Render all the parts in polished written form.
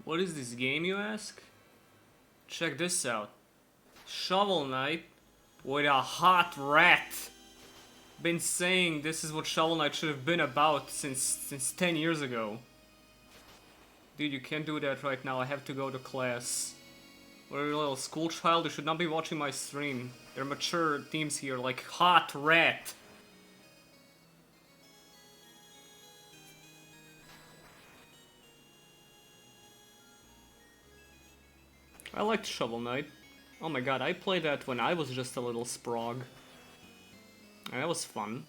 What is this game, you ask? Check this out. Shovel Knight with a hot rat. Been saying this is what Shovel Knight should have been about since 10 years ago. Dude, you can't do that right now. I have to go to class. What are you, a little school child? You should not be watching my stream. They're mature themes here, like hot rat. I liked Shovel Knight. Oh my god, I played that when I was just a little sprog. And that was fun.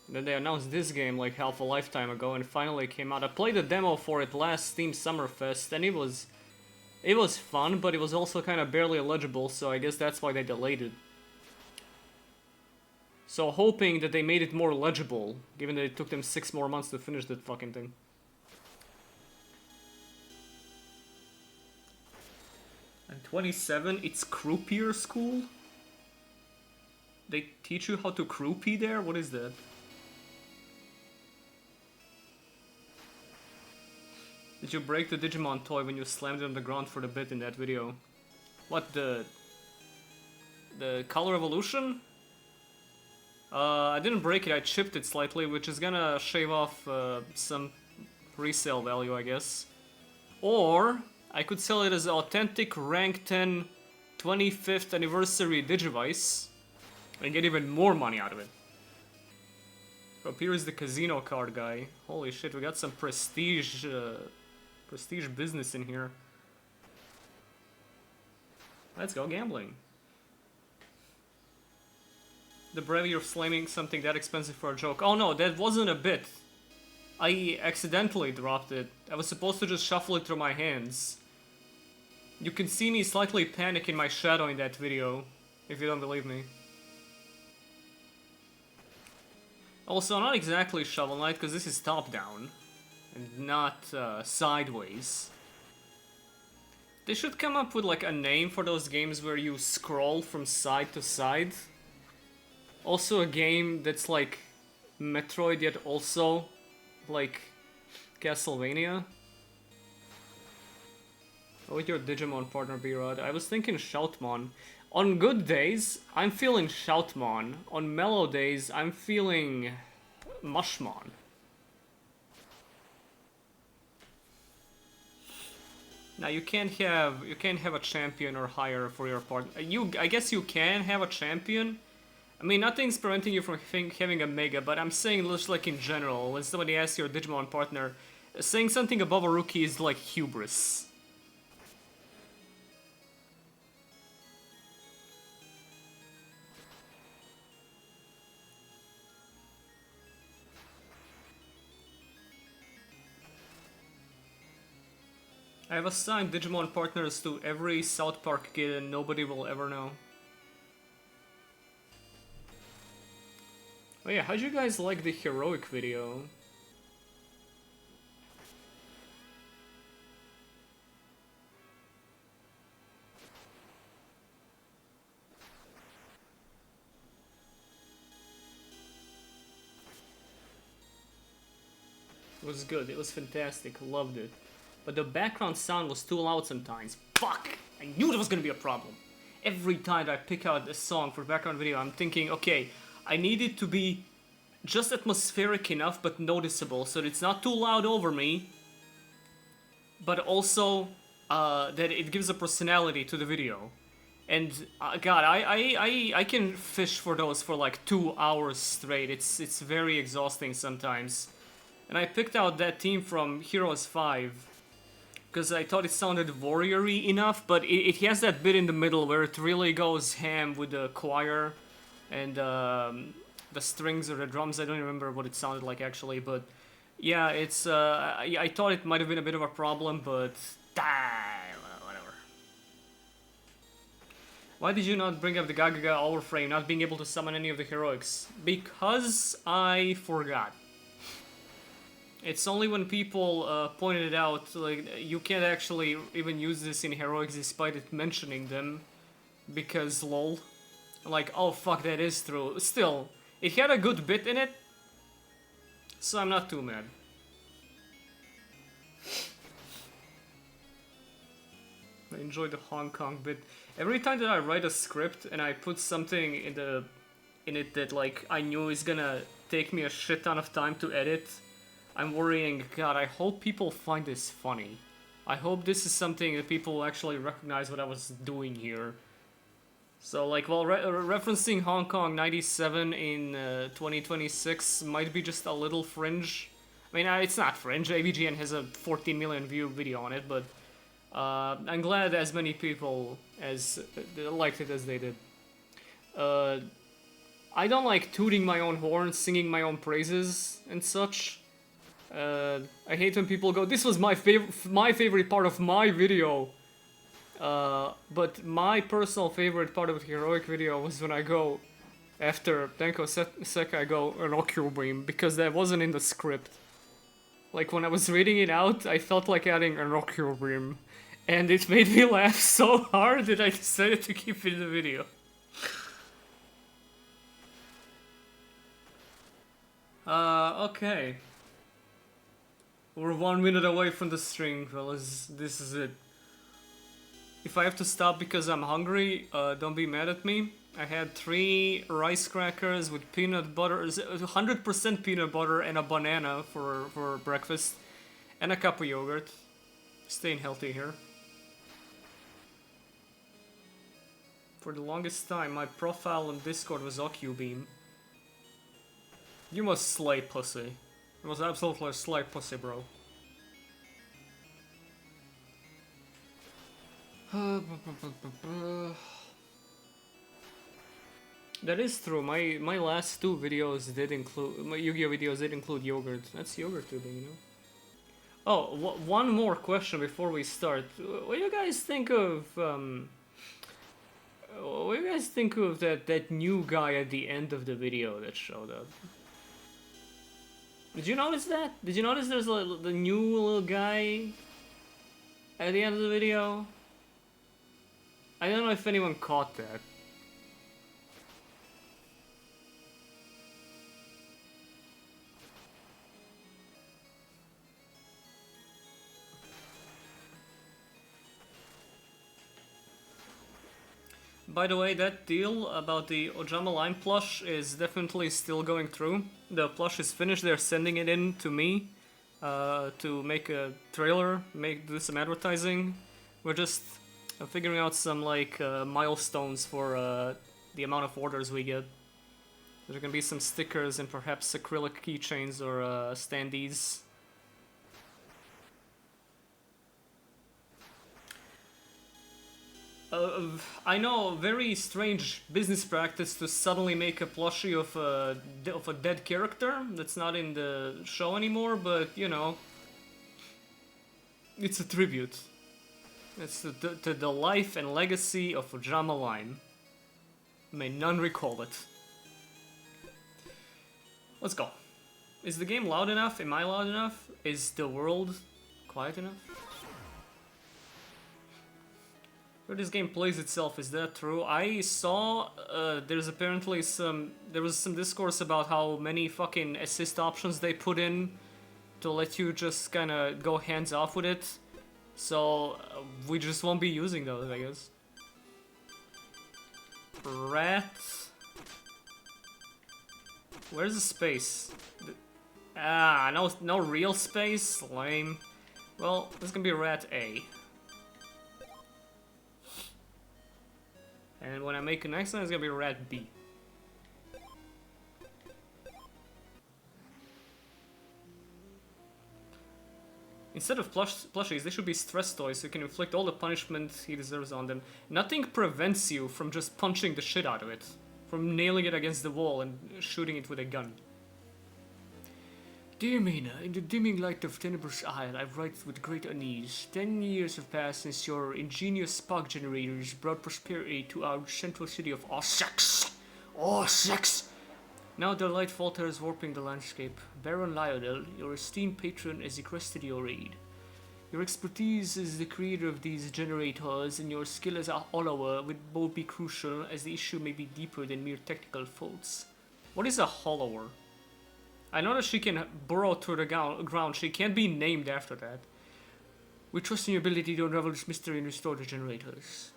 Then they announced this game like half a lifetime ago and finally came out. I played a demo for it last Steam Summerfest and it was fun, but it was also kind of barely illegible, so I guess that's why they delayed it. So hoping that they made it more legible, given that it took them 6 more months to finish that fucking thing. And 27, it's croupier school? They teach you how to croupy there? What is that? Did you break the Digimon toy when you slammed it on the ground for the bit in that video? What, the Color Evolution? I didn't break it, I chipped it slightly, which is gonna shave off some resale value, I guess. Or I could sell it as authentic rank 10 25th anniversary Digivice and get even more money out of it. Up here is the casino card guy. Holy shit, we got some prestige business in here. Let's go gambling. The brevity of slamming something that expensive for a joke. Oh no, that wasn't a bit. I accidentally dropped it. I was supposed to just shuffle it through my hands. You can see me slightly panic in my shadow in that video, if you don't believe me. Also, not exactly Shovel Knight, because this is top-down, and not sideways. They should come up with like a name for those games where you scroll from side to side. Also a game that's like Metroid yet also like Castlevania. What would your Digimon partner be, Rod? I was thinking Shoutmon. On good days, I'm feeling Shoutmon. On mellow days, I'm feeling Mushmon. Now you can't have a champion or higher for your partner. I guess you can have a champion. I mean, nothing's preventing you from having a Mega, but I'm saying just like in general, when somebody asks your Digimon partner, saying something above a rookie is like hubris. I have assigned Digimon partners to every South Park kid and nobody will ever know. Oh yeah, how'd you guys like the heroic video? It was good, it was fantastic, loved it. But the background sound was too loud sometimes. Fuck! I knew there was gonna be a problem. Every time I pick out a song for background video, I'm thinking, okay, I need it to be just atmospheric enough but noticeable so that it's not too loud over me, but also that it gives a personality to the video. And God, I can fish for those for like 2 hours straight. It's very exhausting sometimes. And I picked out that theme from Heroes 5 because I thought it sounded warrior-y enough, but it has that bit in the middle where it really goes ham with the choir and the strings or the drums. I don't remember what it sounded like actually, but yeah, it's I thought it might have been a bit of a problem, but whatever. Why did you not bring up the Gagaga Overframe not being able to summon any of the heroics? Because I forgot. It's only when people pointed it out, like, you can't actually even use this in heroics despite it mentioning them, because lol. Like, oh fuck, that is true. Still, it had a good bit in it, so I'm not too mad. enjoy the Hong Kong bit. Every time that I write a script and I put something in it that like I knew is gonna take me a shit ton of time to edit, I'm worrying, God, I hope people find this funny. I hope this is something that people actually recognize what I was doing here. So, like, while referencing Hong Kong 97 in 2026 might be just a little fringe. I mean, it's not fringe. AVGN has a 14 million view video on it, but I'm glad as many people as liked it as they did. I don't like tooting my own horn, singing my own praises and such. I hate when people go, "This was my favorite part of my video." But my personal favorite part of the heroic video was when I go, after Denko Seka, I go an Okyo Beam, because that wasn't in the script. Like, when I was reading it out, I felt like adding an Okyo Beam, and it made me laugh so hard that I decided to keep it in the video. Okay. We're 1 minute away from the string, fellas. This is it. If I have to stop because I'm hungry, don't be mad at me. I had 3 rice crackers with peanut butter, 100% peanut butter and a banana for breakfast, and a cup of yogurt. Staying healthy here. For the longest time, my profile on Discord was OcuBeam. You must slay pussy. You must absolutely slay pussy, bro. That is true. My last 2 videos did include, my Yu-Gi-Oh videos did include yogurt. That's yogurt tubing, you know. Oh, one more question before we start. What do you guys think of what do you guys think of that new guy at the end of the video that showed up? Did you notice that? Did you notice there's the new little guy at the end of the video? I don't know if anyone caught that. By the way, that deal about the Ojama Line plush is definitely still going through. The plush is finished, they're sending it in to me to make a trailer, do some advertising. We're just figuring out some like milestones for the amount of orders we get. There can be some stickers and perhaps acrylic keychains or standees. I know, very strange business practice to suddenly make a plushie of a dead character that's not in the show anymore, but you know, it's a tribute. It's to the life and legacy of Ojama Line. May none recall it. Let's go. Is the game loud enough? Am I loud enough? Is the world quiet enough? Where this game plays itself, is that true? I saw there was some discourse about how many fucking assist options they put in to let you just kinda go hands off with it. So we just won't be using those, I guess. Rat. Where's the space? No real space? Lame. Well, this is gonna be Rat A. And when I make the next one, it's gonna be Rat B. Instead of plushies, they should be stress toys so you can inflict all the punishment he deserves on them. Nothing prevents you from just punching the shit out of it. From nailing it against the wall and shooting it with a gun. Dear Mina, in the dimming light of Tenebrous Isle, I write with great unease. 10 years have passed since your ingenious spark generators brought prosperity to our central city of Ossex. Ossex! Now their light falters, warping the landscape. Baron Lyodel, your esteemed patron, has requested your aid. Your expertise as the creator of these generators and your skill as a hollower would both be crucial, as the issue may be deeper than mere technical faults. What is a hollower? I know that she can burrow through the ground, she can't be named after that. We trust in your ability to unravel this mystery and restore the generators.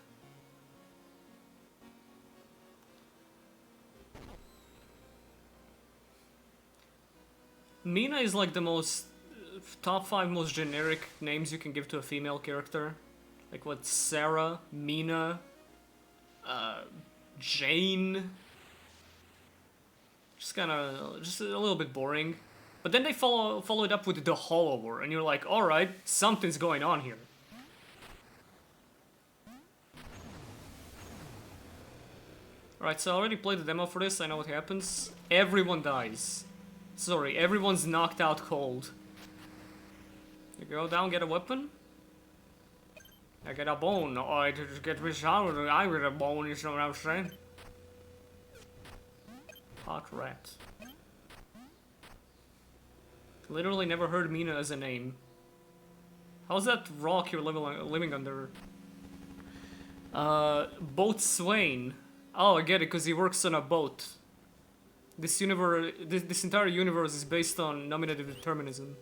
Mina is like the most top 5 most generic names you can give to a female character. Like what, Sarah, Mina, Jane. Just a little bit boring. But then they follow it up with the Hollower, and you're like, alright, something's going on here. Alright, so I already played the demo for this, I know what happens. Everyone dies. Sorry, everyone's knocked out cold. You go down, get a weapon. I get a bone. Oh, I just get me out. I get a bone, you know what I'm saying? Hot rat. Literally never heard Mina as a name. How's that rock you're living under? Boatswain. Oh, I get it, because he works on a boat. This entire universe is based on nominative determinism.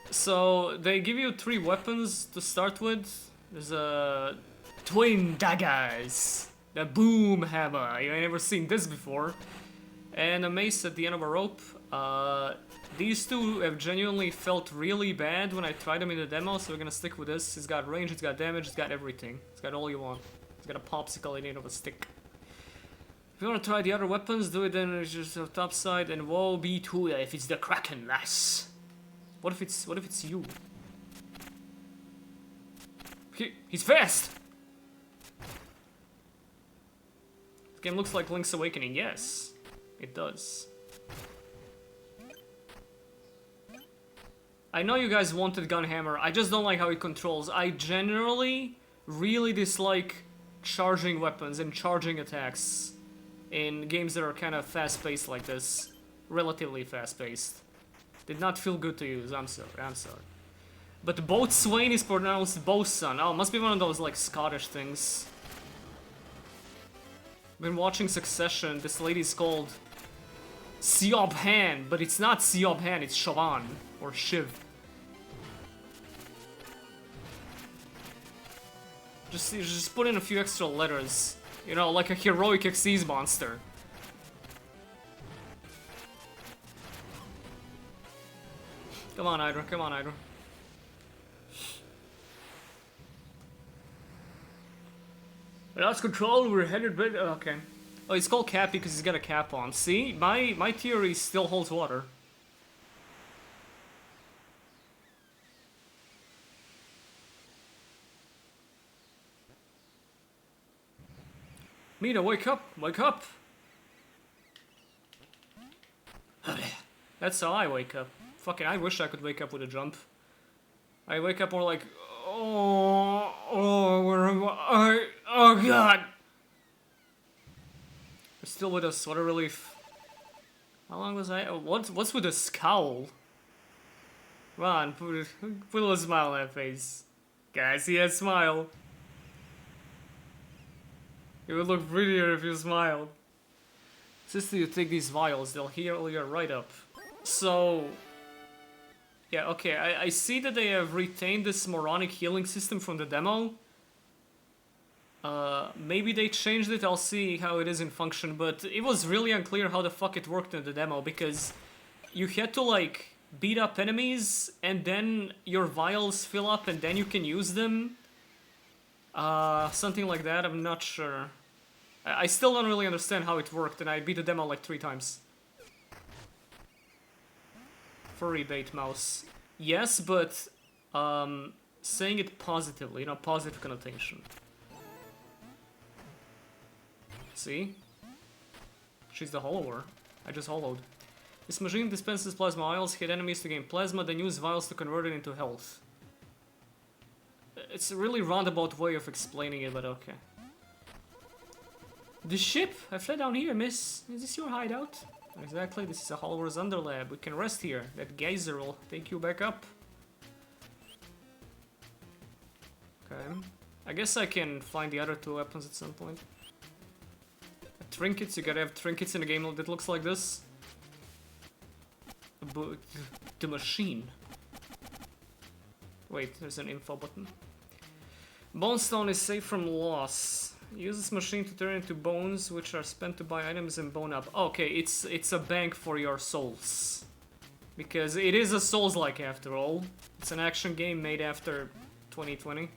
So, they give you 3 weapons to start with. There's a twin daggers. The boom hammer. I've never seen this before. And a mace at the end of a rope. These 2 have genuinely felt really bad when I tried them in the demo, so we're gonna stick with this. It's got range, it's got damage, it's got everything. It's got all you want. It's got a popsicle in the end of a stick. If you want to try the other weapons, do it then just the top side, and woe be to ya if it's the Kraken, lass. What if it's you? He's fast! This game looks like Link's Awakening, yes. It does. I know you guys wanted Gunhammer, I just don't like how it controls. I generally really dislike charging weapons and charging attacks in games that are kind of fast-paced like this. Relatively fast-paced. Did not feel good to use, I'm sorry. But Boatswain is pronounced Bosun. Oh, must be one of those like Scottish things. Been watching Succession, this lady's called Siobhan, Han, but it's not Siobhan, Han, it's Siobhan, or Shiv. Just put in a few extra letters. You know, like a heroic Xyz monster. Come on, Hydra, come on, Hydra. We lost control, we're headed back. Okay. Oh, he's called Cappy because he's got a cap on. See? My theory still holds water. Mina, wake up! Wake up! That's how I wake up. Fucking, I wish I could wake up with a jump. I wake up more like, where am I? Oh god! They're still with us, what a relief. How long was I? What's with the scowl? Come on, put a little smile on that face. Guys, see that smile. It would look prettier if you smiled. Sister, you take these vials, they'll heal you right up. So... yeah, okay, I see that they have retained this moronic healing system from the demo. Maybe they changed it, I'll see how it is in function, but it was really unclear how the fuck it worked in the demo, because you had to, like, beat up enemies, and then your vials fill up, and then you can use them. Something like that, I'm not sure. I still don't really understand how it worked, and I beat the demo like 3 times. Furry bait mouse. Yes, but saying it positively, you know, positive connotation. See? She's the hollower. I just hollowed. This machine dispenses plasma vials, hit enemies to gain plasma, then use vials to convert it into health. It's a really roundabout way of explaining it, but okay. The ship? I fled down here, miss. Is this your hideout? Exactly, this is a Hollower's Underlab. We can rest here. That geyser will take you back up. Okay. I guess I can find the other 2 weapons at some point. Trinkets, you gotta have trinkets in a game that looks like this. But the machine. Wait, there's an info button. Bone Stone is safe from loss. Use this machine to turn into bones, which are spent to buy items and bone up. Okay, it's a bank for your souls. Because it is a Souls-like after all. It's an action game made after 2020.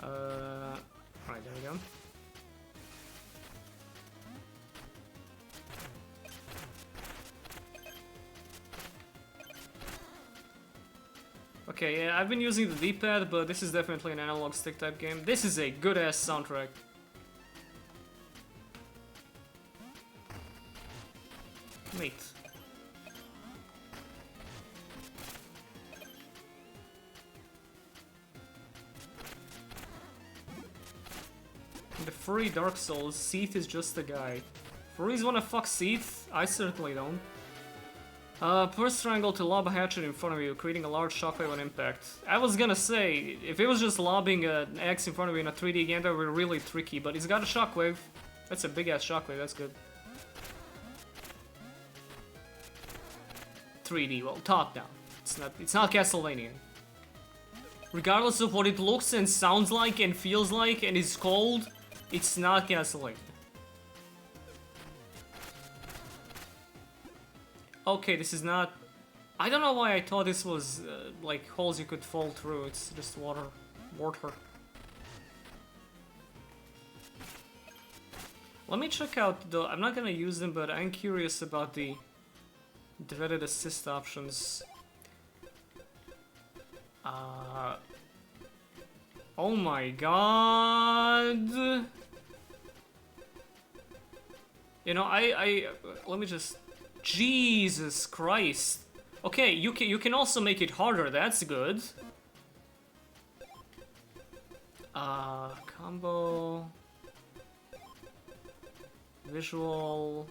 Right, there we go. Okay, yeah, I've been using the D-pad, but this is definitely an analog stick type game. This is a good-ass soundtrack. Neat. In the free Dark Souls, Seath is just a guy. Furries wanna fuck Seath? I certainly don't. Press triangle to lob a hatchet in front of you, creating a large shockwave on impact. I was gonna say, if it was just lobbing an axe in front of you in a 3D game, that would be really tricky, but it's got a shockwave. That's a big-ass shockwave, that's good. 3D, well, top-down. It's not Castlevania. Regardless of what it looks and sounds like and feels like and is called, it's not Castlevania. Okay, this is not... I don't know why I thought this was, like, holes you could fall through. It's just water. Water. Let me check out the... I'm not gonna use them, but I'm curious about the dreaded assist options. Oh my god! You know, let me just... Jesus Christ. Okay, you can also make it harder, that's good. Combo... Visual...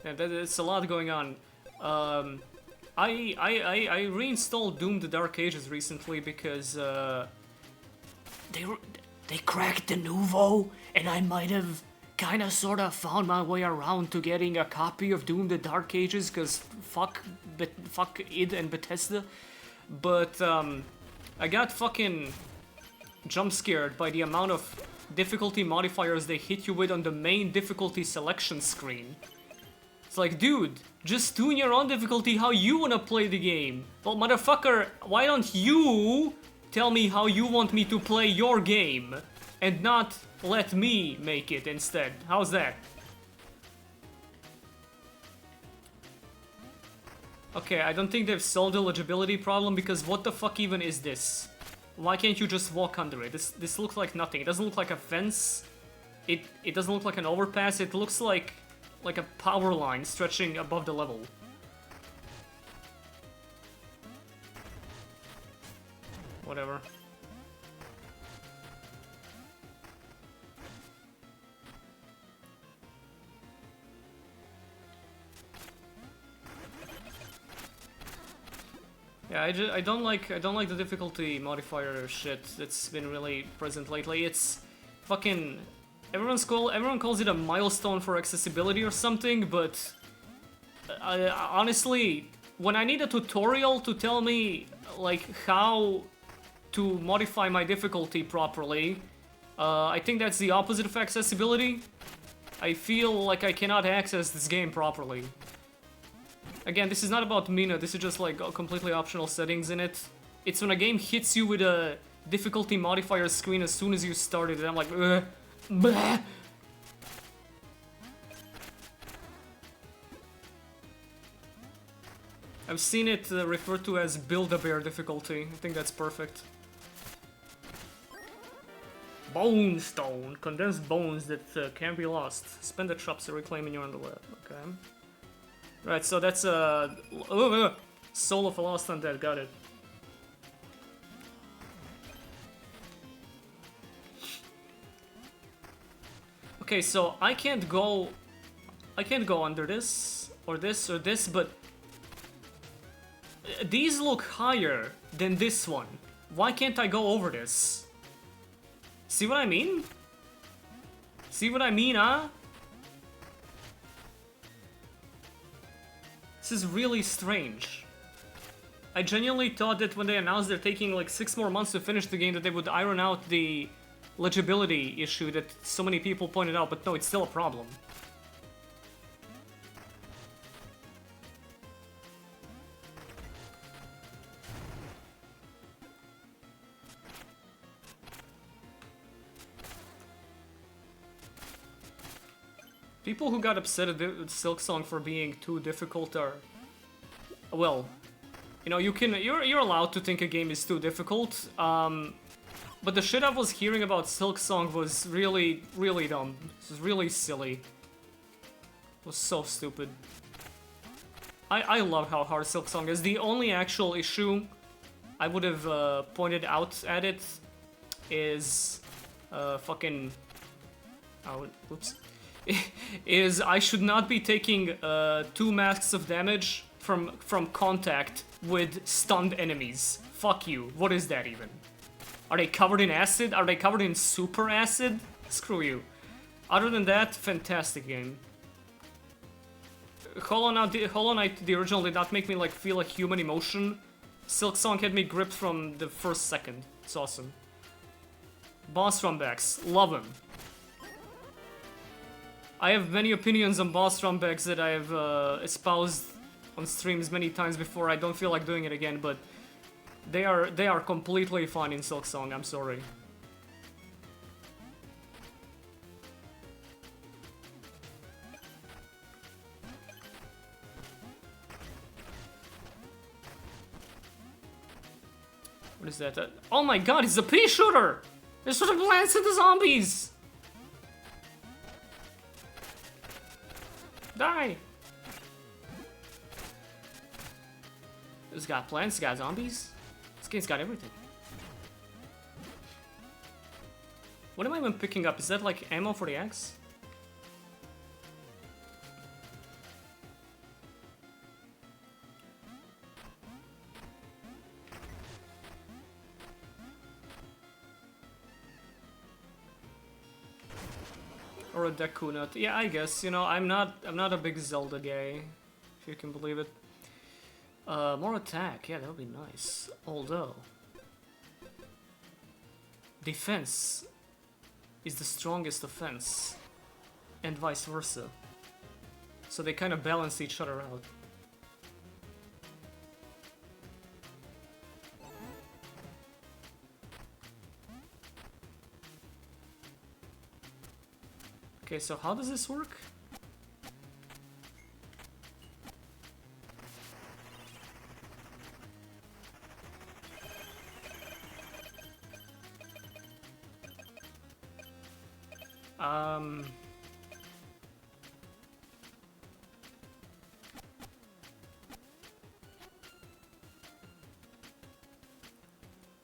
Yeah, it's a lot going on. I reinstalled Doom: The Dark Ages recently because, they cracked the Nouveau, and I might have kinda sorta found my way around to getting a copy of Doom: The Dark Ages, cause fuck id and Bethesda. But, I got fucking jump scared by the amount of difficulty modifiers they hit you with on the main difficulty selection screen. It's like, dude, just tune your own difficulty how you wanna play the game. Well, motherfucker, why don't you tell me how you want me to play your game and not let me make it instead? How's that? Okay, I don't think they've solved the legibility problem because what the fuck even is this? Why can't you just walk under it? This looks like nothing. It doesn't look like a fence. It doesn't look like an overpass. It looks like a power line stretching above the level. Whatever. Yeah, I don't like the difficulty modifier shit that's been really present lately. It's fucking everyone calls it a milestone for accessibility or something, but honestly, when I need a tutorial to tell me like how to modify my difficulty properly, I think that's the opposite of accessibility. I feel like I cannot access this game properly. Again, this is not about Mina, this is just like completely optional settings in it. It's when a game hits you with a difficulty modifier screen as soon as you start it, and I'm like, bleh. I've seen it referred to as Build-A-Bear difficulty. I think that's perfect. Bone Stone. Condensed bones that can't be lost. Spend the chops to reclaim in your underwear. Okay. Right, so that's Soul of a Lost Undead, got it. Okay, so I can't go under this, or this, or this, but these look higher than this one. Why can't I go over this? See what I mean? See what I mean, huh? This is really strange. I genuinely thought that when they announced they're taking like 6 more months to finish the game, that they would iron out the legibility issue that so many people pointed out, but no, it's still a problem. People who got upset at Silksong for being too difficult are, well, you know, you're allowed to think a game is too difficult. But the shit I was hearing about Silksong was really, really dumb. It was really silly. It was so stupid. I love how hard Silksong is. The only actual issue I would have pointed out at it is fucking. Oh, oops. Is I should not be taking 2 masks of damage from contact with stunned enemies. Fuck you. What is that even? Are they covered in acid? Are they covered in super acid? Screw you. Other than that, fantastic game. Hollow Knight, the original, did not make me like feel a human emotion. Silksong had me gripped from the first second. It's awesome. Boss runbacks. Love them. I have many opinions on boss runbacks that I have espoused on streams many times before. I don't feel like doing it again, but they are completely fine in Silksong. I'm sorry. What is that? Oh my god, it's a pea shooter! It sort of lands at the zombies! Die! It's got plants, it's got zombies. This game's got everything. What am I even picking up? Is that like ammo for the axe? Or a Deku Nut. Yeah, I guess, you know, I'm not a big Zelda guy, if you can believe it. More attack, yeah, that would be nice. Although defense is the strongest offense, and vice versa. So they kind of balance each other out. Okay, so how does this work?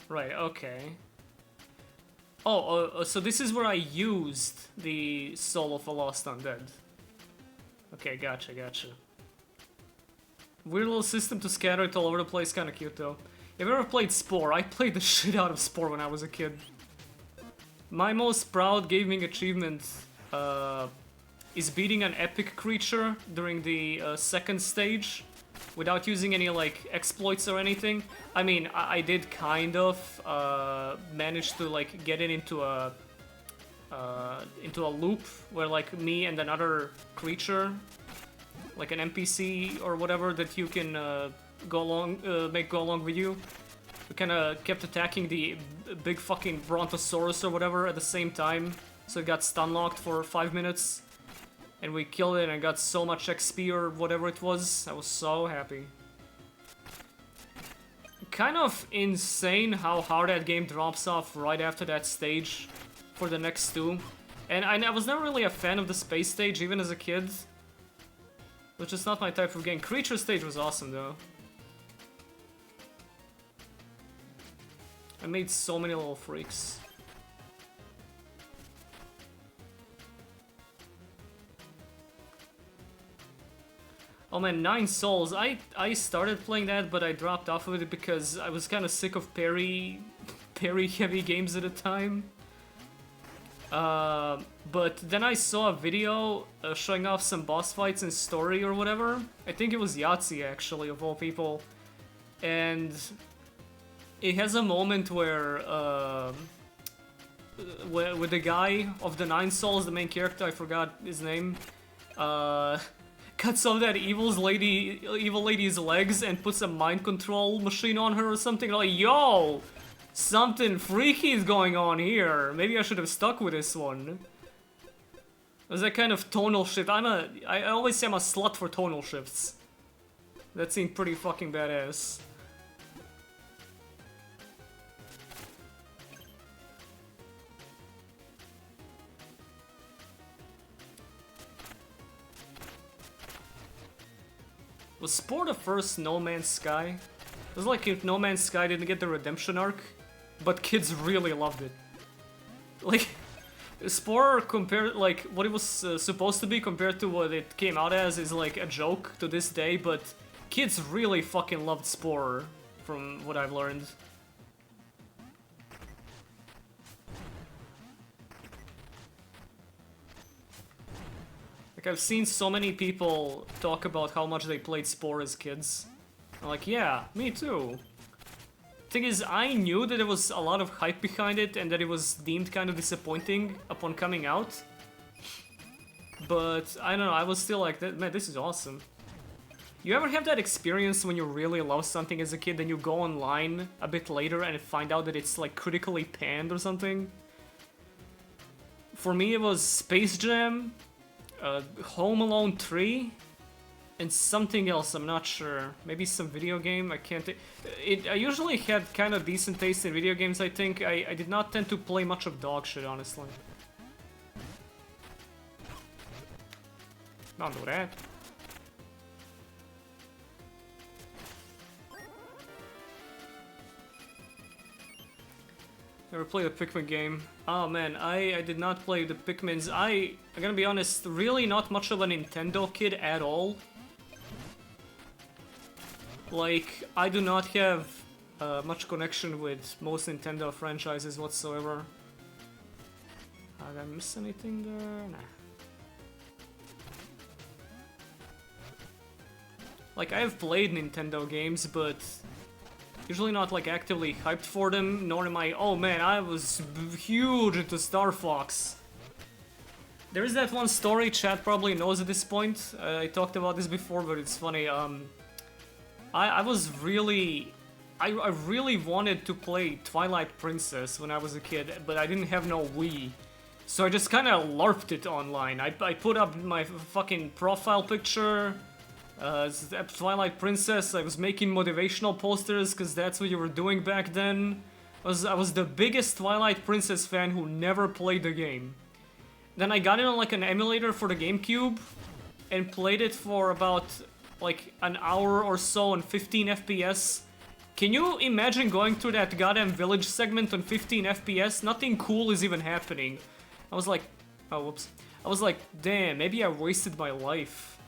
Right, okay. Oh, so this is where I used the Soul of a Lost Undead. Okay, gotcha. Weird little system to scatter it all over the place, kinda cute though. Have you ever played Spore? I played the shit out of Spore when I was a kid. My most proud gaming achievement is beating an epic creature during the second stage without using any like exploits or anything. I mean, I did kind of manage to like get it into a loop where like me and another creature, like an NPC or whatever that you can make go along with you. We kind of kept attacking the big fucking Brontosaurus or whatever at the same time, so it got stun locked for 5 minutes. And we killed it and got so much XP or whatever it was. I was so happy. Kind of insane how hard that game drops off right after that stage for the next 2. And I was never really a fan of the space stage, even as a kid. Which is not my type of game. Creature stage was awesome though. I made so many little freaks. Oh man, 9 Souls. I started playing that, but I dropped off of it because I was kind of sick of parry heavy games at a time. But then I saw a video showing off some boss fights in story or whatever. I think it was Yahtzee actually, of all people. and it has a moment where with the guy of the Nine Souls, the main character, I forgot his name, cuts off that evil lady's legs and puts a mind control machine on her or something. Like, yo, something freaky is going on here. Maybe I should have stuck with this one. It was that kind of tonal shift. I always say I'm a slut for tonal shifts. That seemed pretty fucking badass. Was Spore the first No Man's Sky? It was like if No Man's Sky didn't get the redemption arc, but kids really loved it. Like, Spore compared, like, what it was supposed to be compared to what it came out as is like a joke to this day, but kids really fucking loved Spore, from what I've learned. Like, I've seen so many people talk about how much they played Spore as kids. I'm like, yeah, me too. Thing is, I knew that there was a lot of hype behind it and that it was deemed kind of disappointing upon coming out. But, I don't know, I was still like, man, this is awesome. You ever have that experience when you really love something as a kid and you go online a bit later and find out that it's like critically panned or something? For me it was Space Jam, Home Alone 3, and something else, I'm not sure. Maybe some video game, I can't... I usually had kind of decent taste in video games, I think. I did not tend to play much of dog shit, honestly. Don't do that. Never played a Pikmin game. Oh man, I did not play the Pikmins. I'm gonna be honest, really not much of a Nintendo kid at all. Like, I do not have much connection with most Nintendo franchises whatsoever. Did I miss anything there? Nah. Like, I have played Nintendo games, but usually not like actively hyped for them, nor am I, oh man, I was huge into Star Fox. There is that one story Chad probably knows at this point. I talked about this before, but it's funny. I really wanted to play Twilight Princess when I was a kid, but I didn't have no Wii. So I just kind of LARPed it online. I put up my fucking profile picture, Twilight Princess. I was making motivational posters because that's what you were doing back then. I was the biggest Twilight Princess fan who never played the game. Then I got it on like an emulator for the GameCube and played it for about like an hour or so on 15 FPS. Can you imagine going through that goddamn village segment on 15 FPS? Nothing cool is even happening. I was like, oh whoops. I was like, damn, maybe I wasted my life.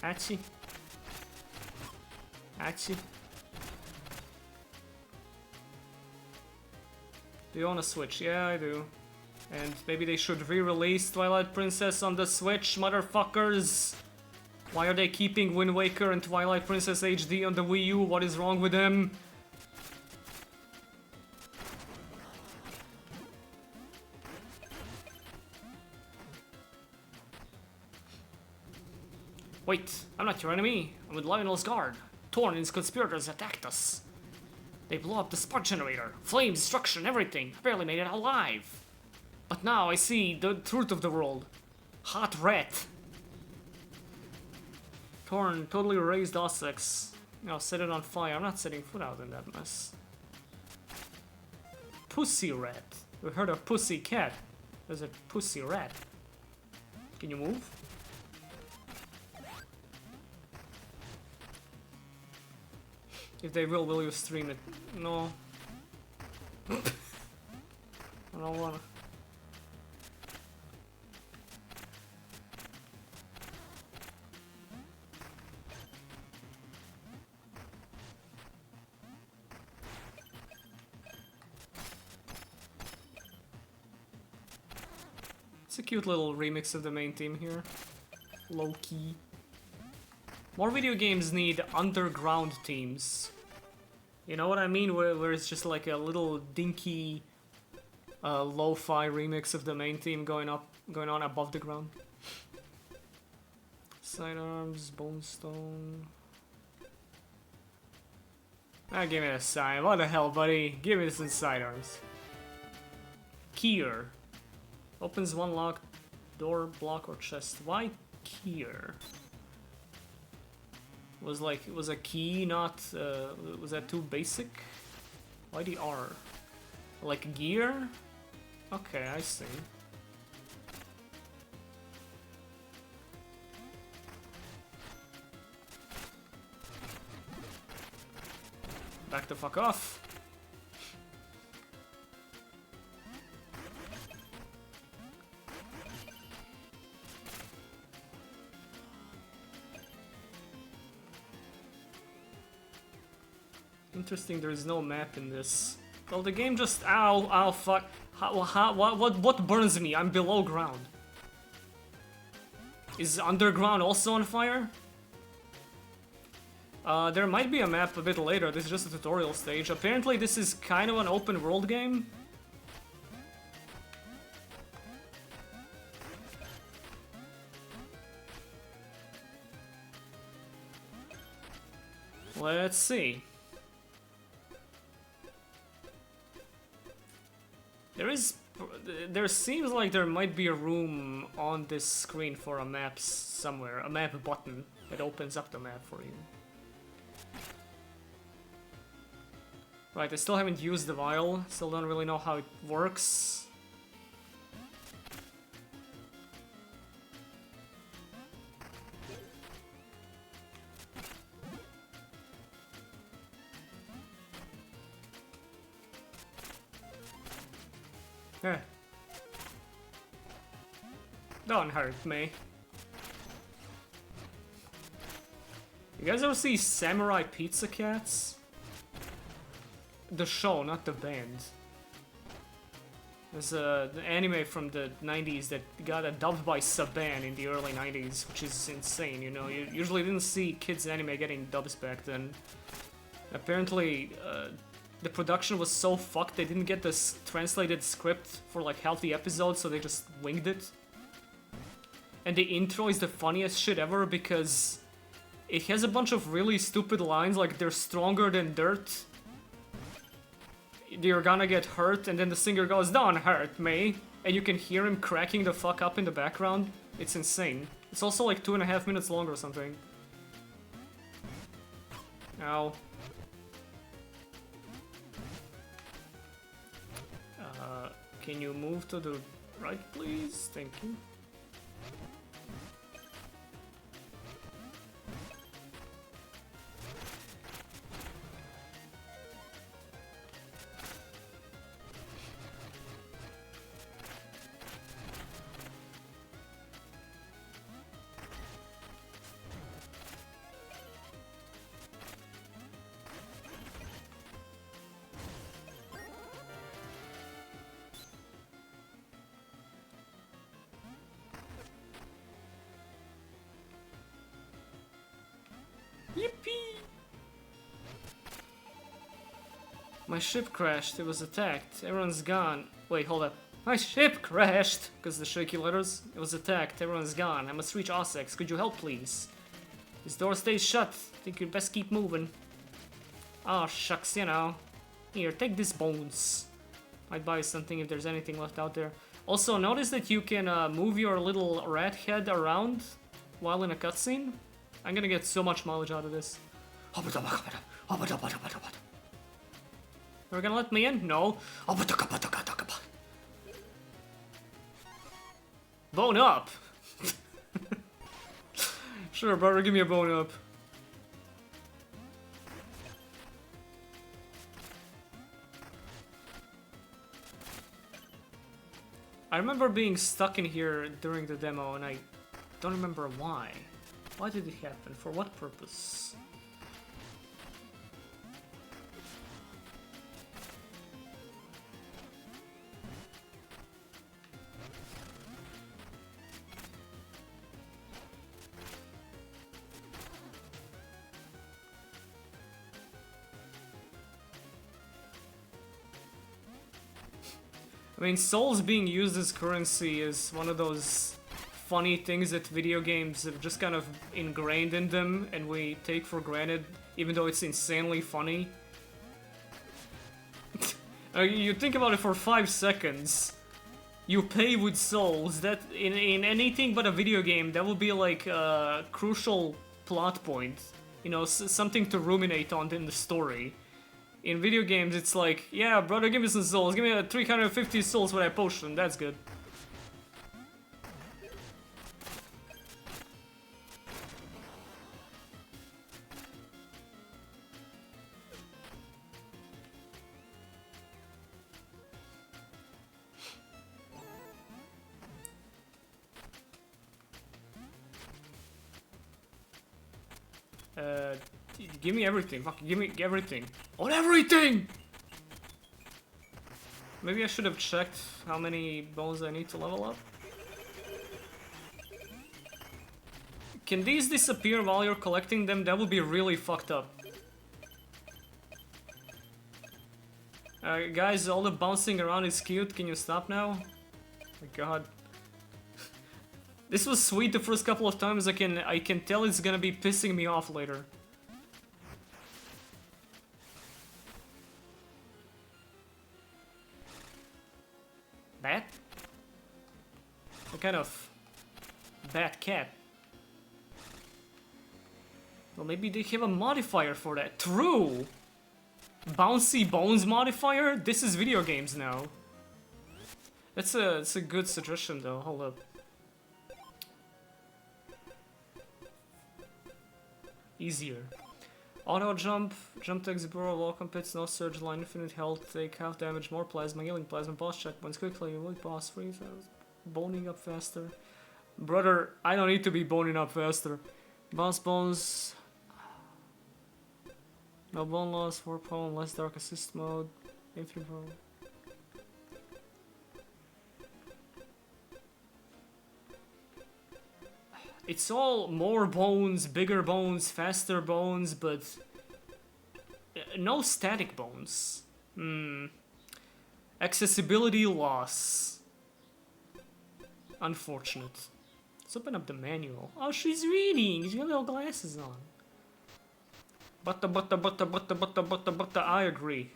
Achie. Achie. Do you want a Switch? Yeah, I do. And maybe they should re-release Twilight Princess on the Switch, motherfuckers! Why are they keeping Wind Waker and Twilight Princess HD on the Wii U? What is wrong with them? Wait, I'm not your enemy. I'm with Lionel's guard. Torn and his conspirators attacked us. They blew up the spark generator. Flames, destruction, everything. I barely made it alive. But now I see the truth of the world. Hot rat. Torn totally raised Ossex. Now set it on fire. I'm not setting foot out in that mess. Pussy rat. We heard of pussy cat. There's a pussy rat. Can you move? If they will you stream it? No. I don't wanna. It's a cute little remix of the main theme here. Low key. More video games need underground themes. You know what I mean? Where it's just like a little dinky lo-fi remix of the main theme going on above the ground. Sidearms, bone stone. Ah, give me a sign. What the hell, buddy? Give me some sidearms. Keyer. Opens one locked door, block, or chest. Why Keyer? Was a key not, was that too basic? Why the R? Like gear? Okay, I see. Back the fuck off. Interesting, there is no map in this. Well, the game just... Ow, fuck. What burns me? I'm below ground. Is underground also on fire? There might be a map a bit later, this is just a tutorial stage. Apparently this is kind of an open world game. Let's see. There seems like there might be a room on this screen for a map somewhere, a map button that opens up the map for you. Right, I still haven't used the vial, still don't really know how it works. Eh. Don't hurt me. You guys ever see Samurai Pizza Cats? The show, not the band. There's an anime from the 90s that got dubbed by Saban in the early 90s, which is insane, you know. You usually didn't see kids anime getting dubs back then. Apparently, the production was so fucked they didn't get this translated script for like half the episode, so they just winged it. And the intro is the funniest shit ever because it has a bunch of really stupid lines like they're stronger than dirt. You're gonna get hurt, and then the singer goes, "Don't hurt me," and you can hear him cracking the fuck up in the background. It's insane. It's also like 2.5 minutes long or something. Ow. Can you move to the right, please? Thank you. Yippee! My ship crashed. It was attacked. Everyone's gone. Wait, hold up. My ship crashed! Because the shaky letters. It was attacked. Everyone's gone. I must reach Ossex. Could you help, please? This door stays shut. Think you'd best keep moving. Oh, shucks, you know. Here, take these bones. Might buy something if there's anything left out there. Also, notice that you can move your little rat head around while in a cutscene. I'm gonna get so much mileage out of this. Are you gonna let me in? No. Bone up! Sure, brother, give me a bone up. I remember being stuck in here during the demo and I don't remember why. Why did it happen? For what purpose? I mean, souls being used as currency is one of those funny things that video games have just kind of ingrained in them and we take for granted, even though it's insanely funny. You think about it for 5 seconds. You pay with souls. That in anything but a video game, that would be like a crucial plot point. You know, something to ruminate on in the story. In video games, it's like, yeah, brother, give me some souls. Give me 350 souls for that potion. That's good. Give me everything. Fuck, give me everything. On everything! Maybe I should have checked how many bones I need to level up. Can these disappear while you're collecting them? That would be really fucked up. Guys, all the bouncing around is cute. Can you stop now? My god. This was sweet the first couple of times. I can tell it's gonna be pissing me off later. Bat? What kind of bat cat? Well, maybe they have a modifier for that. True! Bouncy Bones modifier? This is video games now. That's a good suggestion though. Hold up. Easier. Auto jump, jump to exit burrow, welcome pits, no surge line, infinite health, take half damage, more plasma, healing plasma, boss checkpoints quickly, avoid boss freeze, boning up faster. Brother, I don't need to be boning up faster. Boss bones. No bone loss, 4 pound, less dark assist mode, infinite burrow. It's all more bones, bigger bones, faster bones, but no static bones. Accessibility loss. Unfortunate. Let's open up the manual. Oh, she's reading. She's got little glasses on. But I agree.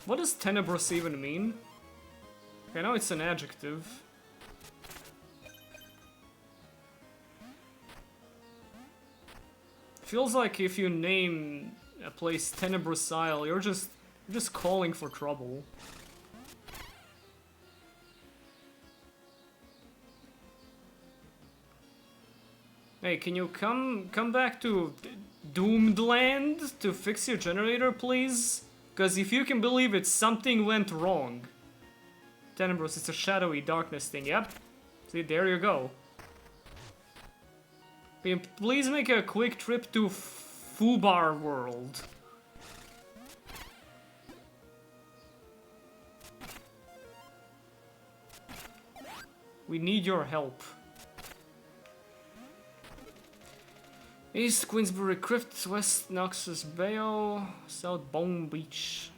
What does tenebrous even mean? I know it's an adjective. Feels like if you name a place Tenebrous Isle, you're just calling for trouble. Hey, can you come back to Doomed Land to fix your generator, please? Because if you can believe it, something went wrong. Tenebrous, it's a shadowy darkness thing, yep. See, there you go. Can you please make a quick trip to Fubar World? We need your help. East Queensbury Crypt, West Noxus Bayou, South Bone Beach.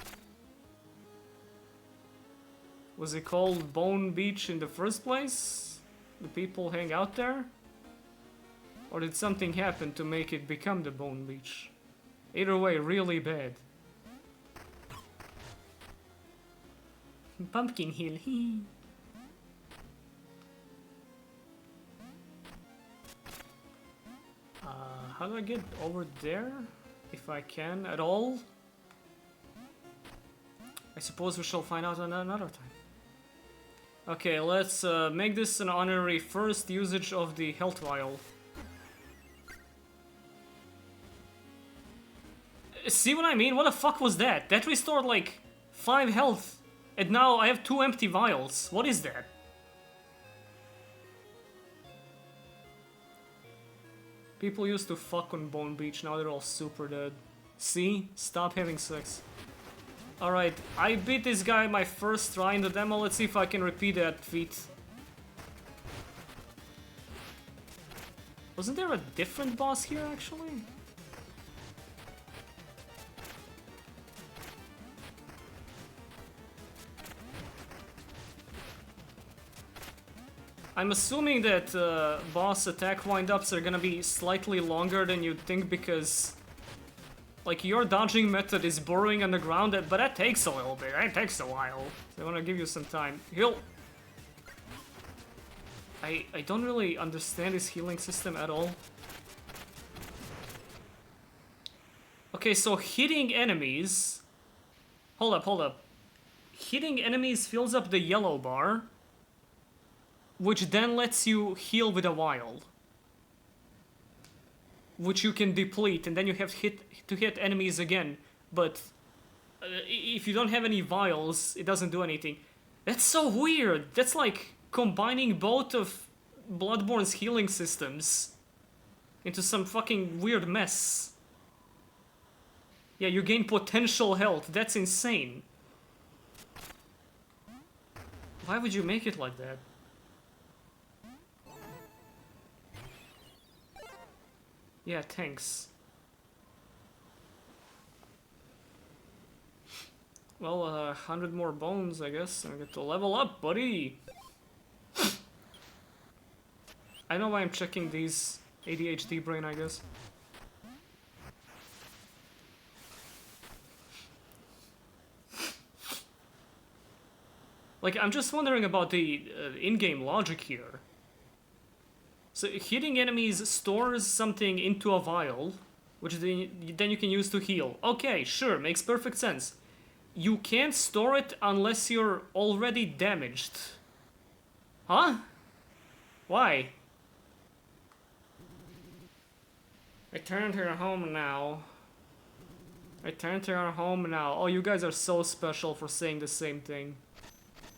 Was it called Bone Beach in the first place? Do people hang out there? Or did something happen to make it become the Bone Beach? Either way, really bad. Pumpkin Hill, how do I get over there? If I can at all? I suppose we shall find out another time. Okay, let's make this an honorary first usage of the health vial. See what I mean? What the fuck was that? That restored like 5 health. And now I have 2 empty vials. What is that? People used to fuck on Bone Beach, now they're all super dead. See? Stop having sex. Alright, I beat this guy my first try in the demo, let's see if I can repeat that feat. Wasn't there a different boss here, actually? I'm assuming that boss attack wind-ups are gonna be slightly longer than you'd think because... like, your dodging method is burrowing on the ground, but that takes a little bit, that takes a while. So I wanna give you some time. Heal! I don't really understand his healing system at all. Okay, so hitting enemies... Hold up. Hitting enemies fills up the yellow bar, which then lets you heal with a vial, which you can deplete, and then you have to hit enemies again. But if you don't have any vials, it doesn't do anything. That's so weird. That's like combining both of Bloodborne's healing systems into some fucking weird mess. Yeah, you gain potential health. That's insane. Why would you make it like that? Yeah, thanks. Well, 100 more bones, I guess. I get to level up, buddy! I know why I'm checking these. ADHD brain, I guess. Like, I'm just wondering about the in-game logic here. So hitting enemies stores something into a vial, which then you can use to heal. Okay, sure, makes perfect sense. You can't store it unless you're already damaged. Huh? Why? Return to your home now. Return to your home now. Oh, you guys are so special for saying the same thing.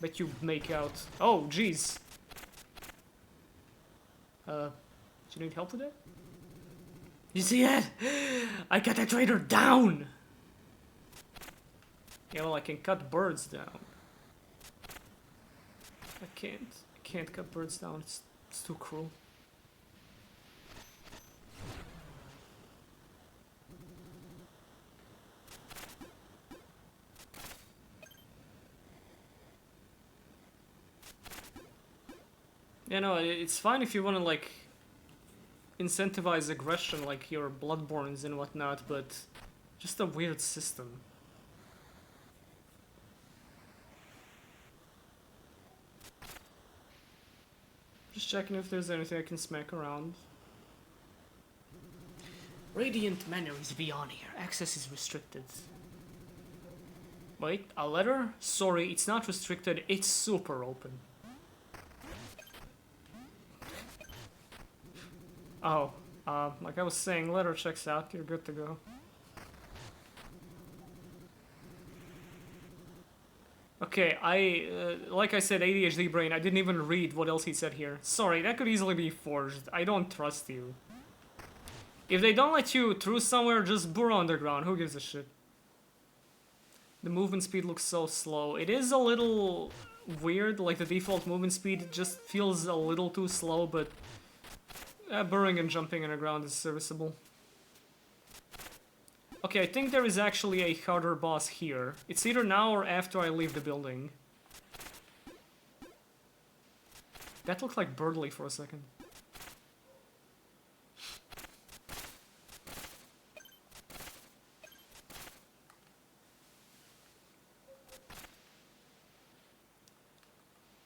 Bet you make out. Oh, jeez. Do you need help with it? You see that? I got that traitor down! Yeah, well, I can cut birds down. I can't cut birds down, it's too cruel. Yeah, no, it's fine if you want to, like, incentivize aggression like your Bloodborns and whatnot, but just a weird system. Just checking if there's anything I can smack around. Radiant Manor is beyond here. Access is restricted. Wait, a letter? Sorry, it's not restricted, it's super open. Oh, like I was saying, letter checks out, you're good to go. Okay, like I said, ADHD brain, I didn't even read what else he said here. Sorry, that could easily be forged. I don't trust you. If they don't let you through somewhere, just burrow underground, who gives a shit? The movement speed looks so slow. It is a little weird, like the default movement speed just feels a little too slow, but burrowing and jumping underground is serviceable. Okay, I think there is actually a harder boss here. It's either now or after I leave the building. That looked like Birdly for a second.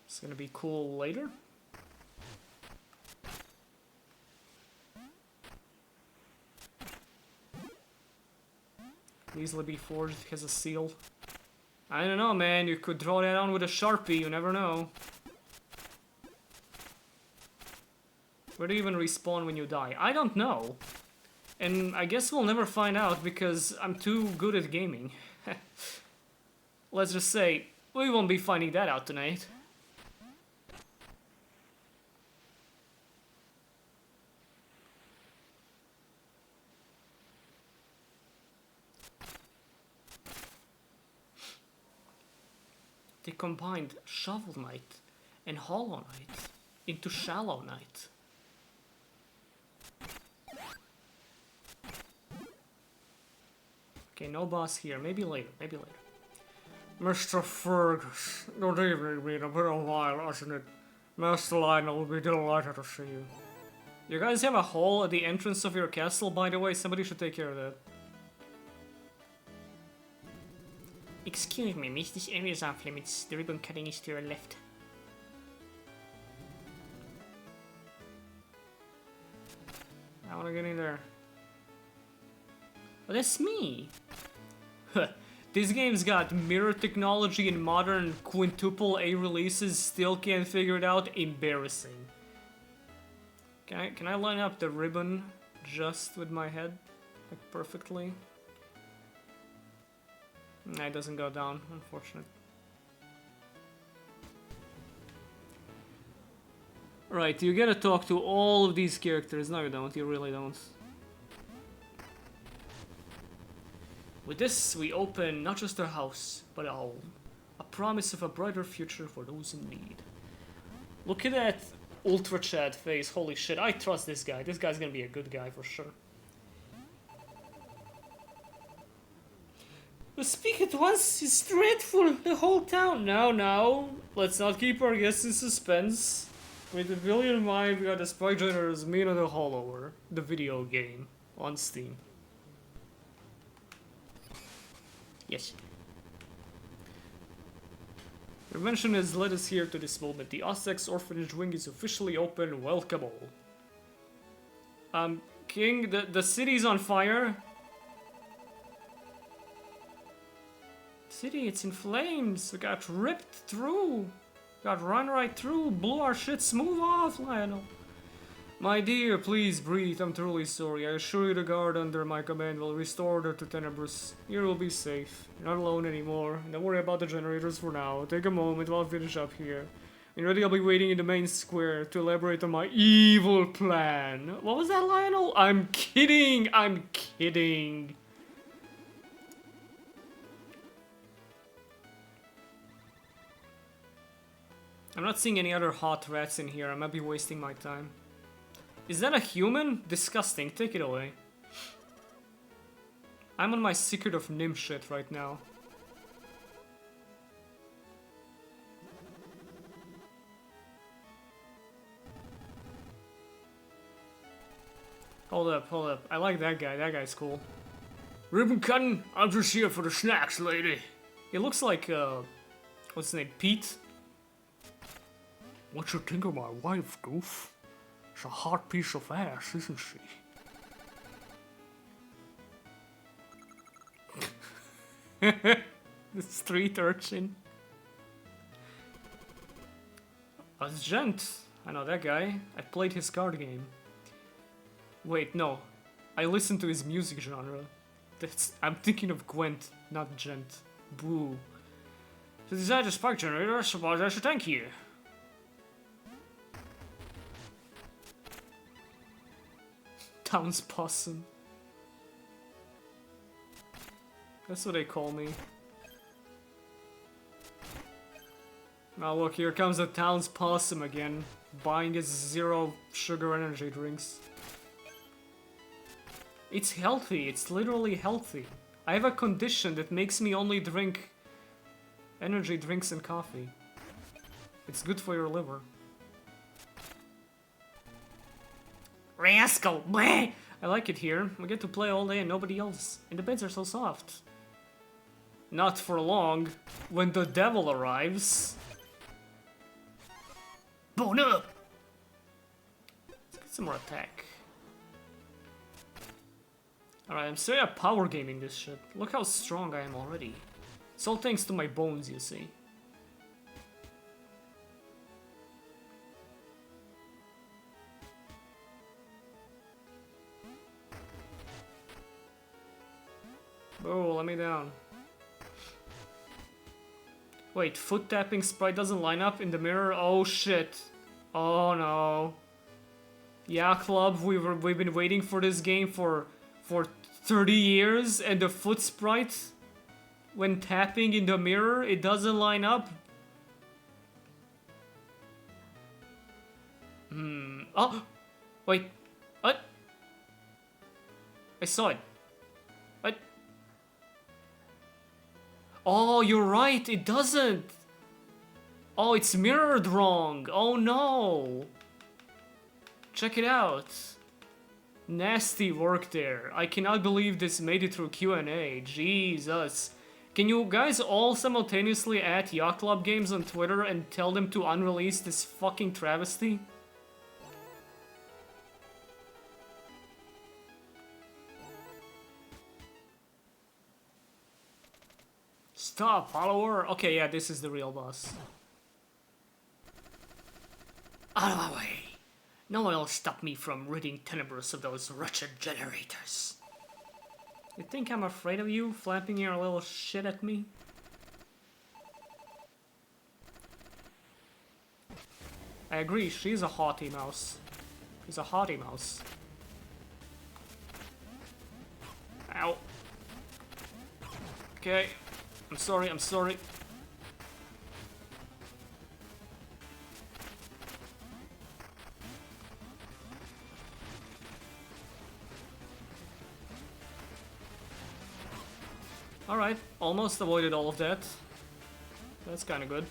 It's gonna be cool later. Easily be forged, it has a seal. I don't know, man, you could draw that on with a Sharpie, you never know. Where do you even respawn when you die? I don't know. And I guess we'll never find out because I'm too good at gaming. Let's just say, we won't be finding that out tonight. They combined Shovel Knight and Hollow Knight into Shallow Knight. Okay, no boss here. Maybe later, maybe later. Mr. Fergus, good evening, been a bit a while, hasn't it? Master Lionel will be delighted to see you. You guys have a hole at the entrance of your castle, by the way? Somebody should take care of that. Excuse me, miss, this area is off limits. The ribbon cutting is to your left. I wanna get in there. Oh, that's me! This game's got mirror technology and modern quintuple A releases, still can't figure it out. Embarrassing. Can I line up the ribbon just with my head? Like perfectly? Nah, it doesn't go down, unfortunate. Right, you gotta talk to all of these characters. No, you don't, you really don't. With this, we open not just a house, but a home. A promise of a brighter future for those in need. Look at that Ultra Chad face, holy shit, I trust this guy. This guy's gonna be a good guy for sure. The speak at once is dreadful, the whole town. No, let's not keep our guests in suspense. With a billion mind, we got the Spy Generators Mina the Hollower, the video game, on Steam. Yes. Your mention has led us here to this moment. The Ossex Orphanage Wing is officially open. Welcome all. King, the city's on fire. City, it's in flames. We got ripped through. Got run right through. Blew our shit smooth off, Lionel. My dear, please breathe. I'm truly sorry. I assure you the guard under my command will restore her to Tenebrous. You will be safe. You're not alone anymore. Don't worry about the generators for now. Take a moment while I finish up here. And ready, I'll be waiting in the main square to elaborate on my evil plan. What was that, Lionel? I'm kidding! I'm kidding! I'm not seeing any other hot rats in here. I might be wasting my time. Is that a human? Disgusting. Take it away. I'm on my Secret of Nim shit right now. Hold up. I like that guy. That guy's cool. Ribbon cutting? I'm just here for the snacks, lady. He looks like, what's his name? Pete? What you think of my wife, goof? She's a hot piece of ass, isn't she? The street urchin. Oh, it's Gent. I know that guy. I played his card game. Wait, no. I listened to his music genre. I'm thinking of Gwent, not Gent. Boo. To design the spark generator, I suppose I should thank you. Town's possum. That's what they call me. Now look, here comes the town's possum again, buying his zero sugar energy drinks. It's healthy, it's literally healthy. I have a condition that makes me only drink energy drinks and coffee. It's good for your liver. Rascal! Bleh! I like it here. We get to play all day and nobody else. And the beds are so soft. Not for long. When the devil arrives. Bone up! Let's get some more attack. Alright, I'm straight up power gaming this shit. Look how strong I am already. It's all thanks to my bones, you see. Oh, let me down. Wait, foot tapping sprite doesn't line up in the mirror? Oh shit. Oh no. Yeah, club, we've been waiting for this game for 30 years and the foot sprite when tapping in the mirror, it doesn't line up. Oh! Wait. What? I saw it. What? Oh, you're right, it doesn't! Oh, it's mirrored wrong! Oh no! Check it out. Nasty work there. I cannot believe this made it through Q&A. Jesus. Can you guys all simultaneously add Yacht Club Games on Twitter and tell them to unrelease this fucking travesty? Stop, follower! Okay, yeah, this is the real boss. Out of my way! No one will stop me from ridding Tenebris of those wretched generators. You think I'm afraid of you, flapping your little shit at me? I agree, she's a haughty mouse. She's a haughty mouse. Ow. Okay. I'm sorry, I'm sorry. Alright, almost avoided all of that. That's kinda good.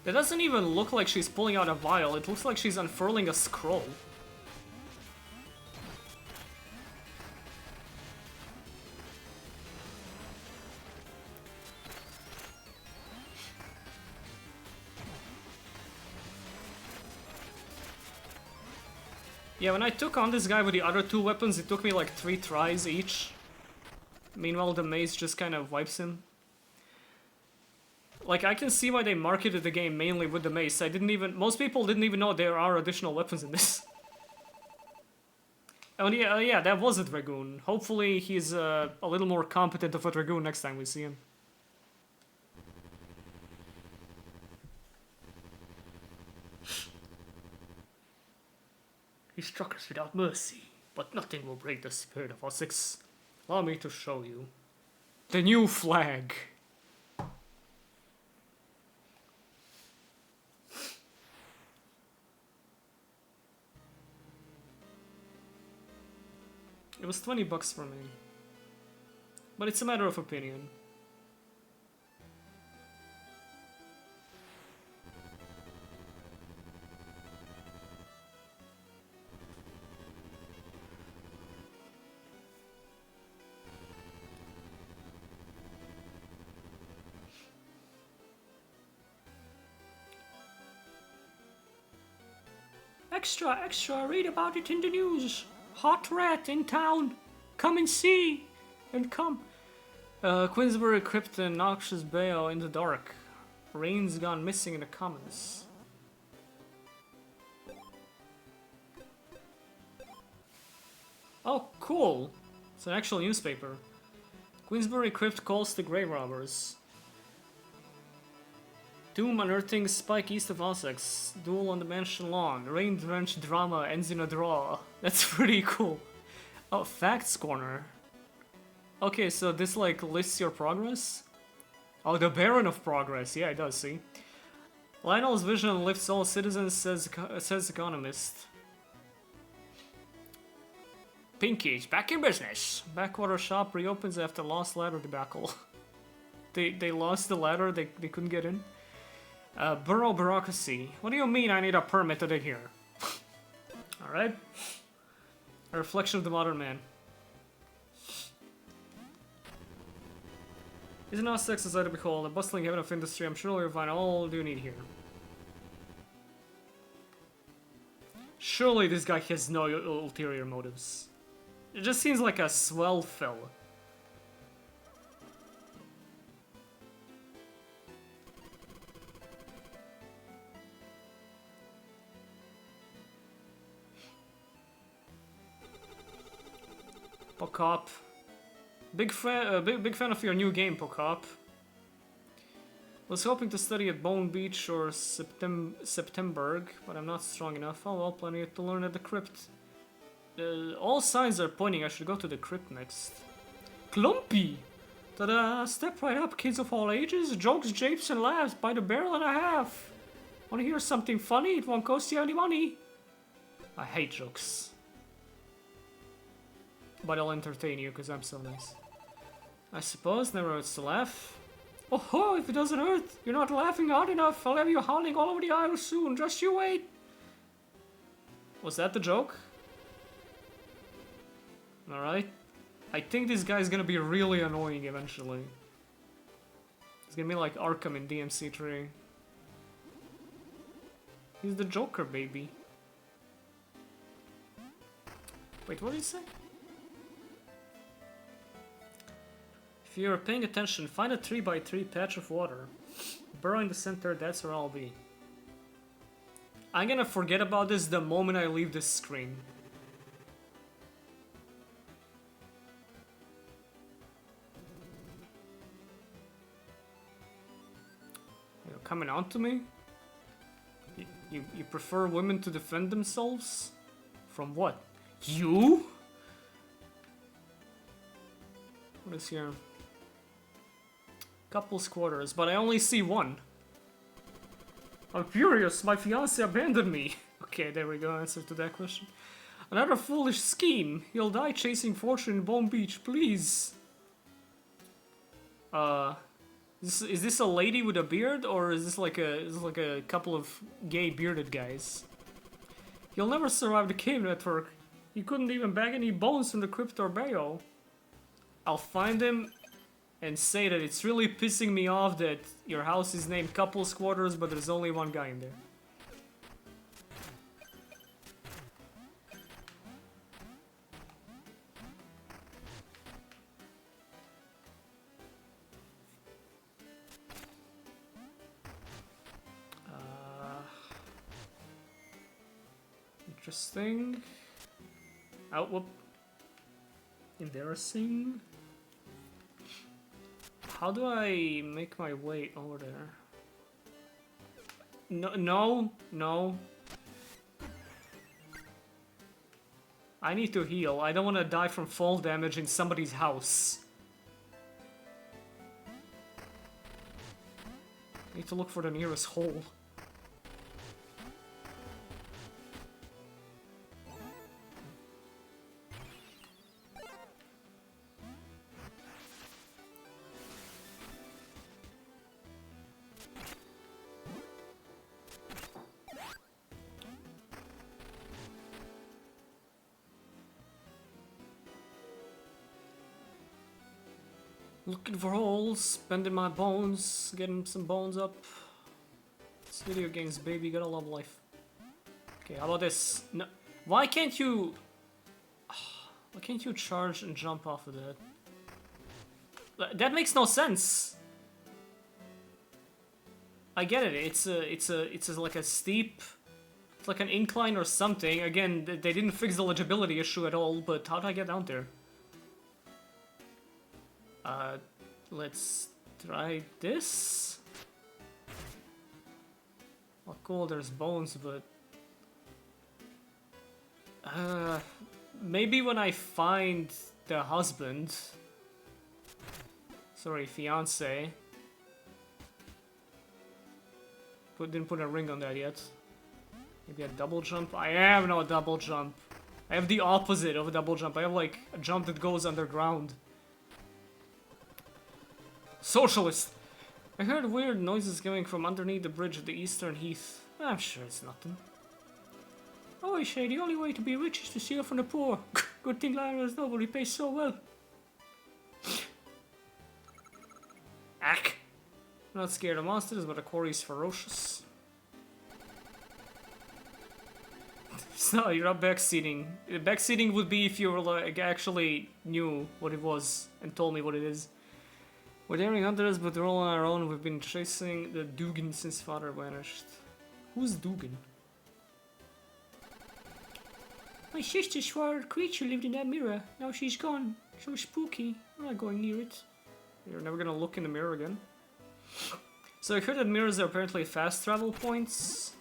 It doesn't even look like she's pulling out a vial, it looks like she's unfurling a scroll. Yeah, when I took on this guy with the other two weapons, it took me like 3 tries each. Meanwhile, the mace just kind of wipes him. Like, I can see why they marketed the game mainly with the mace. Most people didn't even know there are additional weapons in this. Oh yeah, that was a Dragoon. Hopefully he's a little more competent of a Dragoon next time we see him. He struck us without mercy, but nothing will break the spirit of Osix. Allow me to show you. The new flag. It was 20 bucks for me. But it's a matter of opinion. Extra, extra, read about it in the news. Hot rat in town. Come and see. And come. Queensbury Crypt and Noxious Bayou in the dark. Rain's gone missing in the comments. Oh, cool. It's an actual newspaper. Queensbury Crypt calls the grave robbers. Doom unearthing spike east of Ossex. Duel on the mansion lawn. Rain-drenched drama ends in a draw. That's pretty cool. Oh, facts corner. Okay, so this like lists your progress? Oh, the Baron of Progress. Yeah, it does, see? Lionel's vision lifts all citizens, says economist. Pinky's back in business. Backwater shop reopens after lost ladder debacle. they lost the ladder, they couldn't get in. Borough bureaucracy. What do you mean I need a permit to dig here? Alright. A reflection of the modern man. Isn't Ossex as I to behold, a bustling haven of industry? I'm sure you'll find all you need here. Surely this guy has no ulterior motives. It just seems like a swell fella. Pocop. Big fan of your new game, Pocop. Was hoping to study at Bone Beach or Septemberg, but I'm not strong enough. Oh well, plenty to learn at the crypt. All signs are pointing I should go to the crypt next. Clumpy! Ta-da! Step right up, kids of all ages. Jokes, japes, and laughs by the barrel and a half. Wanna hear something funny? It won't cost you any money. I hate jokes. But I'll entertain you, because I'm so nice. I suppose never hurts to laugh. Oh ho, if it doesn't hurt, you're not laughing hard enough. I'll have you howling all over the aisle soon. Just you wait. Was that the joke? Alright. I think this guy's gonna be really annoying eventually. He's gonna be like Arkham in DMC3. He's the Joker, baby. Wait, what did he say? If you're paying attention, find a 3x3 patch of water. Burrow in the center, that's where I'll be. I'm gonna forget about this the moment I leave this screen. You're coming on to me? You prefer women to defend themselves? From what? You? What is here? Couple's quarters, but I only see one. I'm furious, my fiancé abandoned me. Okay, there we go, answer to that question. Another foolish scheme. You'll die chasing fortune in Bone Beach, please. Is this a lady with a beard, or is this like a couple of gay bearded guys? You'll never survive the cave network. You couldn't even bag any bones from the crypt or burial. I'll find him and say that it's really pissing me off that your house is named Couple's Quarters, but there's only one guy in there. Interesting. Oh, whoop. Embarrassing. How do I make my way over there? No. I need to heal. I don't want to die from fall damage in somebody's house. I need to look for the nearest hole. Looking for holes, spending my bones, getting some bones up. It's video games, baby, gotta love life. Okay, how about this? No, why can't you charge and jump off of that? That makes no sense. I get it. It's like a steep, it's like an incline or something. Again, they didn't fix the legibility issue at all. But how do I get down there? Let's try this. Oh, cool, there's bones, but... maybe when I find the husband... Sorry, fiancé. Didn't put a ring on that yet. Maybe a double jump? I have no double jump. I have the opposite of a double jump. I have like a jump that goes underground. Socialist! I heard weird noises coming from underneath the bridge at the Eastern Heath. I'm sure it's nothing. Oh, I say, the only way to be rich is to steal from the poor. Good thing Lyra's nobody pays so well. Ack! I'm not scared of monsters, but the quarry's ferocious. So, you're not backseating. Backseating would be if you were like actually knew what it was and told me what it is. We're daring hunters, but we're all on our own. We've been chasing the Dugan since father vanished. Who's Dugan? My sister swore a creature lived in that mirror. Now she's gone. So spooky. I'm not going near it. You're never gonna look in the mirror again. So I heard that mirrors are apparently fast travel points.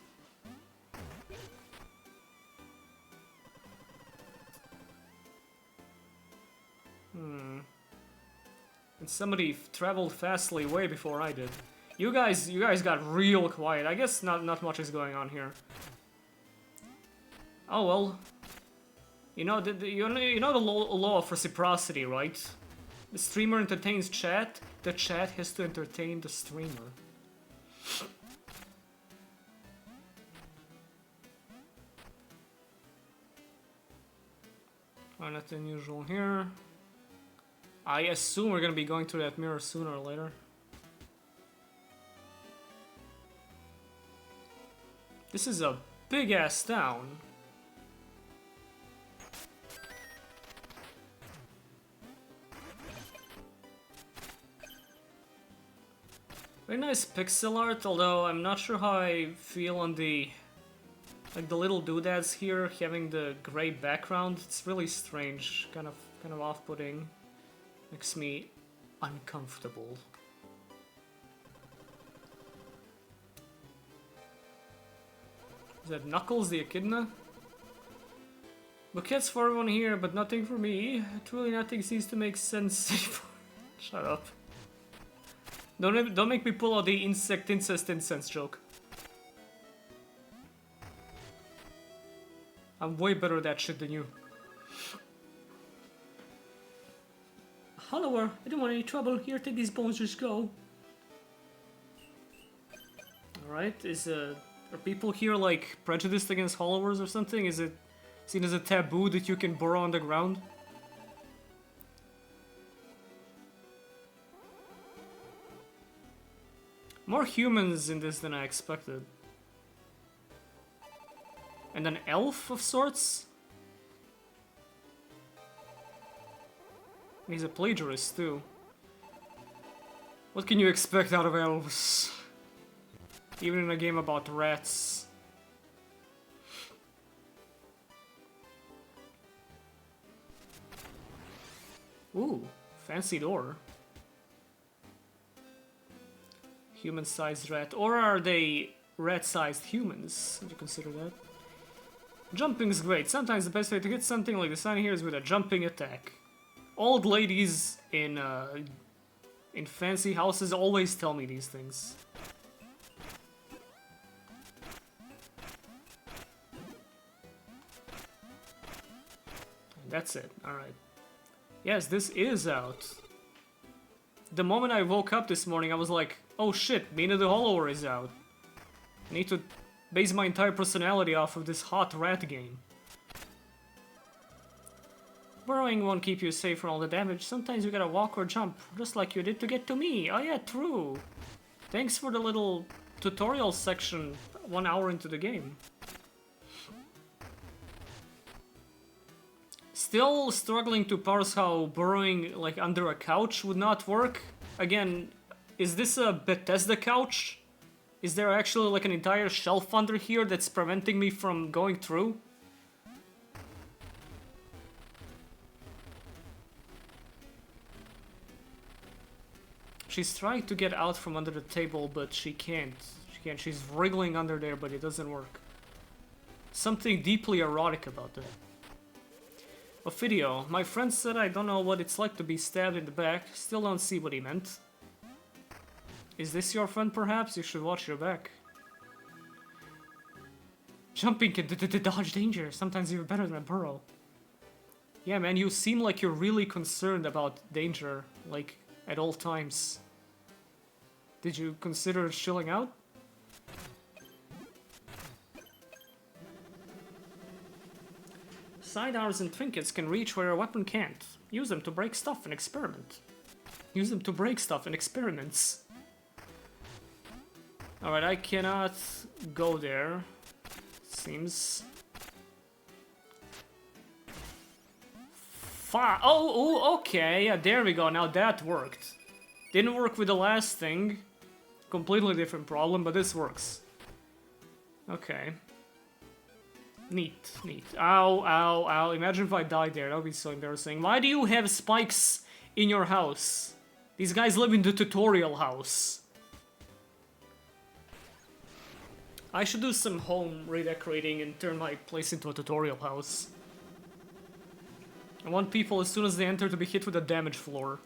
And Somebody traveled fastly way before I did. You guys got real quiet. I guess not much is going on here. Oh well. You know you know the law of reciprocity, right? The streamer entertains chat. The chat has to entertain the streamer. Oh, nothing unusual here. I assume we're gonna be going through that mirror sooner or later. This is a big ass town. Very nice pixel art, although I'm not sure how I feel on the like the little doodads here having the gray background. It's really strange, kind of off-putting. Makes me uncomfortable. Is that Knuckles the Echidna? Bouquets for everyone here, but nothing for me. Truly nothing seems to make sense. Shut up. Don't make me pull out the insect incest incense joke. I'm way better at that shit than you. Hollower, I don't want any trouble. Here, take these bones, just go. Alright, are people here like prejudiced against Hollowers or something? Is it seen as a taboo that you can burrow on the ground? More humans in this than I expected. And an elf of sorts? He's a plagiarist too. What can you expect out of elves? Even in a game about rats. Ooh, fancy door. Human-sized rat. Or are they rat-sized humans? Would you consider that? Jumping's great. Sometimes the best way to get something like the sign here is with a jumping attack. Old ladies in fancy houses always tell me these things. That's it. Alright. Yes, this is out. The moment I woke up this morning, I was like, oh shit, Mina the Hollower is out. I need to base my entire personality off of this hot rat game. Burrowing won't keep you safe from all the damage. Sometimes you gotta walk or jump, just like you did to get to me. Oh yeah, true. Thanks for the little tutorial section 1 hour into the game. Still struggling to parse how burrowing like under a couch would not work. Again, is this a Bethesda couch? Is there actually like an entire shelf under here that's preventing me from going through? She's trying to get out from under the table, but she can't. She's wriggling under there, but it doesn't work. Something deeply erotic about that. Ophidio, my friend said I don't know what it's like to be stabbed in the back. Still don't see what he meant. Is this your friend perhaps? You should watch your back. Jumping can dodge danger. Sometimes even better than a burrow. Yeah man, you seem like you're really concerned about danger, like at all times. Did you consider chilling out? Sidearms and trinkets can reach where a weapon can't. Use them to break stuff and experiment. Use them to break stuff and experiments. Alright, I cannot go there. Seems. Oh, okay. Yeah, there we go. Now that worked. Didn't work with the last thing. Completely different problem, but this works. Okay. Neat, neat. Ow, ow, ow. Imagine if I died there. That would be so embarrassing. Why do you have spikes in your house? These guys live in the tutorial house. I should do some home redecorating and turn my place into a tutorial house. I want people, as soon as they enter, to be hit with a damage floor.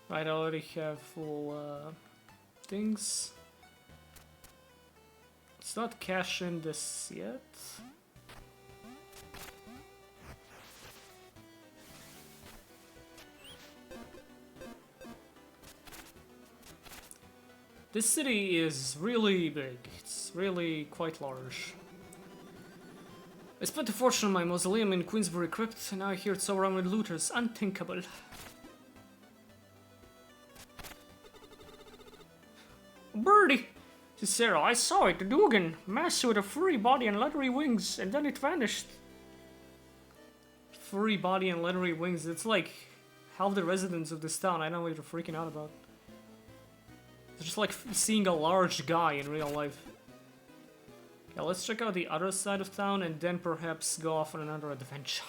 Right, I already have full things. Let's not cash in this yet. This city is really big. It's really quite large. I spent a fortune on my mausoleum in Queensbury Crypt, and now I hear it's overrun with looters. Unthinkable. Birdie! Says Sarah, I saw it, the Dugan, massive with a furry body and leathery wings, and then it vanished. Furry body and leathery wings, it's like half the residents of this town. I don't know what you're freaking out about. It's just like seeing a large guy in real life. Yeah, let's check out the other side of town and then perhaps go off on another adventure.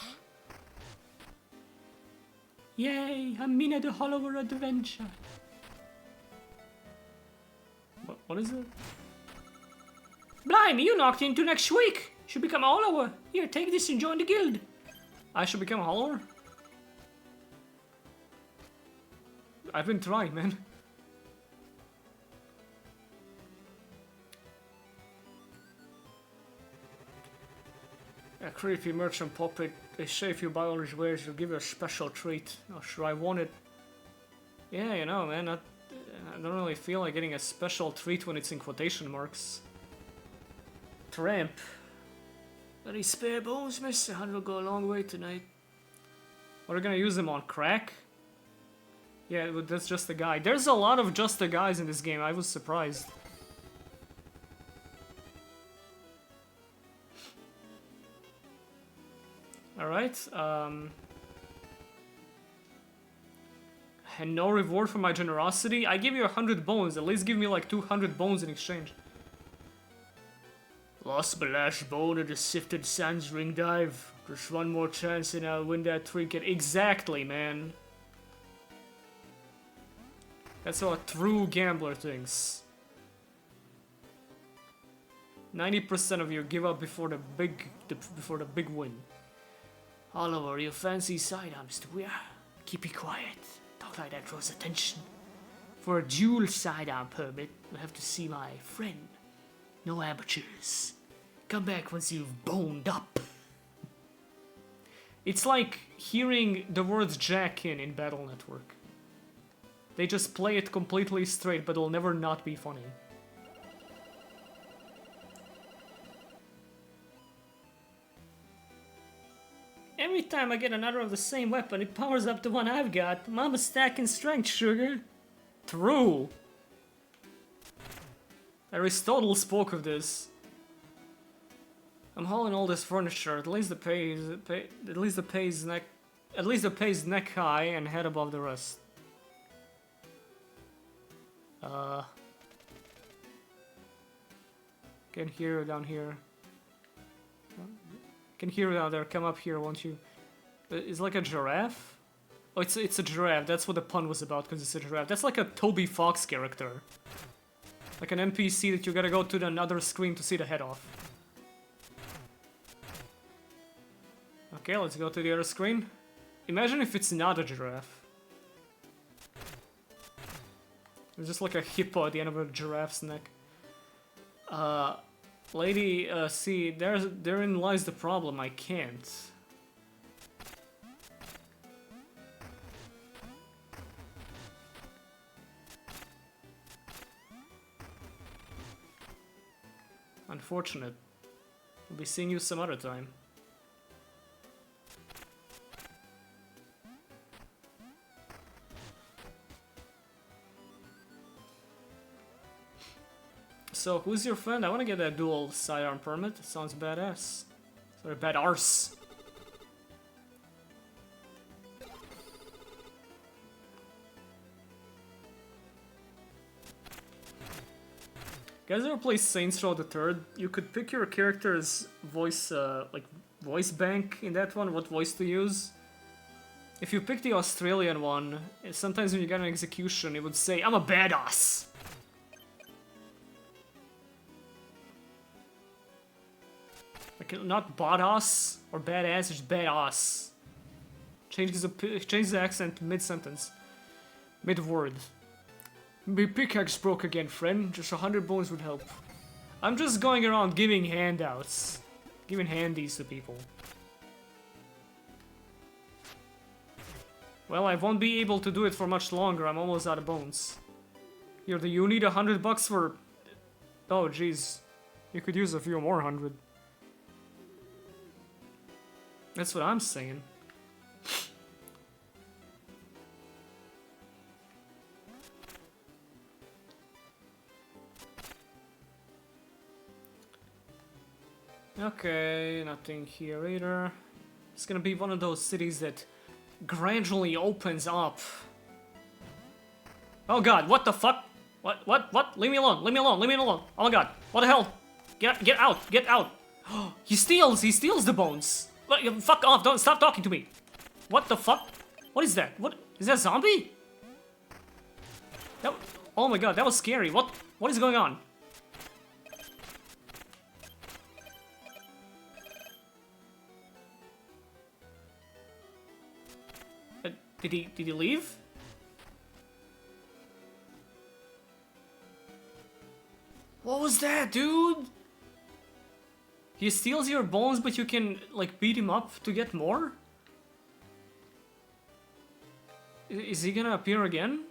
Yay, a Mina the Hollower adventure. What is it? Blimey, you knocked into next week. Should become a hollower. Here, take this and join the guild. I should become a hollower? I've been trying, man. A creepy merchant puppet. They say if you buy all his wares, he'll give you a special treat. Oh, sure, I want it. Yeah, you know, man, I don't really feel like getting a special treat when it's in quotation marks. Tramp. Any spare bones, mister? 100 will go a long way tonight. What, are we gonna use them on crack? Yeah, but that's just a guy. There's a lot of just the guys in this game. I was surprised. Alright, and no reward for my generosity? I give you 100 bones, at least give me like 200 bones in exchange. Lost my last bone at the Sifted Sands ring dive. Just one more chance and I'll win that trinket. Exactly, man. That's how a true gambler thinks. 90% of you give up before the big win. Oliver, you fancy sidearms to wear? Keep it quiet. Talk like that draws attention. For a dual sidearm permit, you'll have to see my friend. No amateurs. Come back once you've boned up. It's like hearing the words Jack in Battle Network. They just play it completely straight, but it'll never not be funny. Every time I get another of the same weapon, it powers up the one I've got. Mama's stacking strength, sugar. True. Aristotle spoke of this. I'm hauling all this furniture. At least the pay is neck high and head above the rest. Can hear down here. Can hear down there. Come up here, won't you? It's like a giraffe. Oh, it's a giraffe. That's what the pun was about, because it's a giraffe. That's like a Toby Fox character. Like an NPC that you gotta go to another screen to see the head off. Okay, let's go to the other screen. Imagine if it's not a giraffe. It's just like a hippo at the end of a giraffe's neck. Lady, see, therein lies the problem. I can't. Unfortunate. We'll be seeing you some other time. So, who's your friend? I want to get that dual sidearm permit. It sounds badass. Sorry, bad arse. Guys ever play Saints Row the Third? You could pick your character's voice, like, voice bank in that one, what voice to use. If you pick the Australian one, sometimes when you get an execution, it would say, I'm a badass! Like, not badass or badass, just badass. Changes the accent mid-sentence. Mid-word. My pickaxe broke again, friend. Just 100 bones would help. I'm just going around giving handouts. Giving handies to people. Well, I won't be able to do it for much longer. I'm almost out of bones. Here, do you need $100 for... Oh, jeez. You could use a few more hundred. That's what I'm saying. Okay, nothing here either. It's gonna be one of those cities that gradually opens up. Oh god, what the fuck? What? Leave me alone, leave me alone, leave me alone. Oh my god, what the hell? Get out, get out. He steals the bones. Fuck off, don't stop talking to me. What the fuck? What is that? What, is that a zombie? That, oh my god, that was scary. What is going on? Did he leave? What was that, dude? He steals your bones, but you can, like, beat him up to get more? Is he gonna appear again?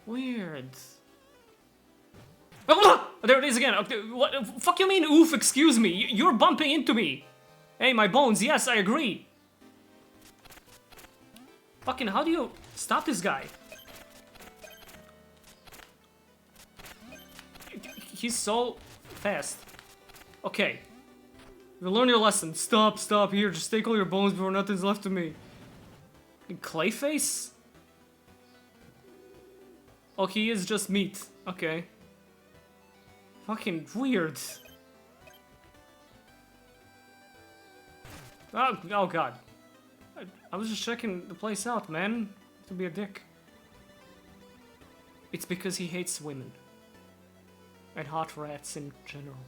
Weird. Oh, there it is again. Okay, what? Fuck you mean, oof, excuse me. You're bumping into me. Hey, my bones. Yes, I agree. Fucking, how do you stop this guy? He's so fast. Okay. You learn your lesson. Stop here. Just take all your bones before nothing's left of me. Clayface? Oh, he is just meat. Okay. Fucking weird. Oh god. I was just checking the place out, man. To be a dick. It's because he hates women. And hot rats in general.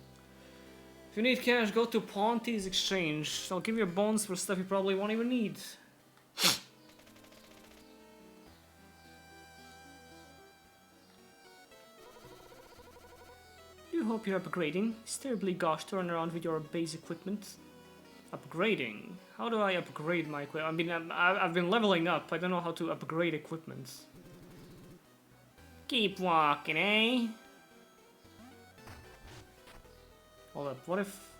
If you need cash, go to Ponty's Exchange. I'll give you bones for stuff you probably won't even need. You hope you're upgrading. It's terribly gosh to run around with your base equipment. Upgrading? How do I upgrade my equipment? I mean, I've been leveling up. I don't know how to upgrade equipment. Keep walking, eh? Hold up, what if...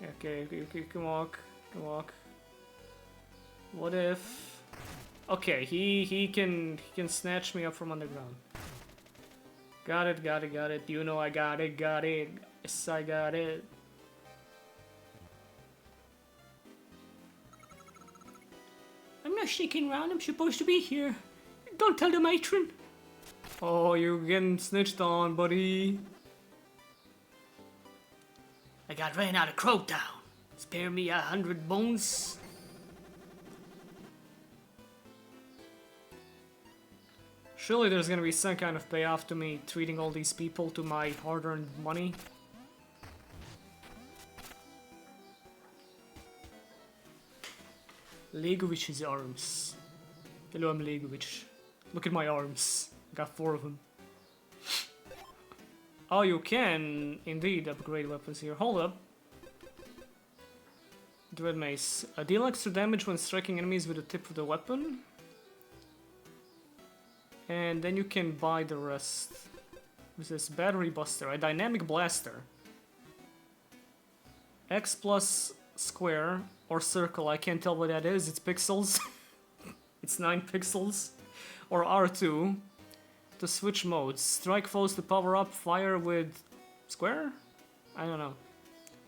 Okay, you can walk, What if... Okay, he can snatch me up from underground. Got it. You know I got it. Yes, I got it. I'm not shaking around, I'm supposed to be here. Don't tell the matron. Oh, you're getting snitched on, buddy. I got ran out of Crowtown. Spare me 100 bones. Surely there's gonna be some kind of payoff to me treating all these people to my hard-earned money. Legovich's arms. Hello, I'm Legovich. Look at my arms. I got 4 of them. Oh, you can indeed upgrade weapons here. Hold up. Dread Mace. Deal extra damage when striking enemies with the tip of the weapon. And then you can buy the rest. This is Battery Buster, a dynamic blaster. X plus square or circle, I can't tell what that is, it's pixels. It's 9 pixels. Or R2 to switch modes. Strike foes to power up, fire with square? I don't know.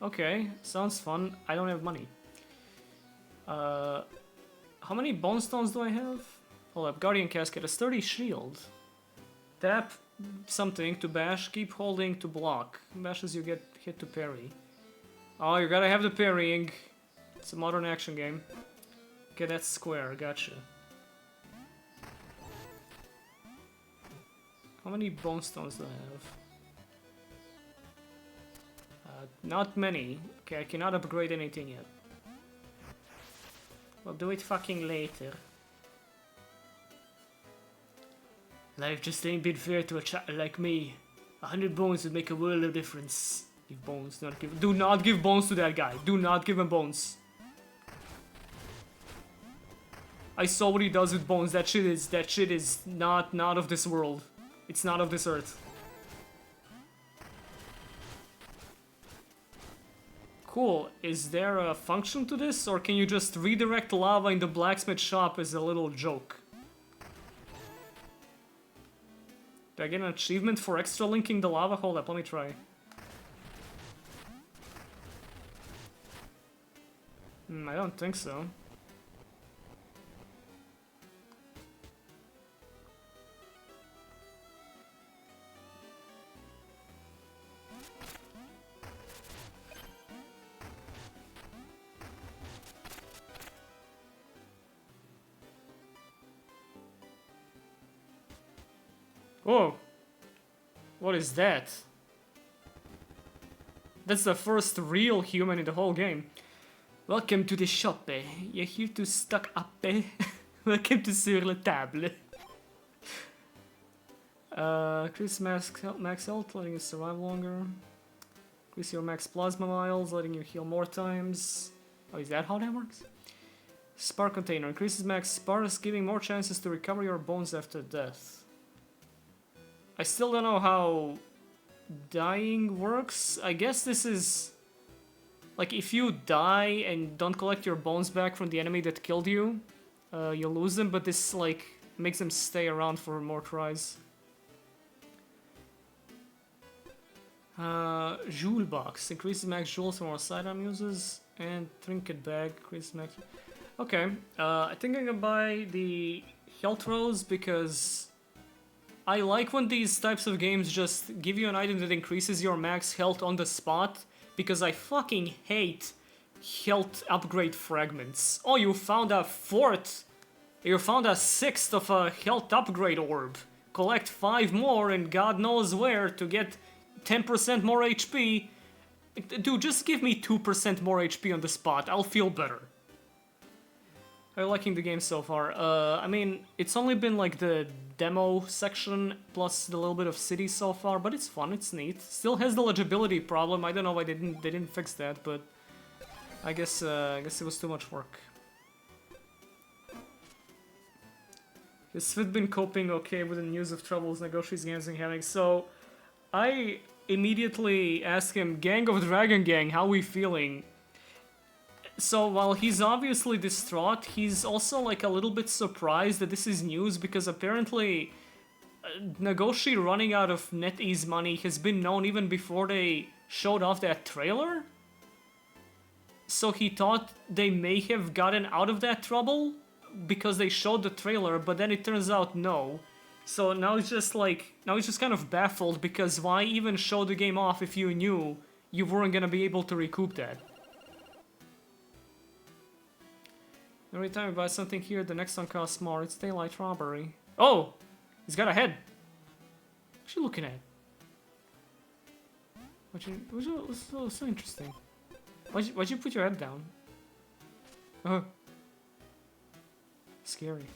Okay, sounds fun. I don't have money. How many bone stones do I have? Hold up, Guardian Casket, a sturdy shield. Tap something to bash, keep holding to block. Bashes you get hit to parry. Oh, you gotta have the parrying. It's a modern action game. Okay, that's square, gotcha. How many bone stones do I Not many. Okay, I cannot upgrade anything yet. We'll do it fucking later. Life just ain't been fair to a child like me. 100 bones would make a world of difference. Give bones, do not give bones to that guy. Do not give him bones. I saw what he does with bones. That shit is not of this world. It's not of this earth. Cool. Is there a function to this, or can you just redirect lava in the blacksmith shop as a little joke? Do I get an achievement for extra linking the lava? Hold up, let me try. I don't think so. Whoa! What is that? That's the first real human in the whole game. Welcome to the shop, eh? You're here to stock up, eh? Welcome to sur la table. Increase max health, letting you survive longer. Increase your max plasma miles, letting you heal more times. Oh, is that how that works? Spark container. Increases max sparks, giving more chances to recover your bones after death. I still don't know how dying works. I guess this is... like, if you die and don't collect your bones back from the enemy that killed you, you lose them, but this, like, makes them stay around for more tries. Jewel box. Increases max jewels for more sidearm uses. And trinket bag. Increases max... okay. I think I'm gonna buy the health rose because... I like when these types of games just give you an item that increases your max health on the spot, because I fucking hate health upgrade fragments. Oh, you found a fourth! You found a sixth of a health upgrade orb. Collect 5 more and God knows where to get 10% more HP. Dude, just give me 2% more HP on the spot, I'll feel better. I'm liking the game so far. I mean, it's only been like the demo section plus the little bit of city so far, but it's fun, it's neat. Still has the legibility problem. I don't know why they didn't fix that, but I guess it was too much work. Has Svit been coping okay with the news of troubles negotiating games and having? So I immediately asked him, Gang of Dragon Gang, how we feeling? So while he's obviously distraught, he's also like a little bit surprised that this is news, because apparently Nagoshi running out of NetEase money has been known even before they showed off that trailer. So he thought they may have gotten out of that trouble because they showed the trailer, but then it turns out no. So now he's just kind of baffled, because why even show the game off if you knew you weren't gonna be able to recoup that? Every time you buy something here, the next one costs more. It's daylight robbery. Oh! He's got a head! What you looking at? What's so interesting? Why'd you put your head down? Scary.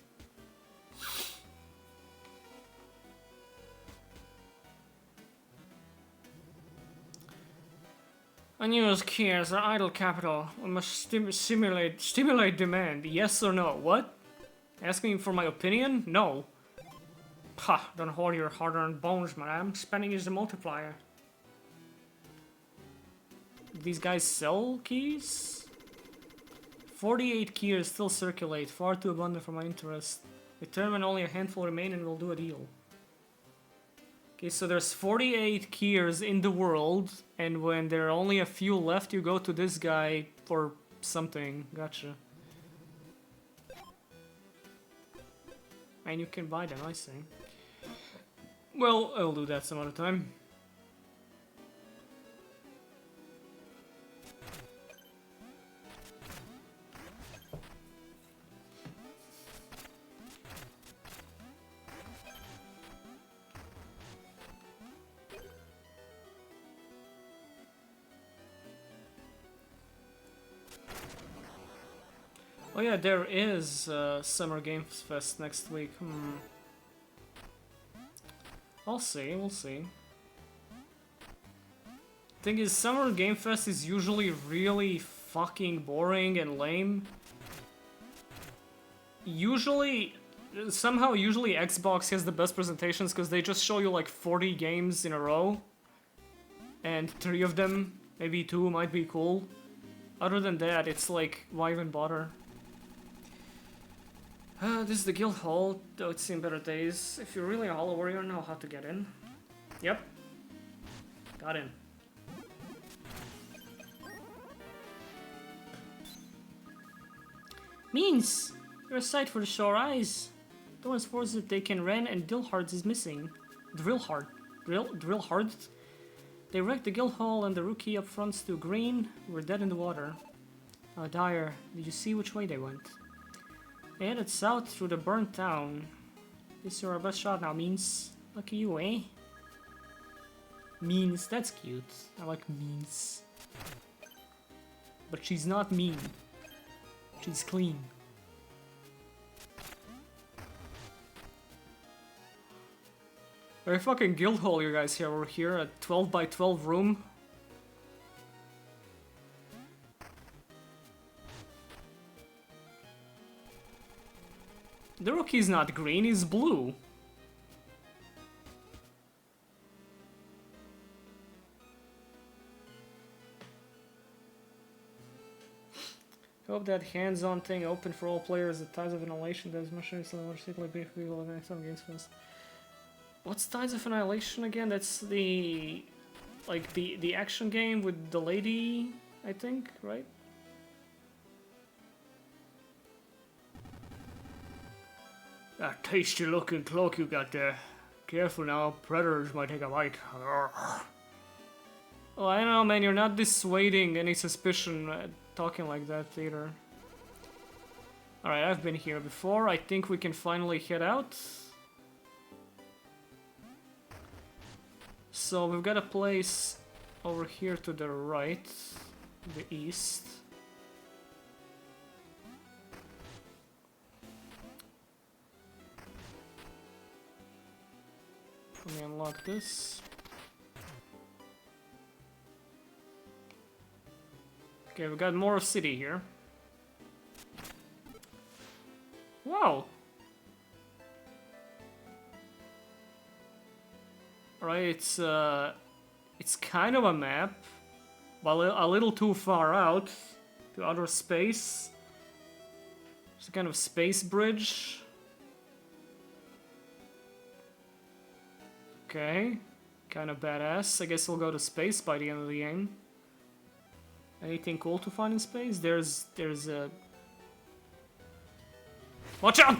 Unused keys are idle capital. We must stimulate demand. Yes or no? What? Asking for my opinion? No. Ha! Don't hoard your hard-earned bones, madame. Spending is the multiplier. These guys sell keys? 48 keys still circulate. Far too abundant for my interest. Determine only a handful remain and we'll do a deal. Okay, so there's 48 keys in the world, and when there are only a few left, you go to this guy for something. Gotcha. And you can buy them, I see. Well, I'll do that some other time. Oh yeah, there is Summer Games Fest next week. I'll see, we'll see. Thing is, Summer Game Fest is usually really fucking boring and lame. Usually Xbox has the best presentations because they just show you like 40 games in a row. And 3 of them, maybe 2, might be cool. Other than that, it's like, why even bother? This is the guild hall, though it's seen better days. If you're really a Hollow Warrior, know how to get in. Yep. Got in. Means! You're a sight for the sore eyes. The one's forces that they can ran and Drillhard is missing. Drillhard. Drillhard? They wrecked the guild hall and the rookie up front's too green. We're dead in the water. Dyer, did you see which way they went? They headed south through the burnt town. This is our best shot now, Means. Lucky you, eh? Means, that's cute. I like Means. But she's not mean. She's clean. Very fucking guild hall you guys here. We're here at 12 by 12 room. The rookie's not green, he's blue. Hope that hands-on thing open for all players. The Tides of Annihilation does much more particularly big for people in some games first. What's Tides of Annihilation again? That's the like the action game with the lady, I think, right? That tasty looking cloak you got there. Careful now, predators might take a bite. Oh, I don't know, man, you're not dissuading any suspicion talking like that either. Alright, I've been here before. I think we can finally head out. So we've got a place over here to the right, the east. Let me unlock this. Okay, we got more city here. Wow! Alright, it's kind of a map, but a little too far out to outer space. It's a kind of space bridge. Okay, kind of badass. I guess we'll go to space by the end of the game. Anything cool to find in space? There's a... Watch out!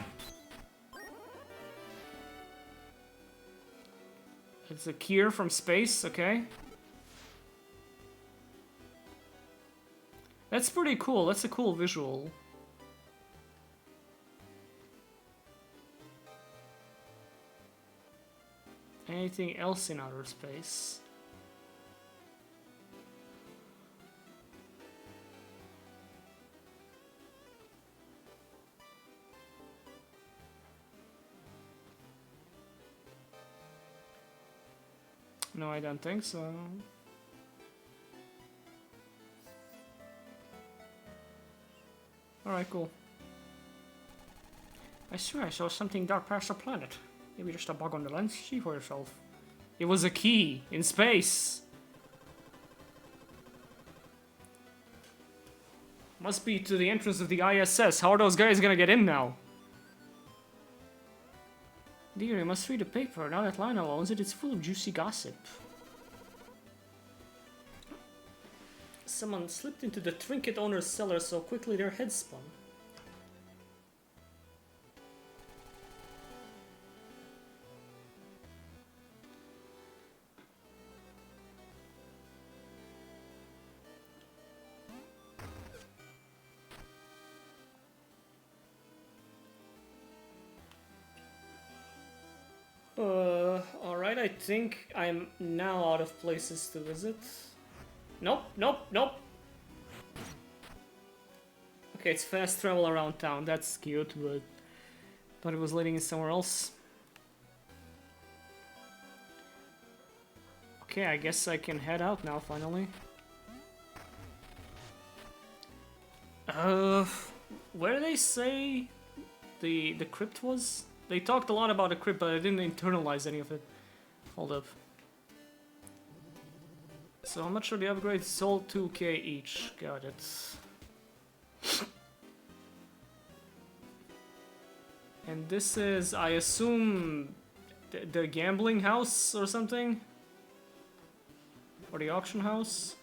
It's a Kier from space, okay. That's pretty cool, that's a cool visual. Anything else in outer space? No, I don't think so. Alright, cool. I swear I saw something dark past the planet. Maybe just a bug on the lens. See for yourself. It was a key in space. Must be to the entrance of the ISS. How are those guys gonna get in now? Dear, you must read the paper. Now that Lionel owns it, it's full of juicy gossip. Someone slipped into the trinket owner's cellar so quickly their heads spun. Alright, I think I'm now out of places to visit. Nope, nope, nope. Okay, Okay, it's fast travel around town. That's cute, but thought it was leading in somewhere else. Okay, I guess I can head out now, finally. Where did they say the crypt was? They talked a lot about the crypt, but I didn't internalize any of it. Hold up. So how much are the upgrades? Sold 2k each. Got it. And this is, I assume, the gambling house or something? Or the auction house?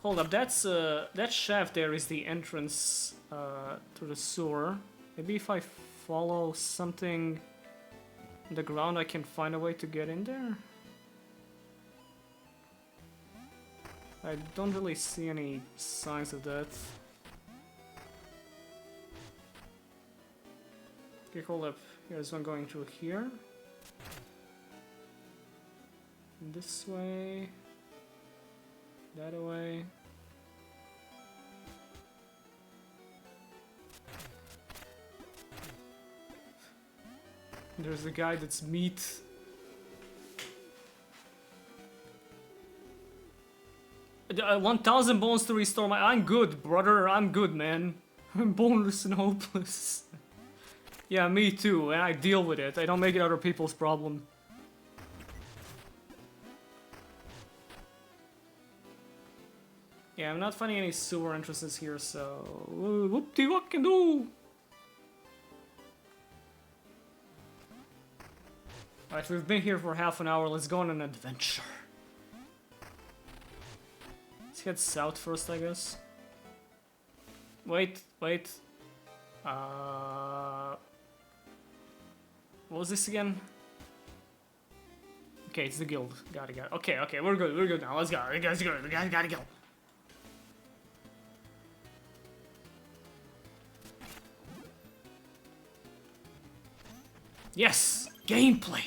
Hold up, that's that shaft there is the entrance to the sewer. Maybe if I follow something on the ground I can find a way to get in there? I don't really see any signs of that. Okay, hold up. Here's one going through here. This way. That way. There's a guy that's meat. 1,000 bones to restore my... I'm good, brother. I'm good, man. I'm boneless and hopeless. Yeah, me too, and I deal with it. I don't make it other people's problem. Yeah, I'm not finding any sewer entrances here, so... whoop-de-whack-and-do! Alright, we've been here for half an hour. Let's go on an adventure. Let's head south first, I guess. Wait. What was this again? Okay, it's the guild. Got it. Okay, we're good now. Let's go. We gotta go. Yes! Gameplay!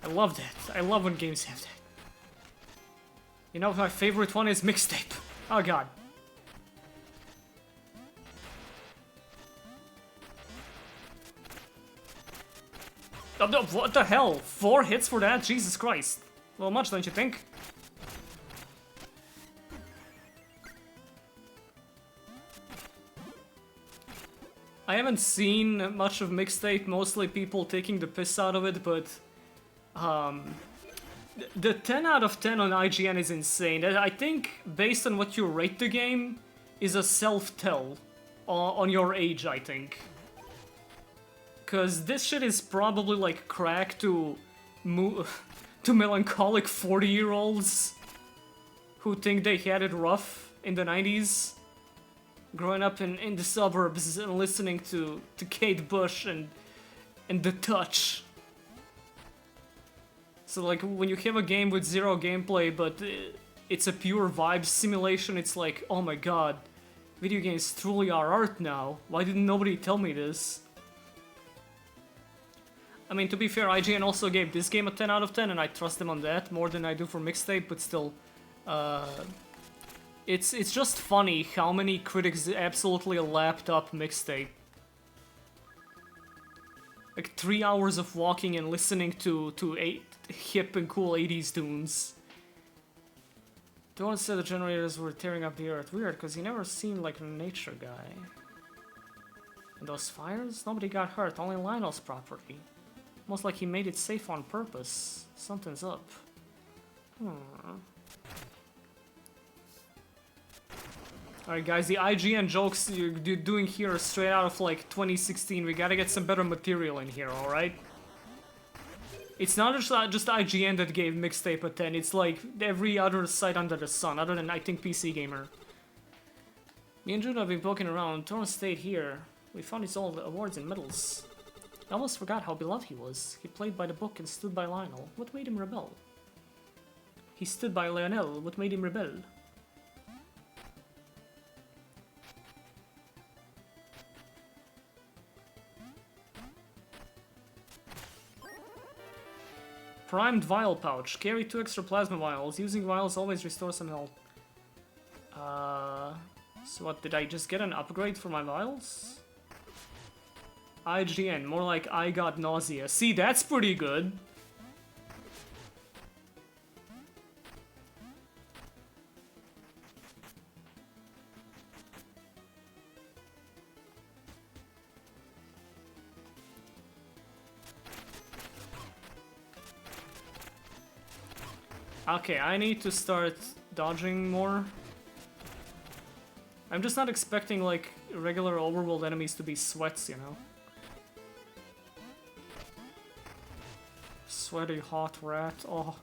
I love that. I love when games have that. You know, my favorite one is mixtape. Oh god. Oh, no, what the hell? 4 hits for that? Jesus Christ. A little much, don't you think? I haven't seen much of mixtape, mostly people taking the piss out of it, but the 10 out of 10 on IGN is insane. I think, based on what you rate the game, is a self-tell on your age, I think. Because this shit is probably like crack to melancholic 40-year-olds who think they had it rough in the 90s. Growing up in the suburbs and listening to Kate Bush and The Touch. So like when you have a game with zero gameplay but it's a pure vibe simulation, it's like, oh my god, video games truly are art now. Why didn't nobody tell me this? I mean, to be fair, IGN also gave this game a 10 out of 10 and I trust them on that more than I do for mixtape, but still. It's just funny how many critics absolutely lapped up mixtape. Like 3 hours of walking and listening to 8 hip and cool 80s tunes. Don't say the generators were tearing up the earth. Weird, because he never seemed like a nature guy. And those fires? Nobody got hurt, only Lionel's property. Almost like he made it safe on purpose. Something's up. Alright guys, the IGN jokes you're doing here are straight out of like 2016. We gotta get some better material in here, alright? It's not just IGN that gave mixtape a 10, it's like every other site under the sun, other than I think PC Gamer. Me and Judah have been poking around. Torn stayed here. We found his old awards and medals. I almost forgot how beloved he was. He played by the book and stood by Lionel. What made him rebel? He stood by Lionel. What made him rebel? Primed vial pouch. Carry 2 extra plasma vials. Using vials always restores some health. So what, did I just get an upgrade for my vials? IGN, more like I got nausea. See, that's pretty good. Okay, I need to start dodging more. I'm just not expecting, like, regular overworld enemies to be sweats, you know? Sweaty hot rat, oh.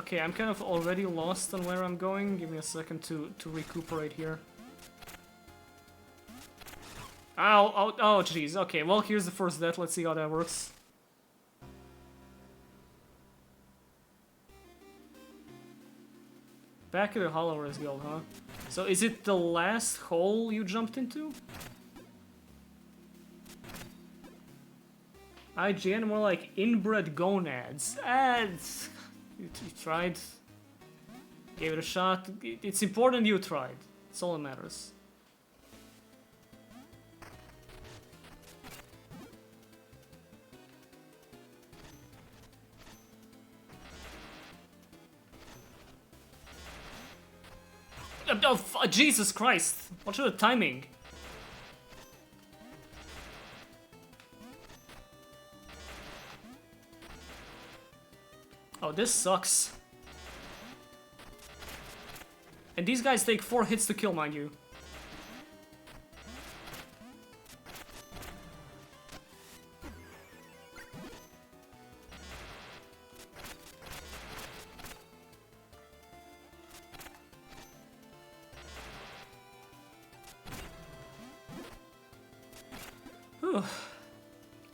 Okay, I'm kind of already lost on where I'm going. Give me a second to recuperate here. Ow, oh, oh, jeez. Okay, well, here's the first death. Let's see how that works. Back at the Hollowers Guild, huh? So is it the last hole you jumped into? IGN, more like inbred gonads. You tried. Gave it a shot. It's important you tried. That's all that matters. Oh, Jesus Christ! What's the timing? Oh, this sucks. And these guys take 4 hits to kill, mind you.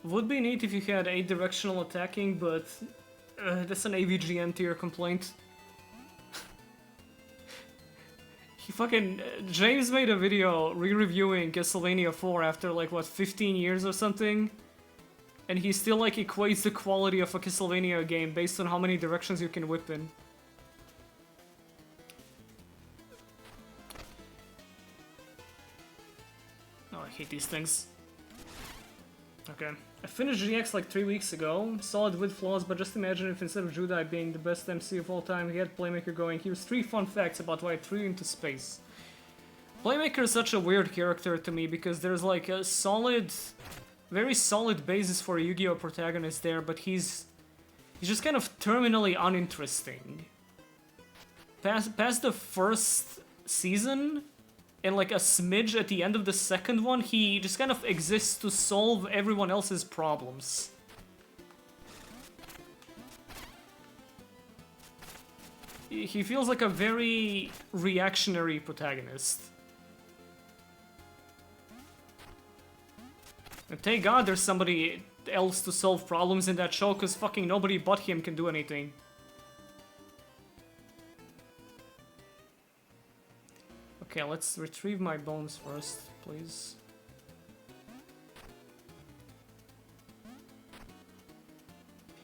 Would be neat if you had 8 directional attacking, but that's an AVGN tier complaint. He fucking... James made a video re-reviewing Castlevania 4 after like, what, 15 years or something? And he still like equates the quality of a Castlevania game based on how many directions you can whip in. Oh, I hate these things. Okay. I finished GX like 3 weeks ago. Solid with flaws, but just imagine if instead of Judai being the best MC of all time, he had Playmaker going. Here's 3 fun facts about why I threw into space. Playmaker is such a weird character to me because there's like a solid, very solid basis for a Yu-Gi-Oh protagonist there, but he's just kind of terminally uninteresting. Past the first season, and like a smidge at the end of the second one, he just kind of exists to solve everyone else's problems. He feels like a very reactionary protagonist. And thank God there's somebody else to solve problems in that show, cause fucking nobody but him can do anything. Okay, let's retrieve my bones first, please.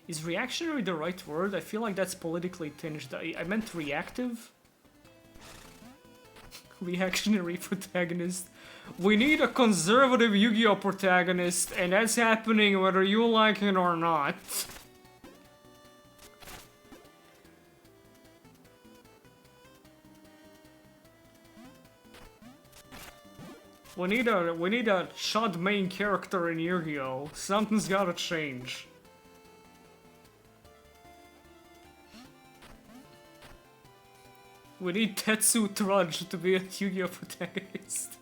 Is reactionary the right word? I feel like that's politically tinged. I meant reactive? Reactionary protagonist. We need a conservative Yu-Gi-Oh protagonist, and that's happening whether you like it or not. We need a Chud main character in Yu-Gi-Oh! Something's gotta change. We need Tetsu Trudge to be a Yu-Gi-Oh! Protagonist.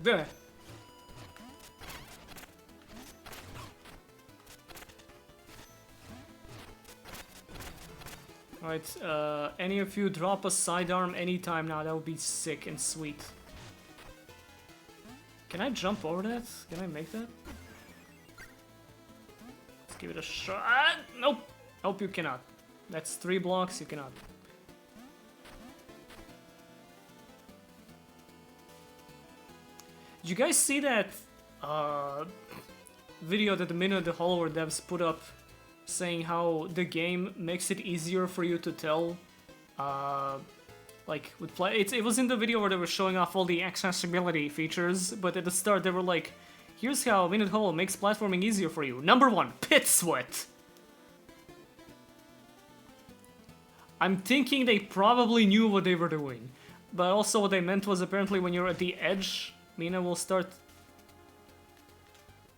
There. Alright, any of you drop a sidearm anytime now, that would be sick and sweet. Can I jump over that? Can I make that? Let's give it a shot. Ah, nope. Nope, you cannot. That's 3 blocks, you cannot. Did you guys see that video that the Minute the Hollower devs put up saying how the game makes it easier for you to tell like with play? It was in the video where they were showing off all the accessibility features, but at the start they were like, here's how Minute Hollow makes platforming easier for you. Number 1, pit sweat. I'm thinking they probably knew what they were doing, but also what they meant was apparently when you're at the edge, Mina will start...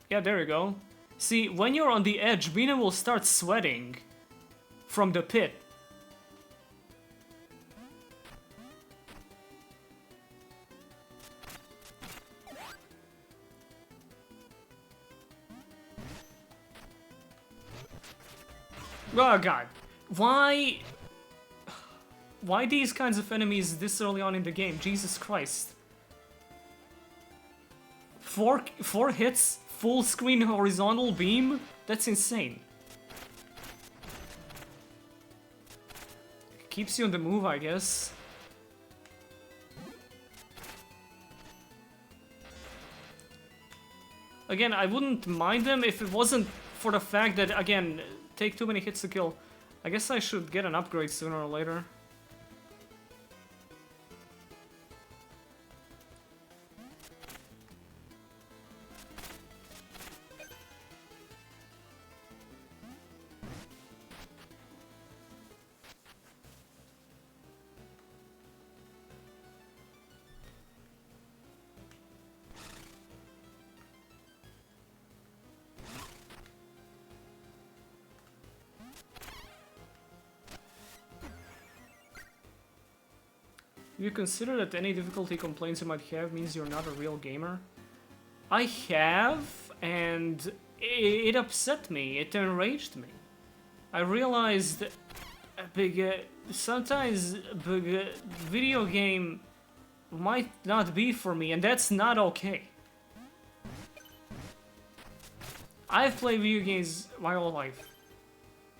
Yeah, there you go. See, when you're on the edge, Mina will start sweating from the pit. Oh god. Why these kinds of enemies this early on in the game? Jesus Christ. Four hits, full screen horizontal beam? That's insane. Keeps you on the move, I guess. Again, I wouldn't mind them if it wasn't for the fact that, again, take too many hits to kill. I guess I should get an upgrade sooner or later. You consider that any difficulty complaints you might have means you're not a real gamer? I have, and it upset me, it enraged me. I realized sometimes a video game might not be for me, and that's not okay. I've played video games my whole life,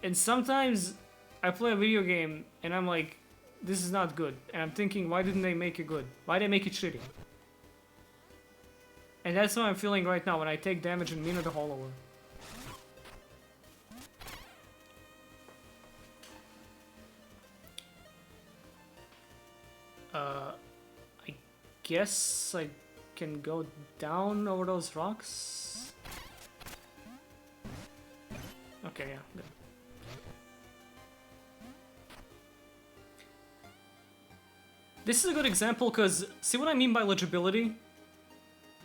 and sometimes I play a video game and I'm like, this is not good. And I'm thinking, why didn't they make it good? Why did they make it shitty? And that's what I'm feeling right now when I take damage in Mina the Hollower. I guess I can go down over those rocks? Okay, yeah, good. This is a good example, because see what I mean by legibility?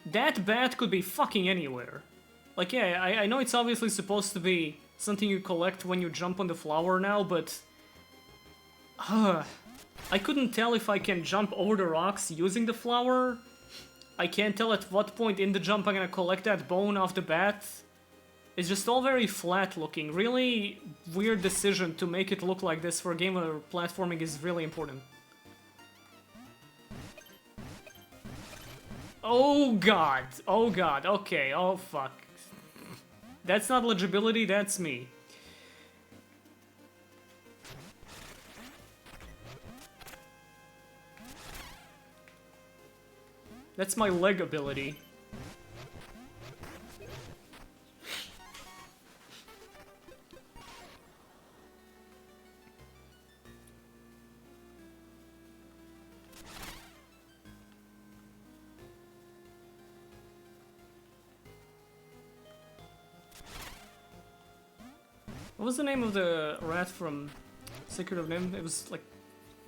That bat could be fucking anywhere. Like, yeah, I know it's obviously supposed to be something you collect when you jump on the flower now, but... I couldn't tell if I can jump over the rocks using the flower. I can't tell at what point in the jump I'm gonna collect that bone off the bat. It's just all very flat looking. Really weird decision to make it look like this for a game where platforming is really important. Oh god, okay, oh fuck. That's not legibility, that's me. That's my leg ability. What was the name of the rat from Secret of Nim? It was like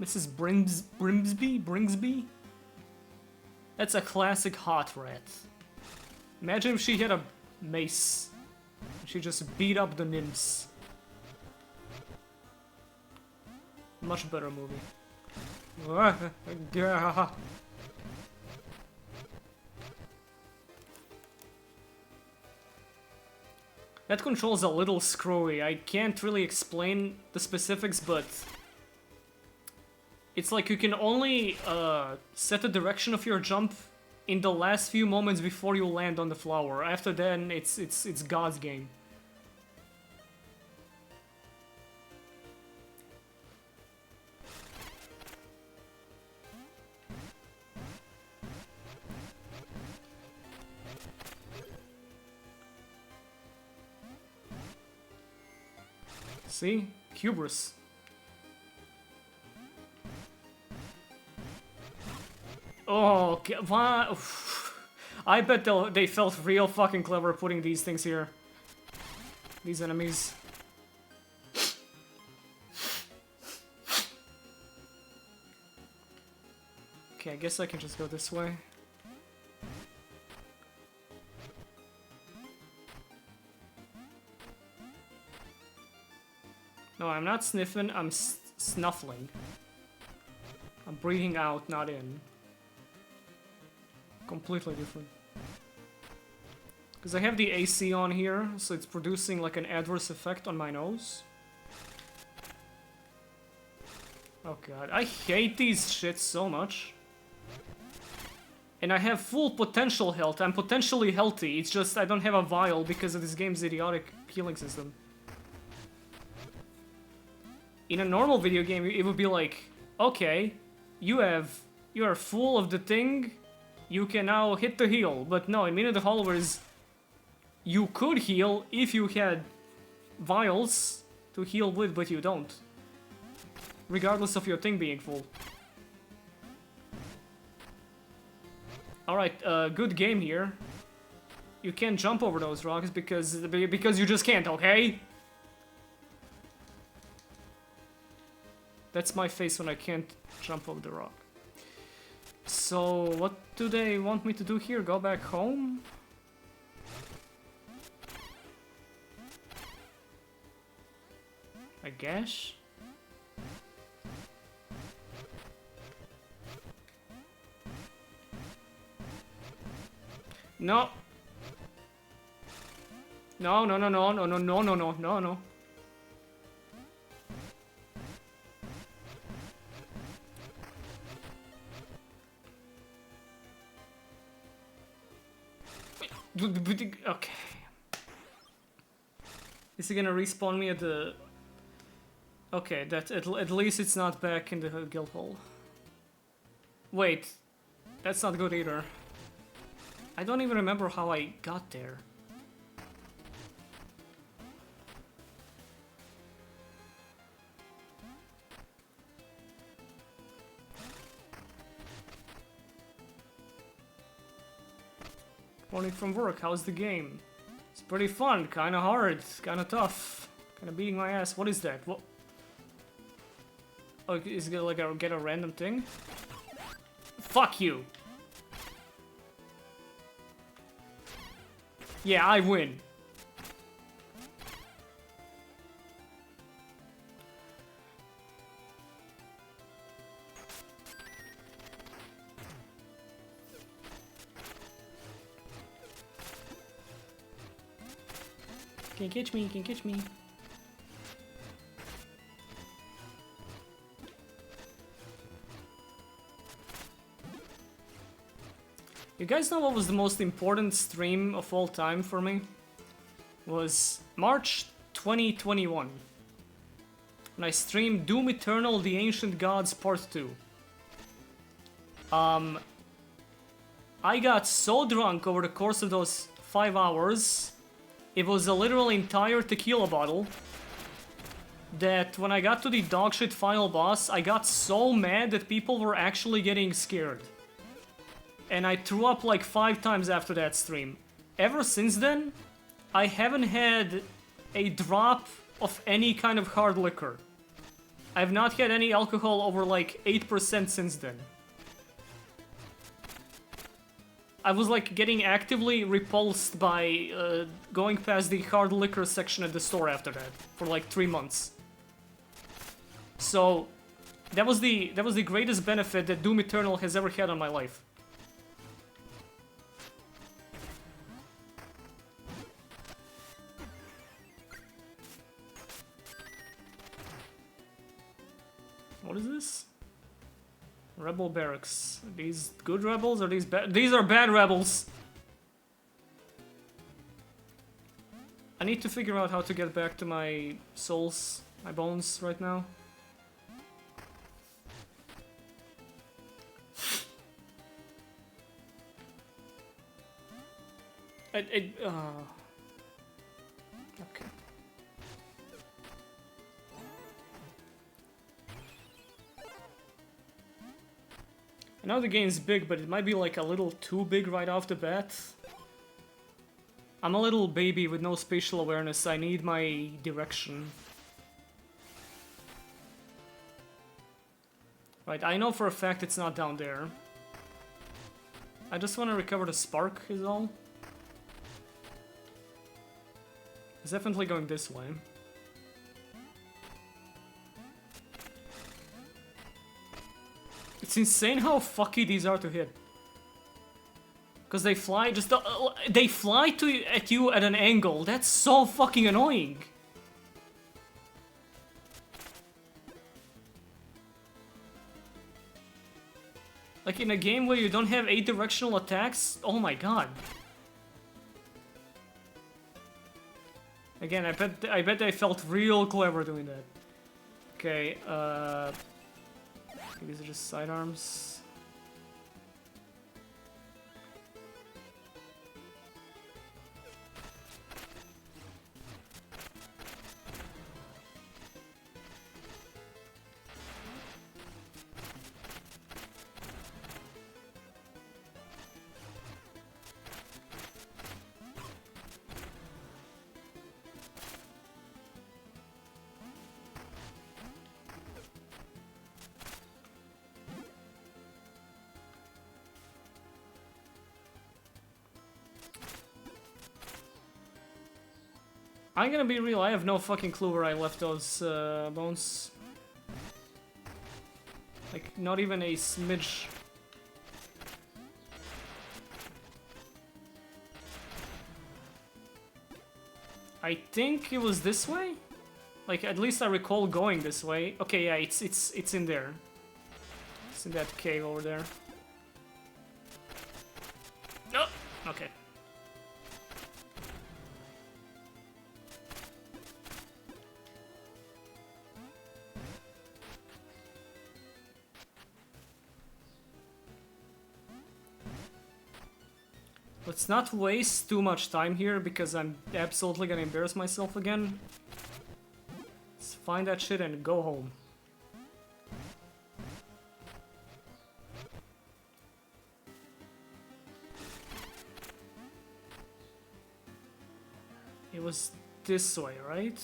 Mrs. Bringsby? That's a classic hot rat. Imagine if she had a mace. She just beat up the nymphs. Much better movie. That control's a little screwy. I can't really explain the specifics, but it's like you can only set the direction of your jump in the last few moments before you land on the flower. After then, it's God's game. See? Hubris. Oh, okay. What? I bet they felt real fucking clever putting these things here. These enemies. Okay, I guess I can just go this way. No, I'm not sniffing, I'm snuffling. I'm breathing out, not in. Completely different. Because I have the AC on here, so it's producing like an adverse effect on my nose. Oh god, I hate these shits so much. And I have full potential health, I'm potentially healthy, it's just I don't have a vial because of this game's idiotic healing system. In a normal video game, it would be like, okay, you are full of the thing, you can now hit the heal. But no, in Minute of Followers, you could heal if you had vials to heal with, but you don't. Regardless of your thing being full. Alright, good game here. You can't jump over those rocks because you just can't, okay? That's my face when I can't jump over the rock. So, what do they want me to do here? Go back home? I guess? No! No, no, no, no, no, no, no, no, no, no, no. Okay. Is he gonna respawn me at the... Okay, that at least it's not back in the guild hall. Wait, that's not good either. I don't even remember how I got there. Morning from work, how's the game? It's pretty fun, kinda hard, kinda tough. Kinda beating my ass. What is that? What? Oh, is it gonna like get a random thing? Fuck you! Yeah, I win. Can't catch me, can't catch me. You guys know what was the most important stream of all time for me? Was March 2021. When I streamed Doom Eternal: The Ancient Gods Part 2. I got so drunk over the course of those 5 hours. It was a literal entire tequila bottle that when I got to the dogshit final boss, I got so mad that people were actually getting scared. And I threw up like 5 times after that stream. Ever since then, I haven't had a drop of any kind of hard liquor. I've not had any alcohol over like 8% since then. I was like getting actively repulsed by going past the hard liquor section at the store after that for like 3 months. So that was the greatest benefit that Doom Eternal has ever had on my life. What is this? Rebel barracks. Are these good rebels or these bad? These are bad rebels. I need to figure out how to get back to my souls, my bones right now. Okay. I know the game's big, but it might be like a little too big right off the bat. I'm a little baby with no spatial awareness. I need my direction. Right, I know for a fact it's not down there. I just want to recover the spark, is all. It's definitely going this way. It's insane how fucky these are to hit. Because they fly just... they fly at you at an angle. That's so fucking annoying. Like in a game where you don't have 8 directional attacks? Oh my god. Again, I bet they felt real clever doing that. Okay, these are just sidearms. I'm gonna be real, I have no fucking clue where I left those bones. Like, not even a smidge. I think it was this way? Like, at least I recall going this way. Okay, yeah, it's in there. It's in that cave over there. Oh, okay. Let's not waste too much time here because I'm absolutely gonna embarrass myself again. Let's find that shit and go home. It was this way, right?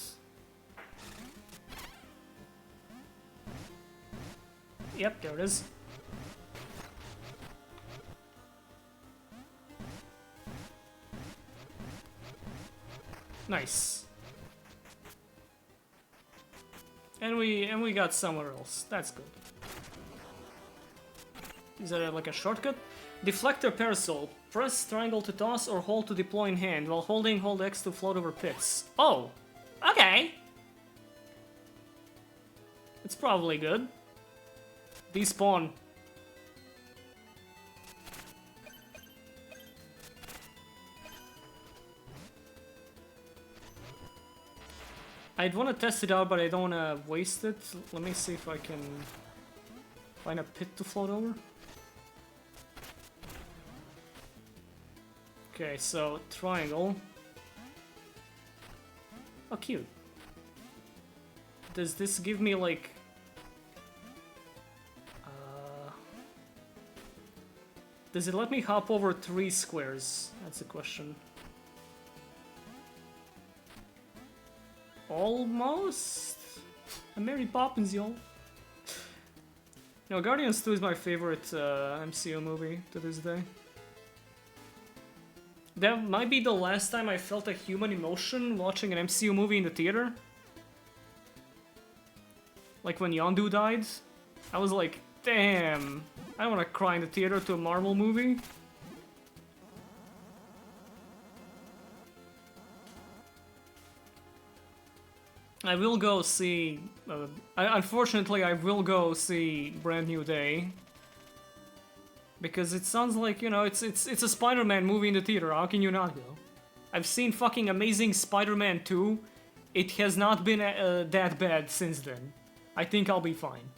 Yep, there it is. Nice. And we got somewhere else. That's good. Is that like a shortcut? Deflector parasol. Press triangle to toss or hold to deploy in hand. While holding, hold X to float over pits. Oh! Okay! It's probably good. Despawn. I'd want to test it out, but I don't want to waste it. Let me see if I can find a pit to float over. Okay, so triangle. Oh, cute. Does this give me like... Does it let me hop over 3 squares? That's the question. Almost? I'm Mary Poppins, y'all. No, Guardians 2 is my favorite MCU movie to this day. That might be the last time I felt a human emotion watching an MCU movie in the theater. Like when Yondu died. I was like, damn, I don't want to cry in the theater to a Marvel movie. I will go see... unfortunately, I will go see Brand New Day Because it sounds like, you know, it's a Spider-Man movie in the theater. How can you not go? I've seen fucking Amazing Spider-Man 2. It has not been that bad since then. I think I'll be fine.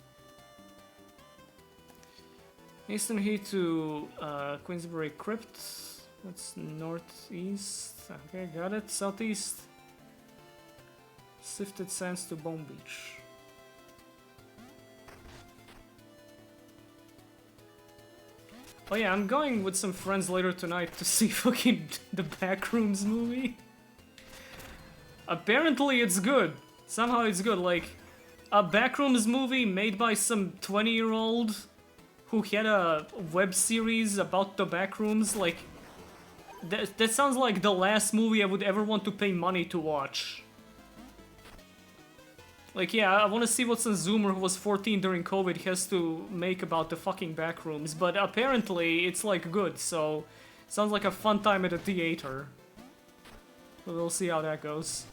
Eastern Heat to Queensbury Crypt. That's northeast. Okay, got it. Southeast. Sifted Sands to Bone Beach. Oh yeah, I'm going with some friends later tonight to see fucking the Backrooms movie. Apparently it's good. Somehow it's good. Like, a Backrooms movie made by some 20-year-old who had a web series about the Backrooms. Like, that sounds like the last movie I would ever want to pay money to watch. Like, yeah, I want to see what some Zoomer who was 14 during COVID has to make about the fucking Backrooms, but apparently it's, like, good, so sounds like a fun time at the theater. But we'll see how that goes.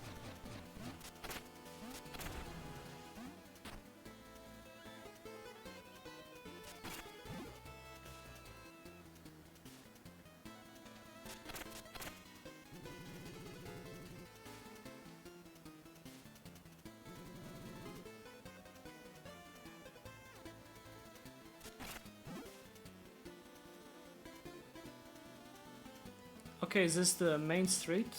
Okay, is this the main street?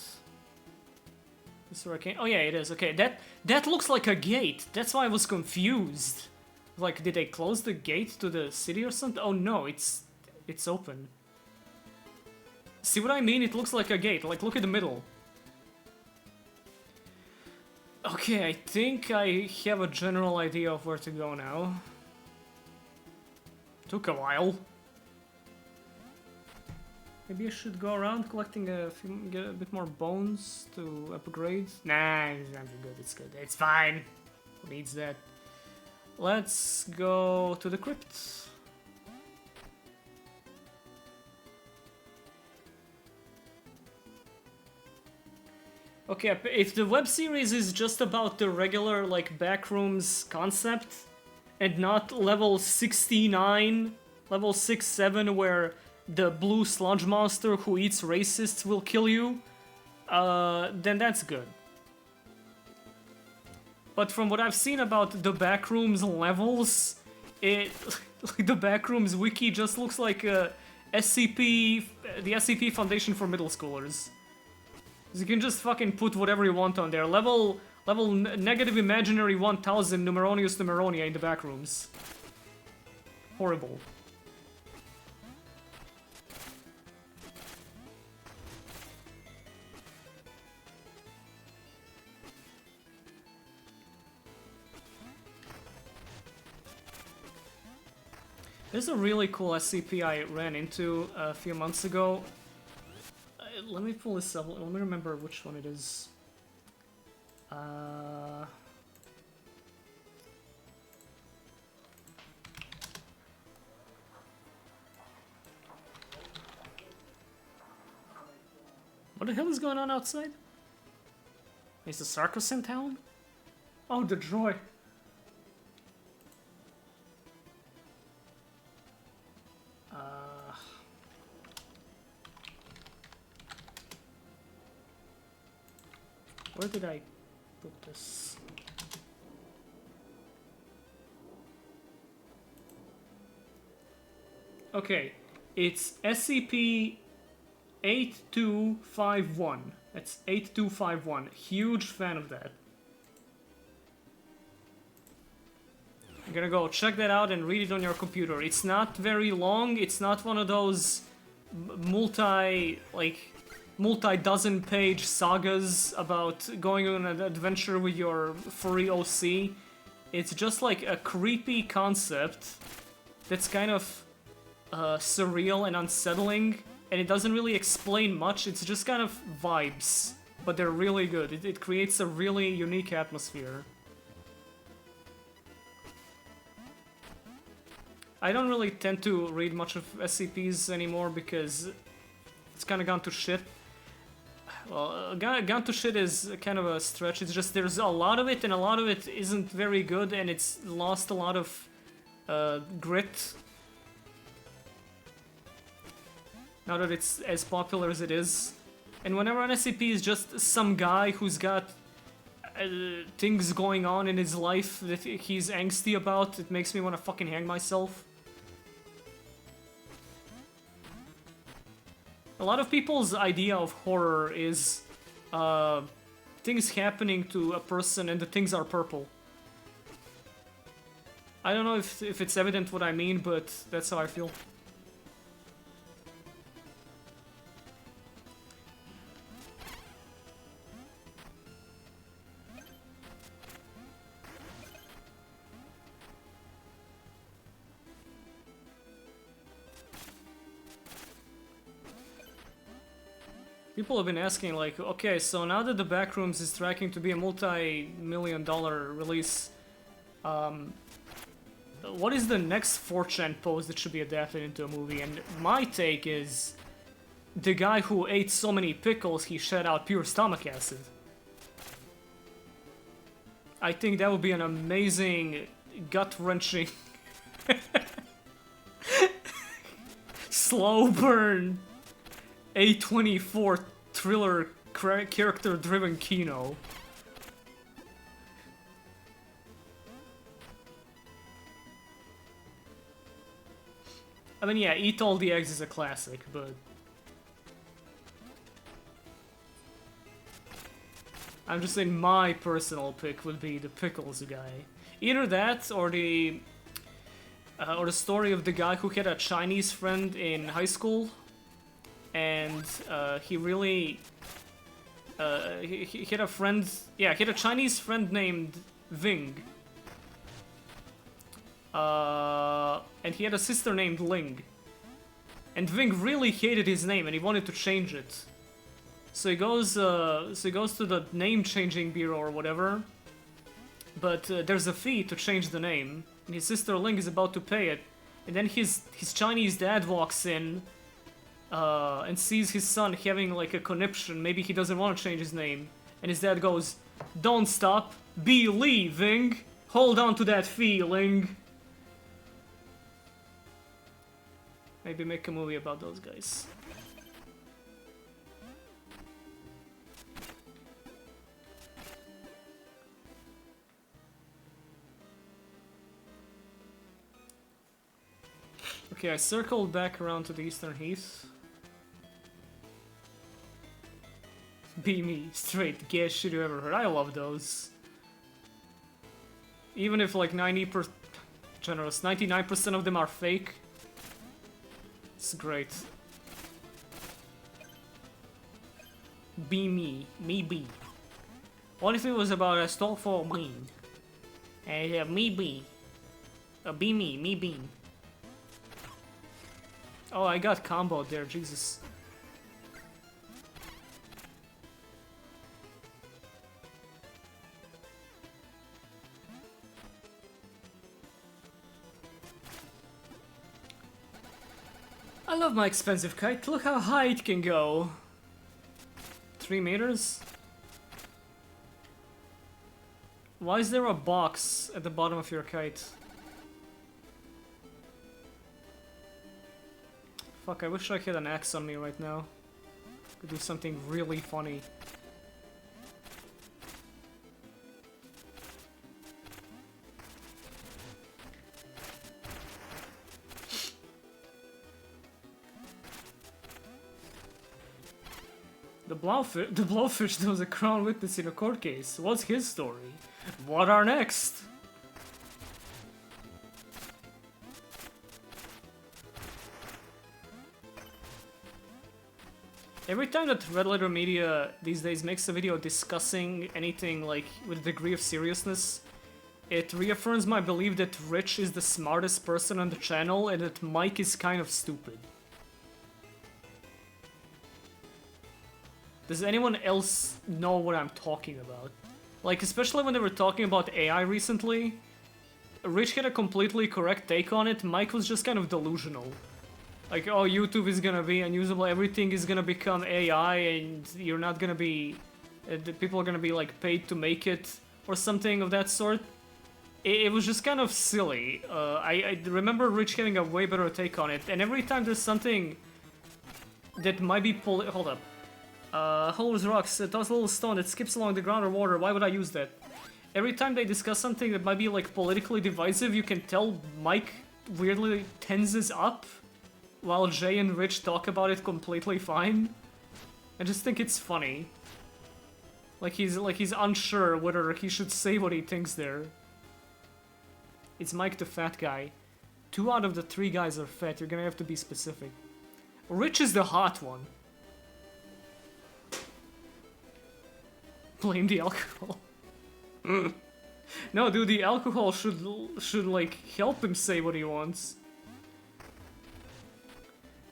This where I came? Oh yeah, it is. Okay, that looks like a gate. That's why I was confused. Like, did they close the gate to the city or something? Oh no, it's open. See what I mean? It looks like a gate. Like, look at the middle. Okay, I think I have a general idea of where to go now. Took a while. Maybe I should go around collecting get a bit more bones to upgrade. Nah, it's not good, it's good. It's fine. Who needs that? Let's go to the crypt. Okay, if the web series is just about the regular, like, Backrooms concept, and not level 69, level 6-7, where the blue sludge monster who eats racists will kill you, then that's good. But from what I've seen about the Backrooms levels, the Backrooms wiki just looks like the SCP Foundation for middle schoolers. You can just fucking put whatever you want on there. Level negative imaginary 1000 Numeronius Numeronia in the Backrooms. Horrible. There's a really cool SCP I ran into a few months ago. Let me pull this up. Let me remember which one it is. What the hell is going on outside? Is the Sarkos in town? Oh, the droid. Where did I put this? Okay, it's SCP-8251. That's 8251. Huge fan of that. I'm gonna go check that out and read it on your computer. It's not very long. It's not one of those multi-dozen page sagas about going on an adventure with your furry OC. It's just like a creepy concept that's kind of surreal and unsettling, and it doesn't really explain much. It's just kind of vibes, but they're really good. It creates a really unique atmosphere. I don't really tend to read much of SCPs anymore because it's kind of gone to shit. Well, gone to shit is kind of a stretch. It's just there's a lot of it, and a lot of it isn't very good, and it's lost a lot of grit. now that it's as popular as it is. And whenever an SCP is just some guy who's got things going on in his life that he's angsty about, it makes me want to fucking hang myself. A lot of people's idea of horror is things happening to a person and the things are purple. I don't know if it's evident what I mean, but that's how I feel. People have been asking, like, okay, so now that the Backrooms is tracking to be a multi-million-dollar release, what is the next 4chan post that should be adapted into a movie? And my take is, the guy who ate so many pickles, he shed out pure stomach acid. I think that would be an amazing, gut-wrenching, slow burn A24 thriller character-driven kino. I mean, yeah, Eat All the Eggs is a classic, but I'm just saying my personal pick would be the Pickles guy. Either that or the story of the guy who had a Chinese friend in high school, and he really he had a friend. Yeah, he had a Chinese friend named Ving. And he had a sister named Ling. And Ving really hated his name and he wanted to change it. So he goes to the name changing bureau or whatever. But there's a fee to change the name. And his sister Ling is about to pay it. And then his Chinese dad walks in and sees his son having like a conniption. Maybe he doesn't want to change his name. And his dad goes, "Don't stop, be leaving. Hold on to that feeling." Maybe make a movie about those guys. Okay, I circled back around to the Eastern Heath. Be me, straight, gayest shit you ever heard. I love those. Even if like 99% of them are fake. It's great. Be me, me be. What if it was about a stole for me? Me be. Be me be. Oh, I got comboed there, Jesus. I love my expensive kite. Look how high it can go. 3 meters? Why is there a box at the bottom of your kite? Fuck, I wish I had an axe on me right now. Could do something really funny. The Blowfish that was a crown witness in a court case. What's his story? What are next? Every time that Red Letter Media these days makes a video discussing anything like with a degree of seriousness, it reaffirms my belief that Rich is the smartest person on the channel and that Mike is kind of stupid. Does anyone else know what I'm talking about? Like, especially when they were talking about AI recently, Rich had a completely correct take on it, Mike was just kind of delusional. Like, oh, YouTube is gonna be unusable, everything is gonna become AI, and you're not gonna be... the people are gonna be, like, paid to make it, or something of that sort. It was just kind of silly. I remember Rich having a way better take on it, and every time there's something that might be hold up. Hollows rocks, toss a little stone that skips along the ground or water. Why would I use that? Every time they discuss something that might be like politically divisive, you can tell Mike weirdly tenses up while Jay and Rich talk about it completely fine. I just think it's funny. Like he's unsure whether he should say what he thinks there. It's Mike the fat guy. 2 out of the 3 guys are fat, you're gonna have to be specific. Rich is the hot one. Blame the alcohol. No, dude, the alcohol should like help him say what he wants.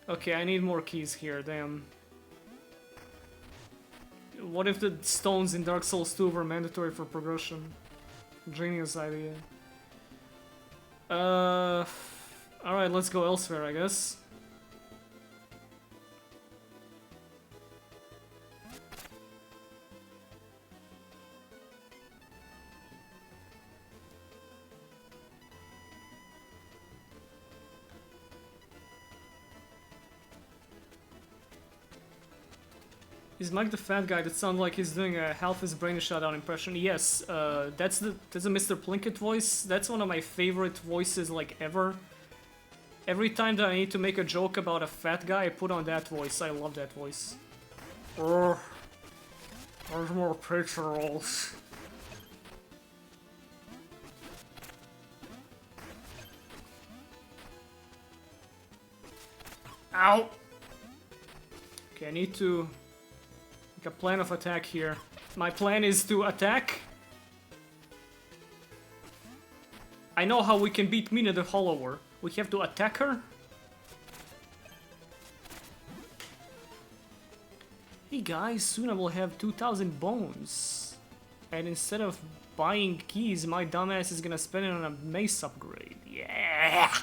Okay, I need more keys here, damn. What if the stones in Dark Souls 2 were mandatory for progression? Genius idea. Alright, let's go elsewhere, I guess. Is Mike the fat guy that sounds like he's doing a half his brain shutdown impression? Yes, that's a Mr. Plinkett voice. That's one of my favorite voices like ever. Every time that I need to make a joke about a fat guy, I put on that voice. I love that voice. There's more pizza rolls. Ow! Okay, I need to make a plan of attack here. My plan is to attack. I know how we can beat Mina the Hollower. We have to attack her. Hey guys, soon I will have 2,000 bones. And instead of buying keys, my dumbass is gonna spend it on a mace upgrade. Yeah!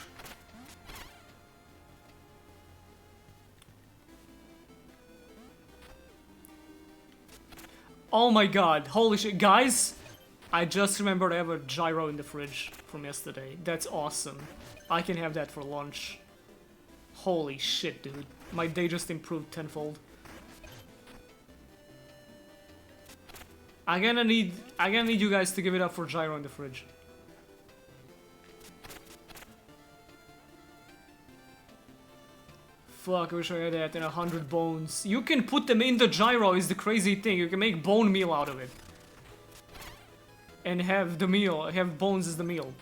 Oh my god, holy shit. Guys, I just remembered I have a gyro in the fridge from yesterday. That's awesome. I can have that for lunch. Holy shit, dude. My day just improved tenfold. I'm gonna need you guys to give it up for gyro in the fridge. Fuck, I wish I had that in 100 bones. You can put them in the gyro is the crazy thing. You can make bone meal out of it. And have the meal, have bones as the meal.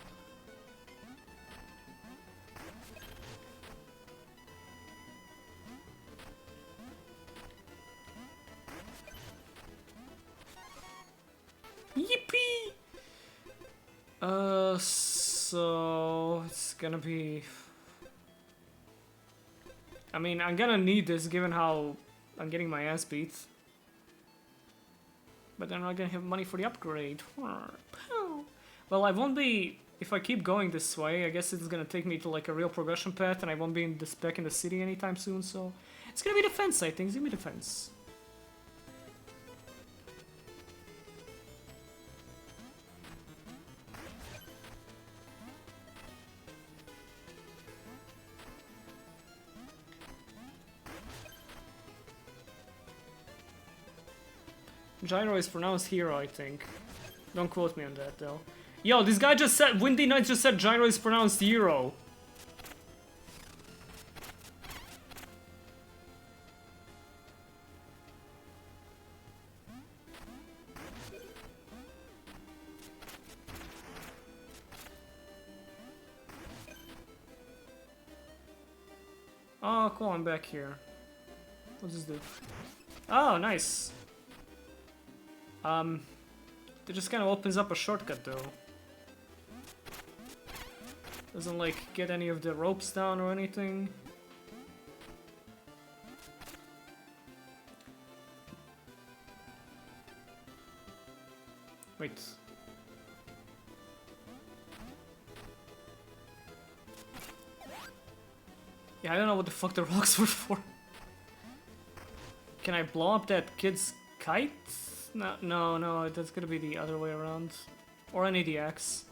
Yippee! So it's gonna be... I mean, I'm gonna need this given how I'm getting my ass beat. But I'm not gonna have money for the upgrade. Well, I won't be... If I keep going this way, I guess it's gonna take me to like a real progression path and I won't be back in the city anytime soon, so... It's gonna be the fence, I think. Give me the fence. Gyro is pronounced hero, I think. Don't quote me on that, though. Yo, this guy just said... Windy Knight just said Gyro is pronounced hero. Oh, cool, I'm back here. What does this do? Oh, nice. It just kind of opens up a shortcut though. Doesn't like get any of the ropes down or anything. Wait. Yeah, I don't know what the fuck the rocks were for. Can I blow up that kid's kite? No, that's gonna be the other way around. Or I need the axe.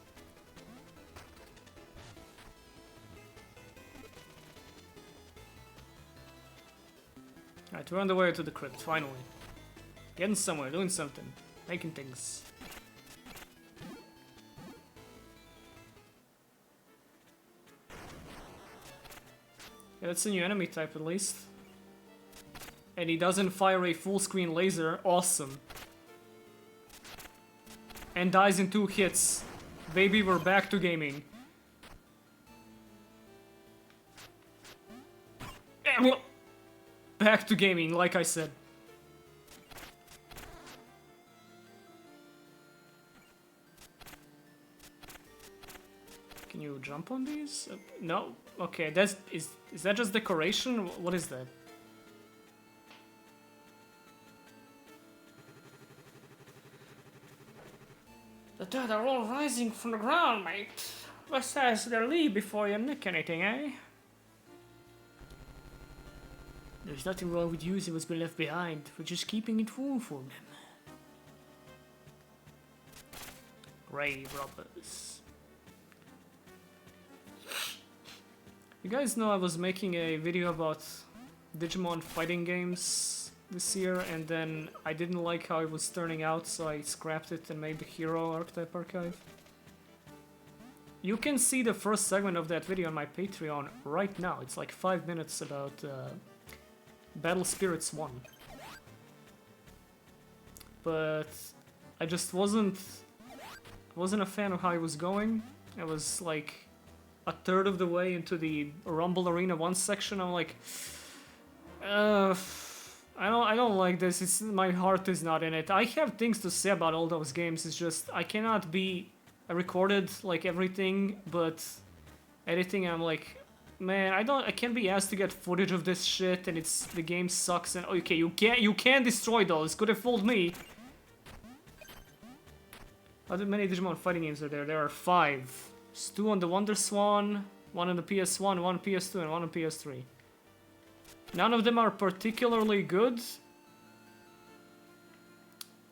Alright, we're on the way to the crypt, finally. Getting somewhere, doing something. Making things. Yeah, that's a new enemy type at least. And he doesn't fire a full screen laser. Awesome. And dies in 2 hits. Baby, we're back to gaming. Back to gaming, like I said. Can you jump on these? No? Okay, is that just decoration? What is that? The dead are all rising from the ground, mate. Let's ask their leave before you nick anything, eh? There's nothing wrong with using what's been left behind. We're just keeping it warm for them. Grave robbers. You guys know I was making a video about Digimon fighting games this year, and then I didn't like how it was turning out, so I scrapped it and made the Hero Archetype Archive. You can see the first segment of that video on my Patreon right now. It's like 5 minutes about Battle Spirits 1. But I just wasn't a fan of how it was going. I was like a third of the way into the Rumble Arena 1 section. I'm like, I don't like this. My heart is not in it. I have things to say about all those games. It's just I cannot be. I recorded like everything, but editing. I'm like, man, I can't be asked to get footage of this shit, and the game sucks. And okay, you can't destroy those. Could have fooled me. How many Digimon fighting games are there? There are 5. There's 2 on the Wonder Swan, 1 on the PS1, 1 on PS2, and 1 on PS3. None of them are particularly good,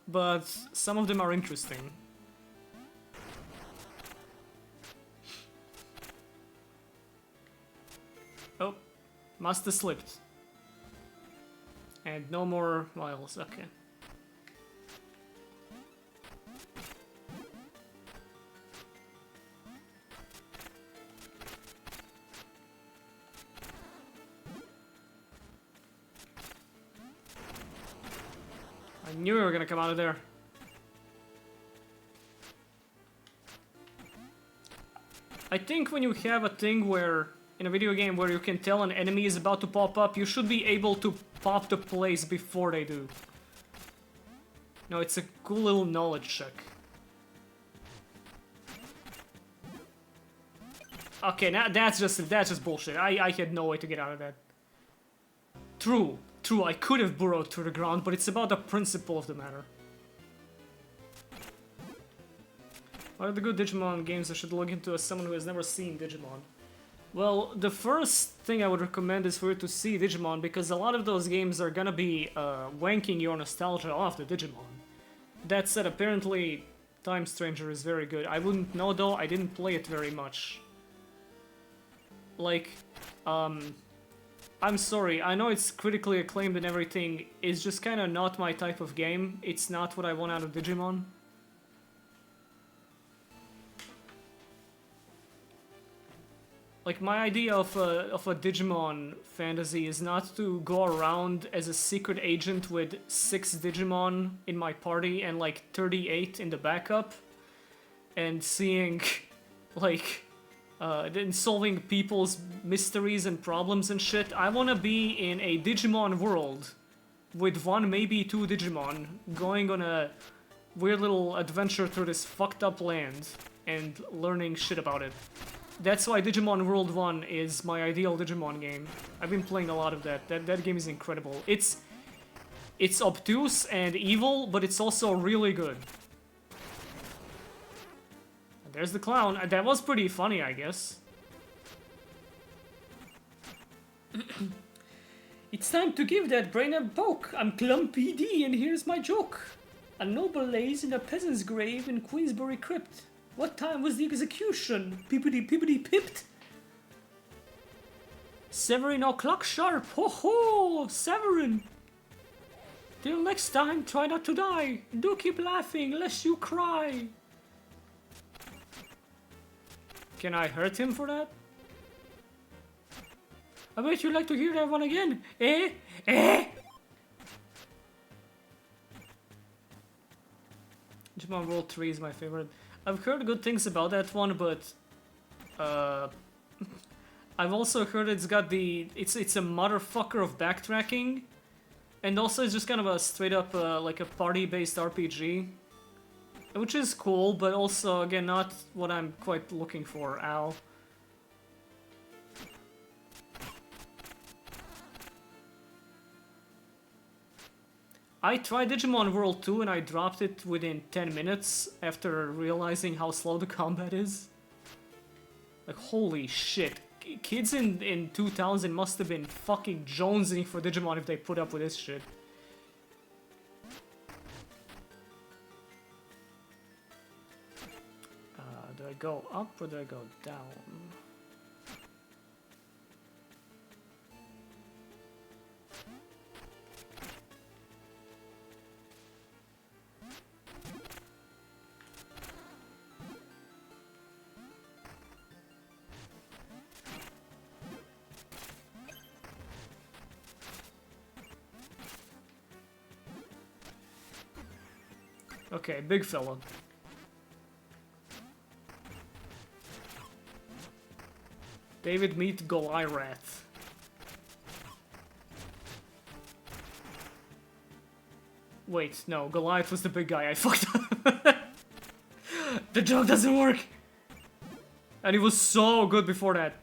but some of them are interesting. Oh, must have slipped. And no more vials, okay. I knew we were gonna come out of there. I think when you have a thing where, in a video game where you can tell an enemy is about to pop up, you should be able to pop the place before they do. No, it's a cool little knowledge check. Okay, now that's just bullshit. I had no way to get out of that. True, I could have burrowed through the ground, but it's about the principle of the matter. What are the good Digimon games I should look into as someone who has never seen Digimon? Well, the first thing I would recommend is for you to see Digimon, because a lot of those games are gonna be wanking your nostalgia off the Digimon. That said, apparently Time Stranger is very good. I wouldn't know though, I didn't play it very much. Like, I'm sorry, I know it's critically acclaimed and everything, it's just kinda not my type of game. It's not what I want out of Digimon. Like, my idea of a Digimon fantasy is not to go around as a secret agent with 6 Digimon in my party and like 38 in the backup and seeing, like, then solving people's mysteries and problems and shit. I wanna be in a Digimon world with 1, maybe 2 Digimon going on a weird little adventure through this fucked up land and learning shit about it. That's why Digimon World 1 is my ideal Digimon game. I've been playing a lot of that. That game is incredible. It's obtuse and evil, but it's also really good. And there's the clown. That was pretty funny, I guess. It's time to give that brain a poke. I'm Clumpy D, and here's my joke. A noble lays in a peasant's grave in Queensbury Crypt. What time was the execution? Pippity-pippity-pipped? Severin o'clock sharp. Ho ho! Severin! Till next time, try not to die. Do keep laughing, lest you cry. Can I hurt him for that? I bet you'd like to hear that one again. Eh? Eh? Digimon World 3 is my favorite. I've heard good things about that one, but I've also heard it's got the it's a motherfucker of backtracking, and also it's just kind of a straight up like a party-based RPG, which is cool, but also again not what I'm quite looking for. Ow. I tried Digimon World 2 and I dropped it within 10 minutes after realizing how slow the combat is. Like, holy shit. Kids in 2000 must have been fucking jonesing for Digimon if they put up with this shit. Do I go up or do I go down? Okay, big fella. David meet Goliath. Wait, no, Goliath was the big guy. I fucked up. The joke doesn't work. And he was so good before that.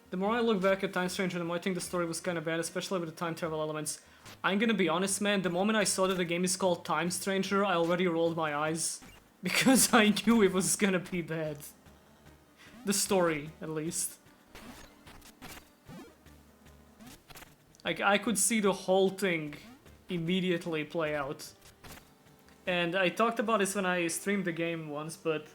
The more I look back at Time Stranger, the more I think the story was kind of bad, especially with the time travel elements. I'm gonna be honest, man, the moment I saw that the game is called Time Stranger, I already rolled my eyes. Because I knew it was gonna be bad. The story, at least. Like, I could see the whole thing immediately play out. And I talked about this when I streamed the game once, but...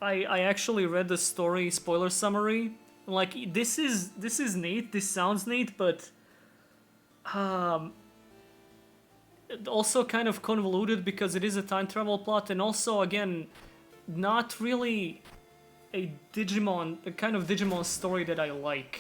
I actually read the story spoiler summary. Like, this is neat, this sounds neat, but also kind of convoluted because it is a time travel plot, and also again not really a kind of Digimon story that I like.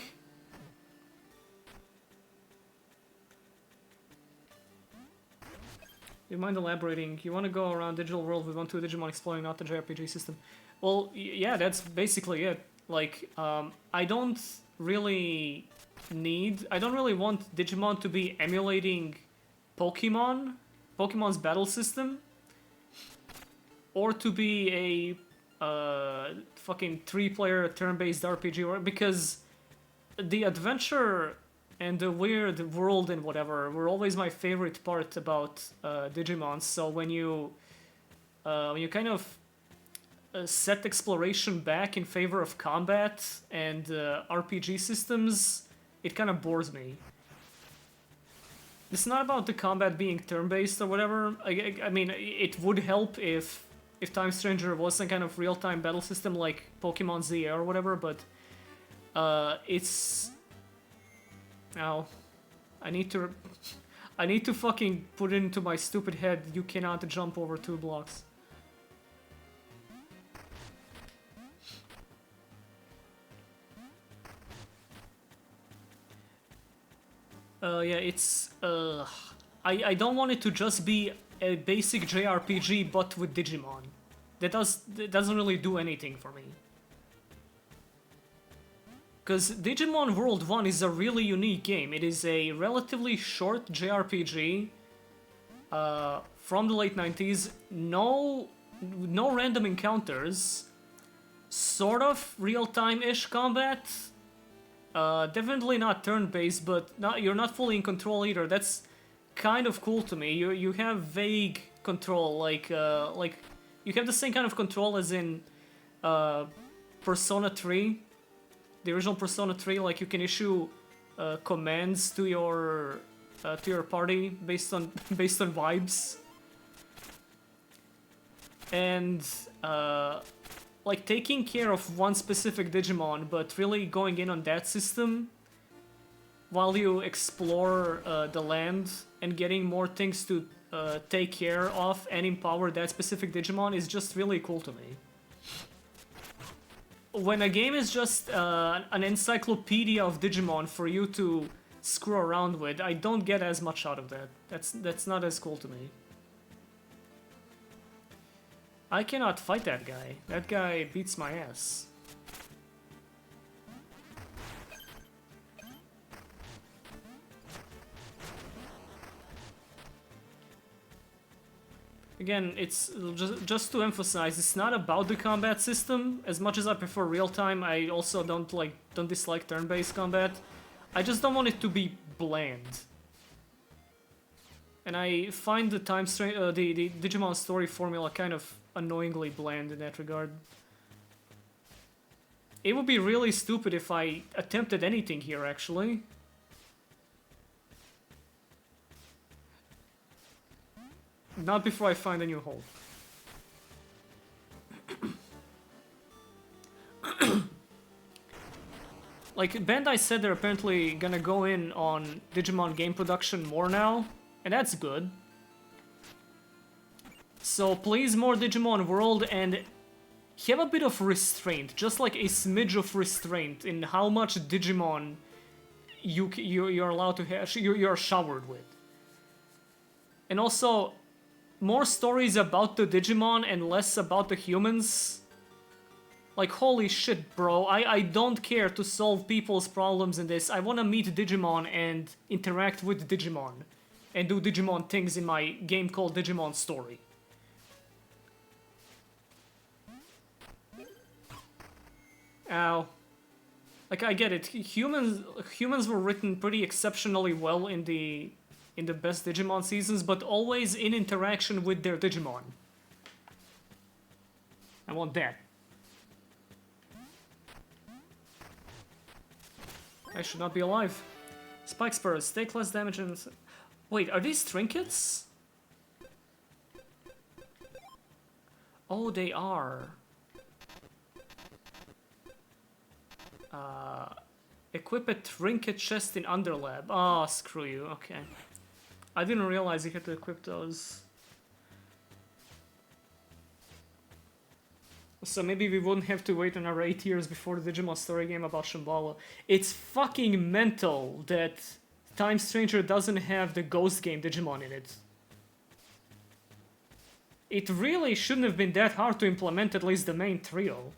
Do you mind elaborating? You want to go around digital world with 1-2 Digimon exploring, not the JRPG system. Well, yeah, that's basically it. Like, I don't really want Digimon to be emulating Pokemon's battle system, or to be a fucking 3-player turn-based RPG, because the adventure and the weird world and whatever were always my favorite part about Digimon. So when you kind of set exploration back in favor of combat and RPG systems, it kind of bores me. It's not about the combat being turn-based or whatever. I mean, it would help if Time Stranger was some kind of real-time battle system like Pokemon ZA or whatever, but it's... Now, I need to fucking put it into my stupid head, you cannot jump over 2 blocks. Yeah, it's... I don't want it to just be a basic JRPG, but with Digimon. That doesn't really do anything for me. Because Digimon World 1 is a really unique game. It is a relatively short JRPG from the late 90s. No random encounters. Sort of real-time-ish combat. Definitely not turn-based, but you're not fully in control either. That's kind of cool to me. You have vague control, like you have the same kind of control as in Persona 3. The original Persona 3, like you can issue commands to your party based on vibes. and like taking care of one specific Digimon, but really going in on that system while you explore the land and getting more things to take care of and empower that specific Digimon is just really cool to me. When a game is just an encyclopedia of Digimon for you to screw around with, I don't get as much out of that. That's not as cool to me. I cannot fight that guy. That guy beats my ass. Again, it's just to emphasize, it's not about the combat system. As much as I prefer real-time, I also don't dislike turn-based combat. I just don't want it to be bland. And I find the the Digimon story formula kind of annoyingly bland in that regard. It would be really stupid if I attempted anything here, actually. Not before I find a new hole. Like, Bandai said they're apparently gonna go in on Digimon game production more now, and that's good. So please, more Digimon World, and have a bit of restraint, just like a smidge of restraint in how much Digimon you're allowed to have, you're showered with. And also, more stories about the Digimon and less about the humans. Like, holy shit, bro, I don't care to solve people's problems in this. I wanna meet Digimon and interact with Digimon. And do Digimon things in my game called Digimon Story. Ow. Like, I get it. Humans were written pretty exceptionally well in the best Digimon seasons, but always in interaction with their Digimon. I want that. I should not be alive. Spike Spurs, take less damage and... Wait, are these trinkets? Oh, they are. Equip a trinket chest in Underlab. Oh, screw you, okay. I didn't realize you had to equip those. So maybe we wouldn't have to wait another 8 years before the Digimon story game about Shambhala. It's fucking mental that Time Stranger doesn't have the Ghost game Digimon in it. It really shouldn't have been that hard to implement at least the main trio.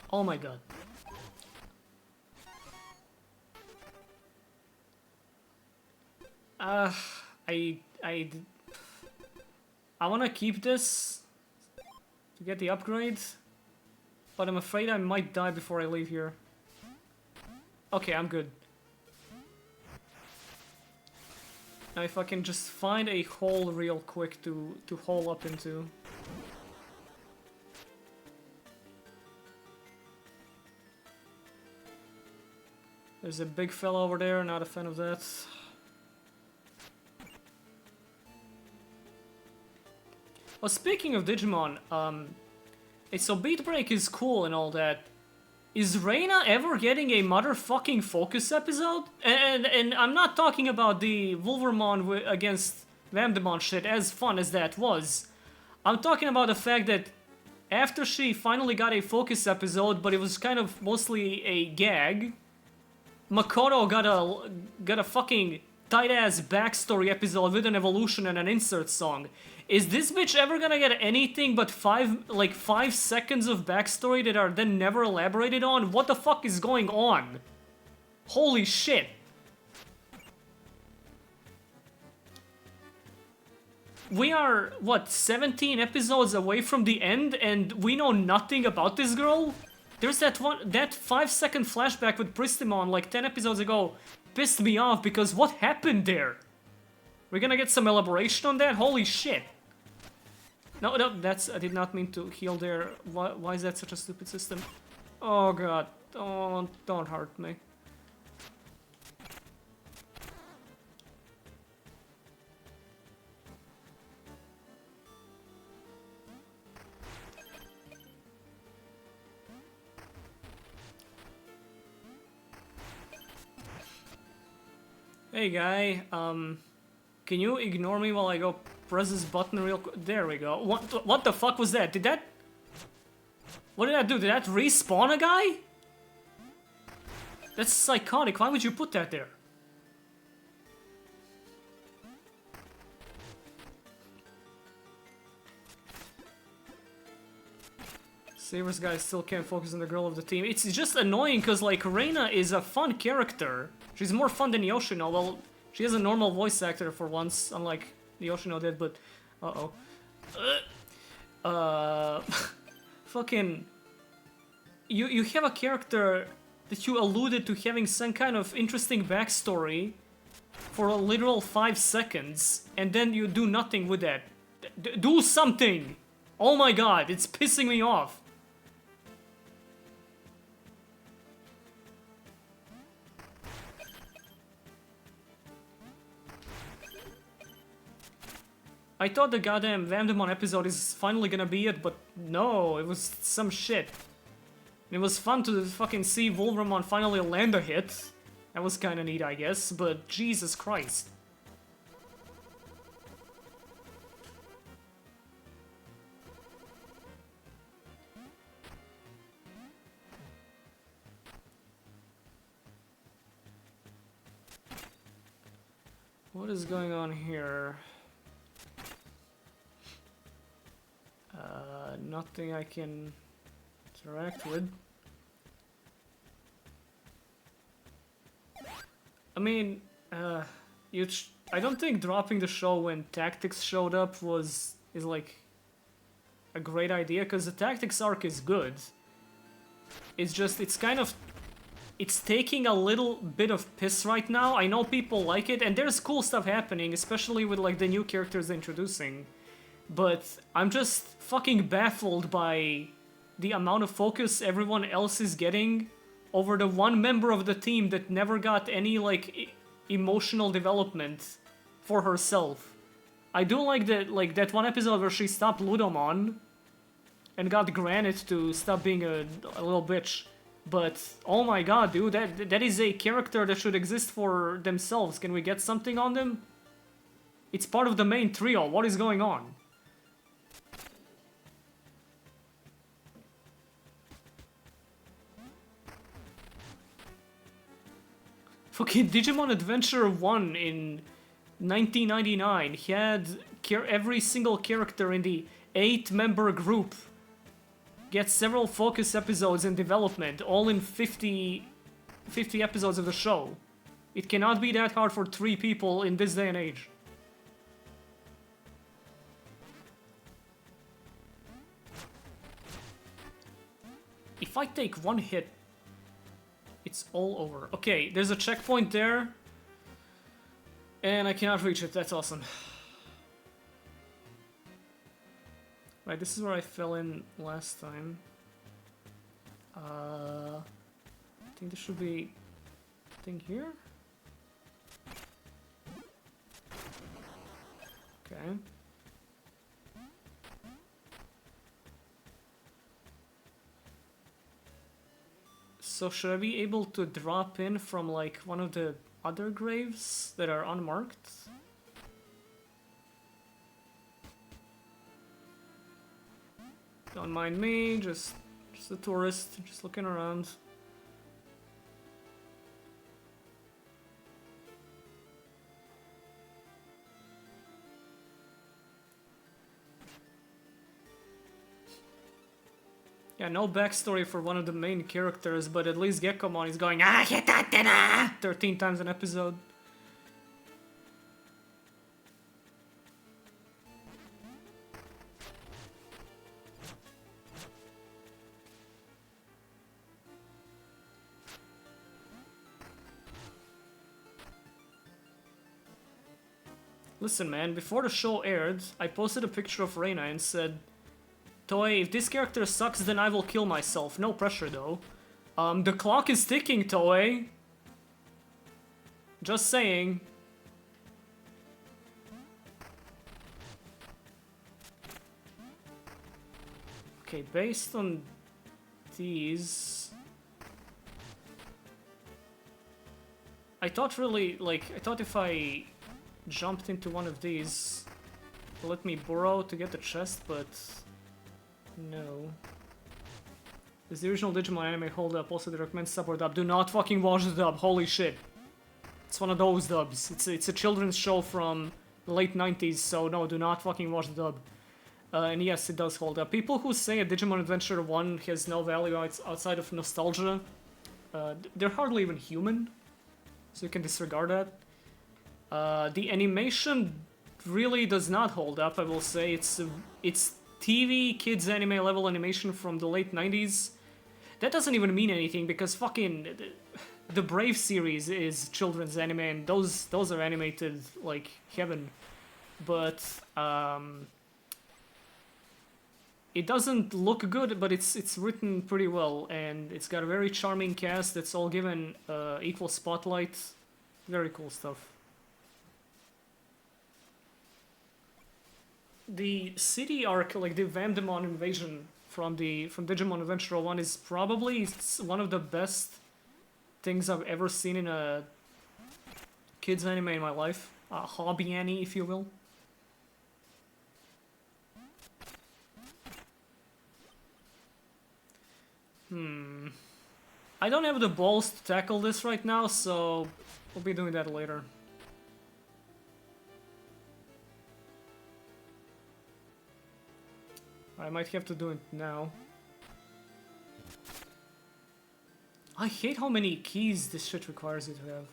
Oh my god. I wanna keep this to get the upgrade, but I'm afraid I might die before I leave here. Okay, I'm good. Now if I can just find a hole real quick to hole up into. There's a big fella over there, not a fan of that. Well, speaking of Digimon, so Beat Break is cool and all that. Is Reina ever getting a motherfucking focus episode? And I'm not talking about the Wolvermon against Vamdemon shit, as fun as that was. I'm talking about the fact that after she finally got a focus episode, but it was kind of mostly a gag, Makoto got a fucking tight-ass backstory episode with an evolution and an insert song. Is this bitch ever gonna get anything but 5 seconds of backstory that are then never elaborated on? What the fuck is going on? Holy shit. We are, what, 17 episodes away from the end and we know nothing about this girl? There's that 5-second flashback with Pristimon like 10 episodes ago pissed me off because what happened there? We're gonna get some elaboration on that? Holy shit. No, I did not mean to heal there. Why is that such a stupid system? Oh god. Don't hurt me. Hey guy, can you ignore me while I go press this button real quick? There we go. What the fuck was that? What did that do? Did that respawn a guy? That's psychotic. Why would you put that there? Saber's guy still can't focus on the girl of the team. It's just annoying because, like, Reina is a fun character. She's more fun than Yoshino. Well, she has a normal voice actor for once, unlike Yoshino did, but... Uh-oh. Fucking... You have a character that you alluded to having some kind of interesting backstory for a literal 5 seconds, and then you do nothing with that. Do something! Oh my god, it's pissing me off. I thought the goddamn Vandemon episode is finally gonna be it, but no, it was some shit. It was fun to fucking see Wolverine finally land a hit. That was kinda neat, I guess, but Jesus Christ. What is going on here? Nothing I can interact with. I mean, I don't think dropping the show when Tactics showed up is like a great idea, because the Tactics arc is good. It's just, it's taking a little bit of piss right now. I know people like it, and there's cool stuff happening, especially with like the new characters introducing. But I'm just fucking baffled by the amount of focus everyone else is getting over the one member of the team that never got any, like, emotional development for herself. I do like that one episode where she stopped Ludomon and got Granite to stop being a little bitch. But, oh my god, dude, that is a character that should exist for themselves. Can we get something on them? It's part of the main trio. What is going on? Fucking Digimon Adventure 1 in 1999 had every single character in the 8-member group get several focus episodes in development, all in 50 episodes of the show. It cannot be that hard for 3 people in this day and age. If I take one hit, it's all over. Okay, there's a checkpoint there. And I cannot reach it, that's awesome. Right, this is where I fell in last time. I think there should be a thing here? Okay. So should I be able to drop in from like one of the other graves that are unmarked? Don't mind me, just a tourist, just looking around. Yeah, no backstory for one of the main characters, but at least Gekkomon is going 13 times an episode. Listen man, before the show aired, I posted a picture of Reina and said, Toei, if this character sucks, then I will kill myself. No pressure, though. The clock is ticking, Toei. Just saying. Okay, based on these... I thought really, like, I thought if I jumped into one of these, let me burrow to get the chest, but no. Does the original Digimon anime hold up? Also, they recommend sub or dub. Do not fucking watch the dub, holy shit. It's one of those dubs. It's a children's show from the late 90s, so no, do not fucking watch the dub. And yes, it does hold up. People who say a Digimon Adventure 1 has no value outside of nostalgia, they're hardly even human, so you can disregard that. The animation really does not hold up, I will say. It's TV kids anime level animation from the late 90s. That doesn't even mean anything, because fucking... The Brave series is children's anime, and those are animated like heaven. But, it doesn't look good, but it's written pretty well, and it's got a very charming cast that's all given equal spotlight. Very cool stuff. The city arc, like the Vandemon invasion from Digimon Adventure 1 is probably one of the best things I've ever seen in a kids anime in my life. Hobby Annie, if you will. I don't have the balls to tackle this right now, so we'll be doing that later. I might have to do it now. I hate how many keys this shit requires you to have.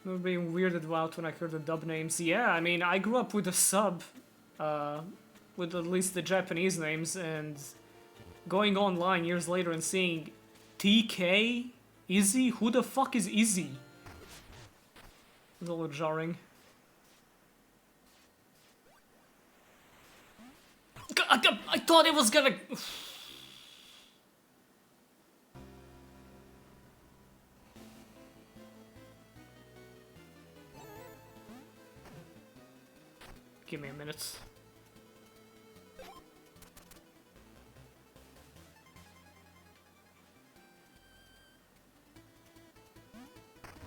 I remember being weirded out when I heard the dub names. Yeah, I mean, I grew up with a sub, with at least the Japanese names, and going online years later and seeing TK? Izzy? Who the fuck is Izzy? It's a little jarring. I thought it was gonna... Give me a minute.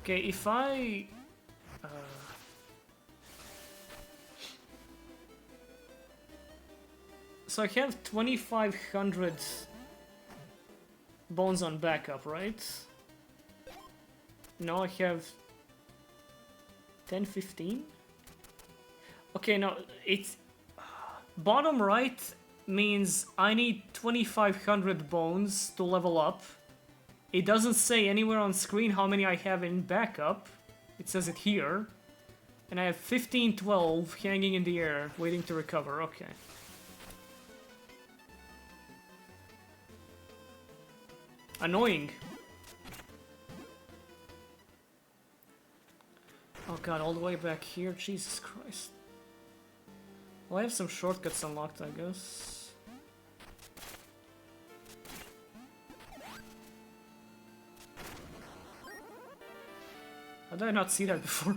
Okay, if I... So I have 2,500 bones on backup, right? Now I have 10-15? Okay, no, it's... Bottom right means I need 2,500 bones to level up. It doesn't say anywhere on screen how many I have in backup. It says it here. And I have 15-12 hanging in the air, waiting to recover, okay. Annoying. Oh god, all the way back here, Jesus Christ. Well, I have some shortcuts unlocked, I guess. How did I not see that before?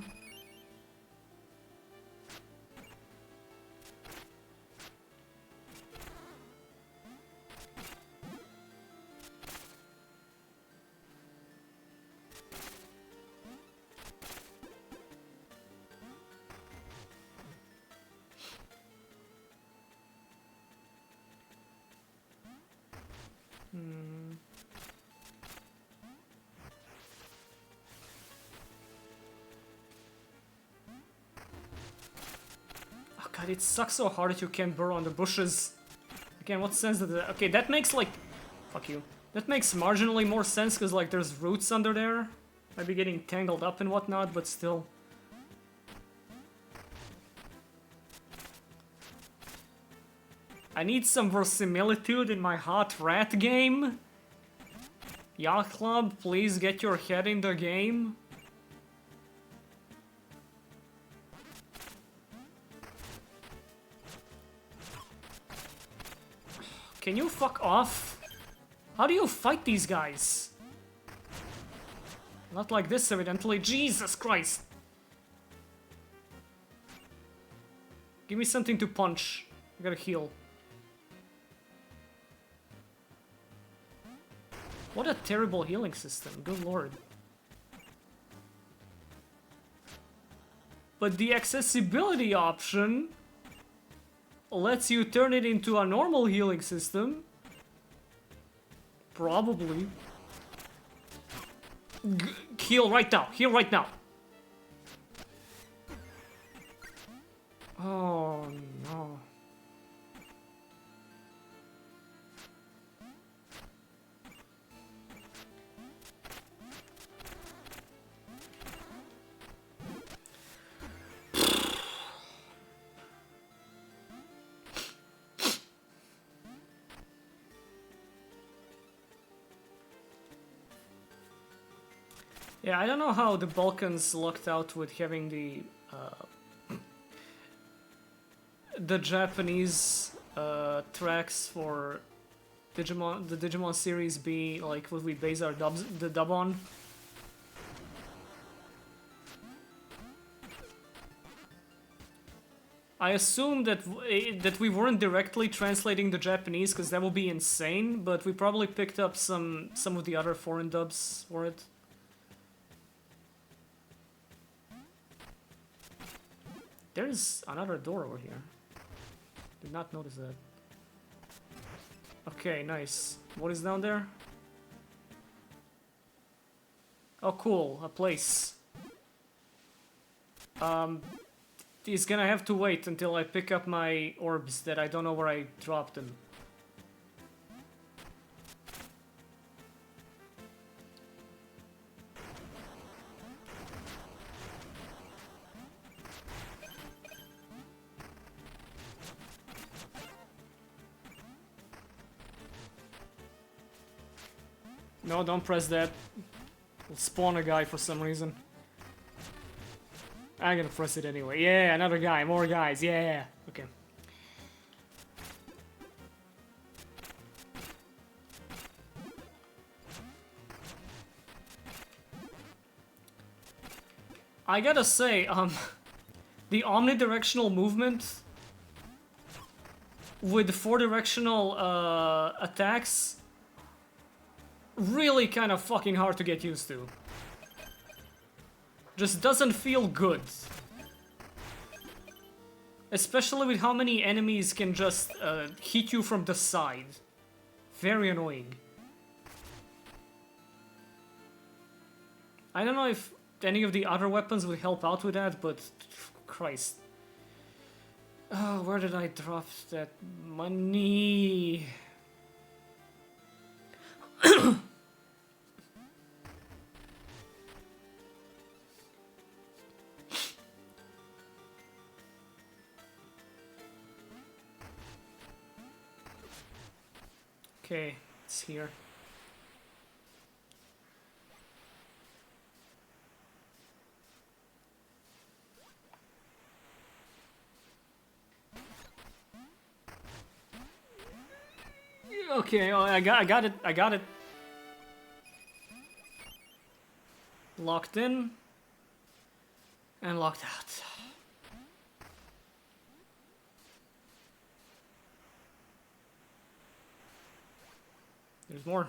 God, it sucks so hard that you can't burrow on the bushes. Again, what sense does that... Okay, that makes like... Fuck you. That makes marginally more sense, because like there's roots under there. Might be getting tangled up and whatnot, but still. I need some verisimilitude in my hot rat game. Yacht Club, please get your head in the game. Can you fuck off? How do you fight these guys? Not like this, evidently. Jesus Christ! Give me something to punch. I gotta heal. What a terrible healing system, good lord. But the accessibility option lets you turn it into a normal healing system. Probably. Heal right now, heal right now. Oh no. Yeah, I don't know how the Balkans lucked out with having the Japanese tracks for Digimon, the Digimon series be like what we base our the dub on. I assume that that we weren't directly translating the Japanese because that would be insane, but we probably picked up some of the other foreign dubs for it. There's another door over here. Did not notice that. Okay, nice. What is down there? Oh, cool. A place. He's gonna have to wait until I pick up my orbs that I don't know where I dropped them. No, don't press that. We'll spawn a guy for some reason. I'm gonna press it anyway. Yeah, another guy, more guys, yeah. Okay. I gotta say, the omnidirectional movement with 4-directional attacks really kind of fucking hard to get used to. Just doesn't feel good. Especially with how many enemies can just hit you from the side. Very annoying. I don't know if any of the other weapons would help out with that, but Christ. Oh, where did I drop that money? Okay, it's here. Okay, oh, I got it. Locked in and locked out. There's more.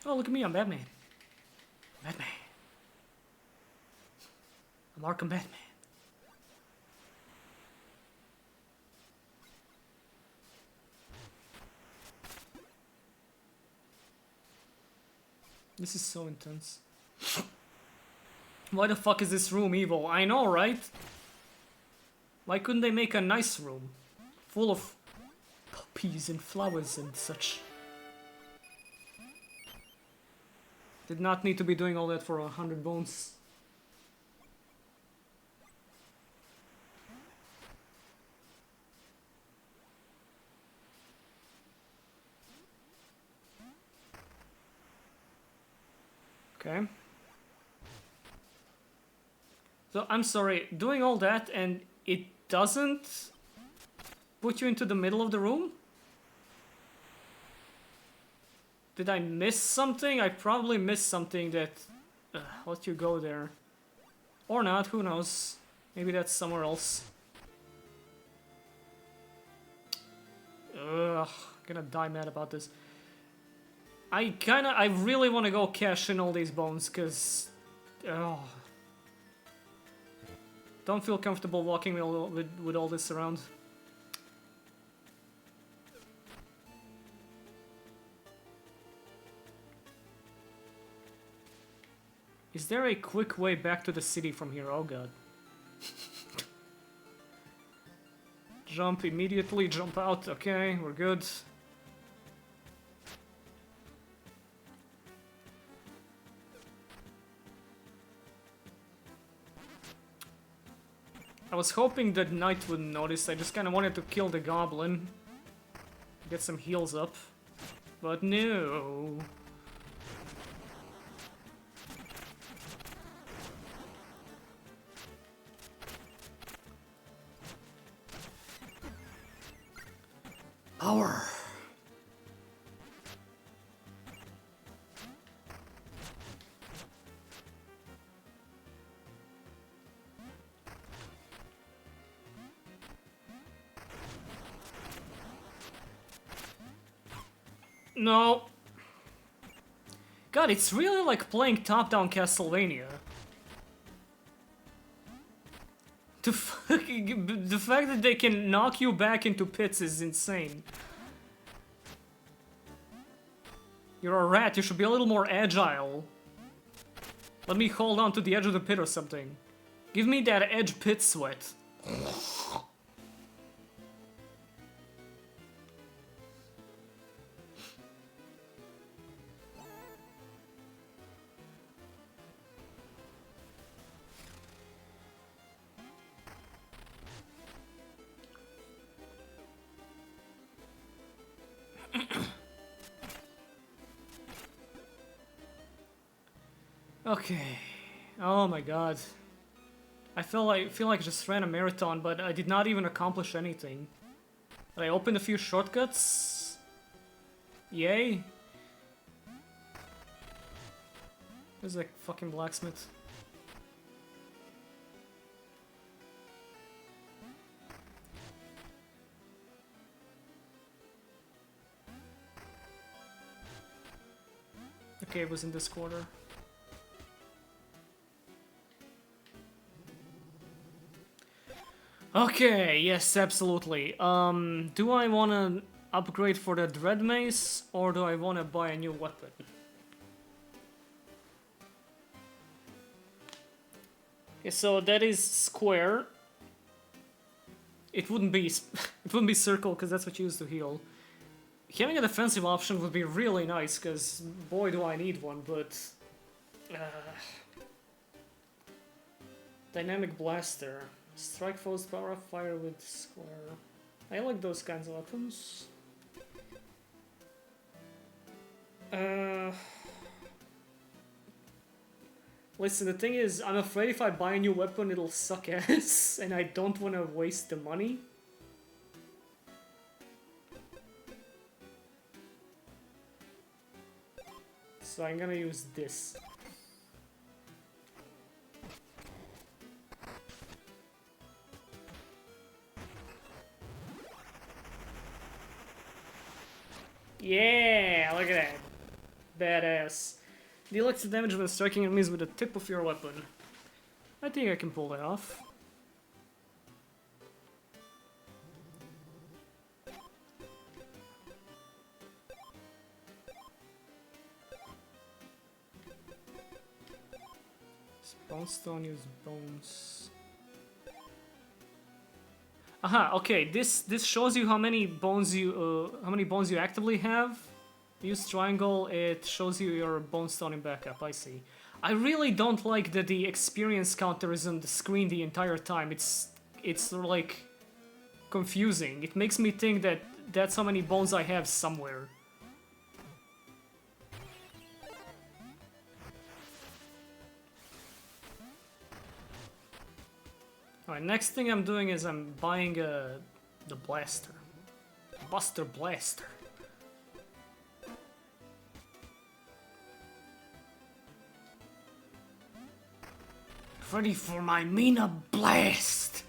Oh, look at me, I'm Batman. Batman. I'm Arkham Batman. This is so intense. Why the fuck is this room evil? I know, right? Why couldn't they make a nice room? Full of puppies and flowers and such. Did not need to be doing all that for 100 bones. Okay. So I'm sorry, doing all that and it doesn't put you into the middle of the room? Did I miss something? I probably missed something that let you go there. Or not, who knows? Maybe that's somewhere else. Ugh, gonna die mad about this. I really want to go cash in all these bones, cause... don't feel comfortable walking with all this around. Is there a quick way back to the city from here? Oh god. Jump immediately, jump out. Okay, we're good. I was hoping that Knight wouldn't notice. I just kind of wanted to kill the goblin. Get some heals up. But no. Power. No. God, it's really like playing top-down Castlevania. The fact that they can knock you back into pits is insane. You're a rat, you should be a little more agile. Let me hold on to the edge of the pit or something. Give me that edge pit sweat. Okay. Oh my god. I feel like I just ran a marathon, but I did not even accomplish anything. But I opened a few shortcuts. Yay. There's a fucking blacksmith. Okay, it was in this quarter. Okay, yes, absolutely. Do I want to upgrade for the Dread Mace, or do I want to buy a new weapon? Okay, so that is square. It wouldn't be circle, because that's what you use to heal. Having a defensive option would be really nice, because boy do I need one, but... Dynamic Blaster. Strike foes, power of fire with square. I like those kinds of weapons. Listen, the thing is, I'm afraid if I buy a new weapon it'll suck ass, and I don't want to waste the money. So I'm gonna use this. Yeah, look at that. Badass. Deal extra damage when striking enemies with the tip of your weapon. I think I can pull that off. Bonestone, use bones. Aha, okay, this shows you how many bones you actively have. Use triangle, it shows you your bonestone in backup, I see. I really don't like that the experience counter is on the screen the entire time. It's like confusing. It makes me think that that's how many bones I have somewhere. Alright, next thing I'm doing is I'm buying the blaster. Buster Blaster. Ready for my Mina Blast!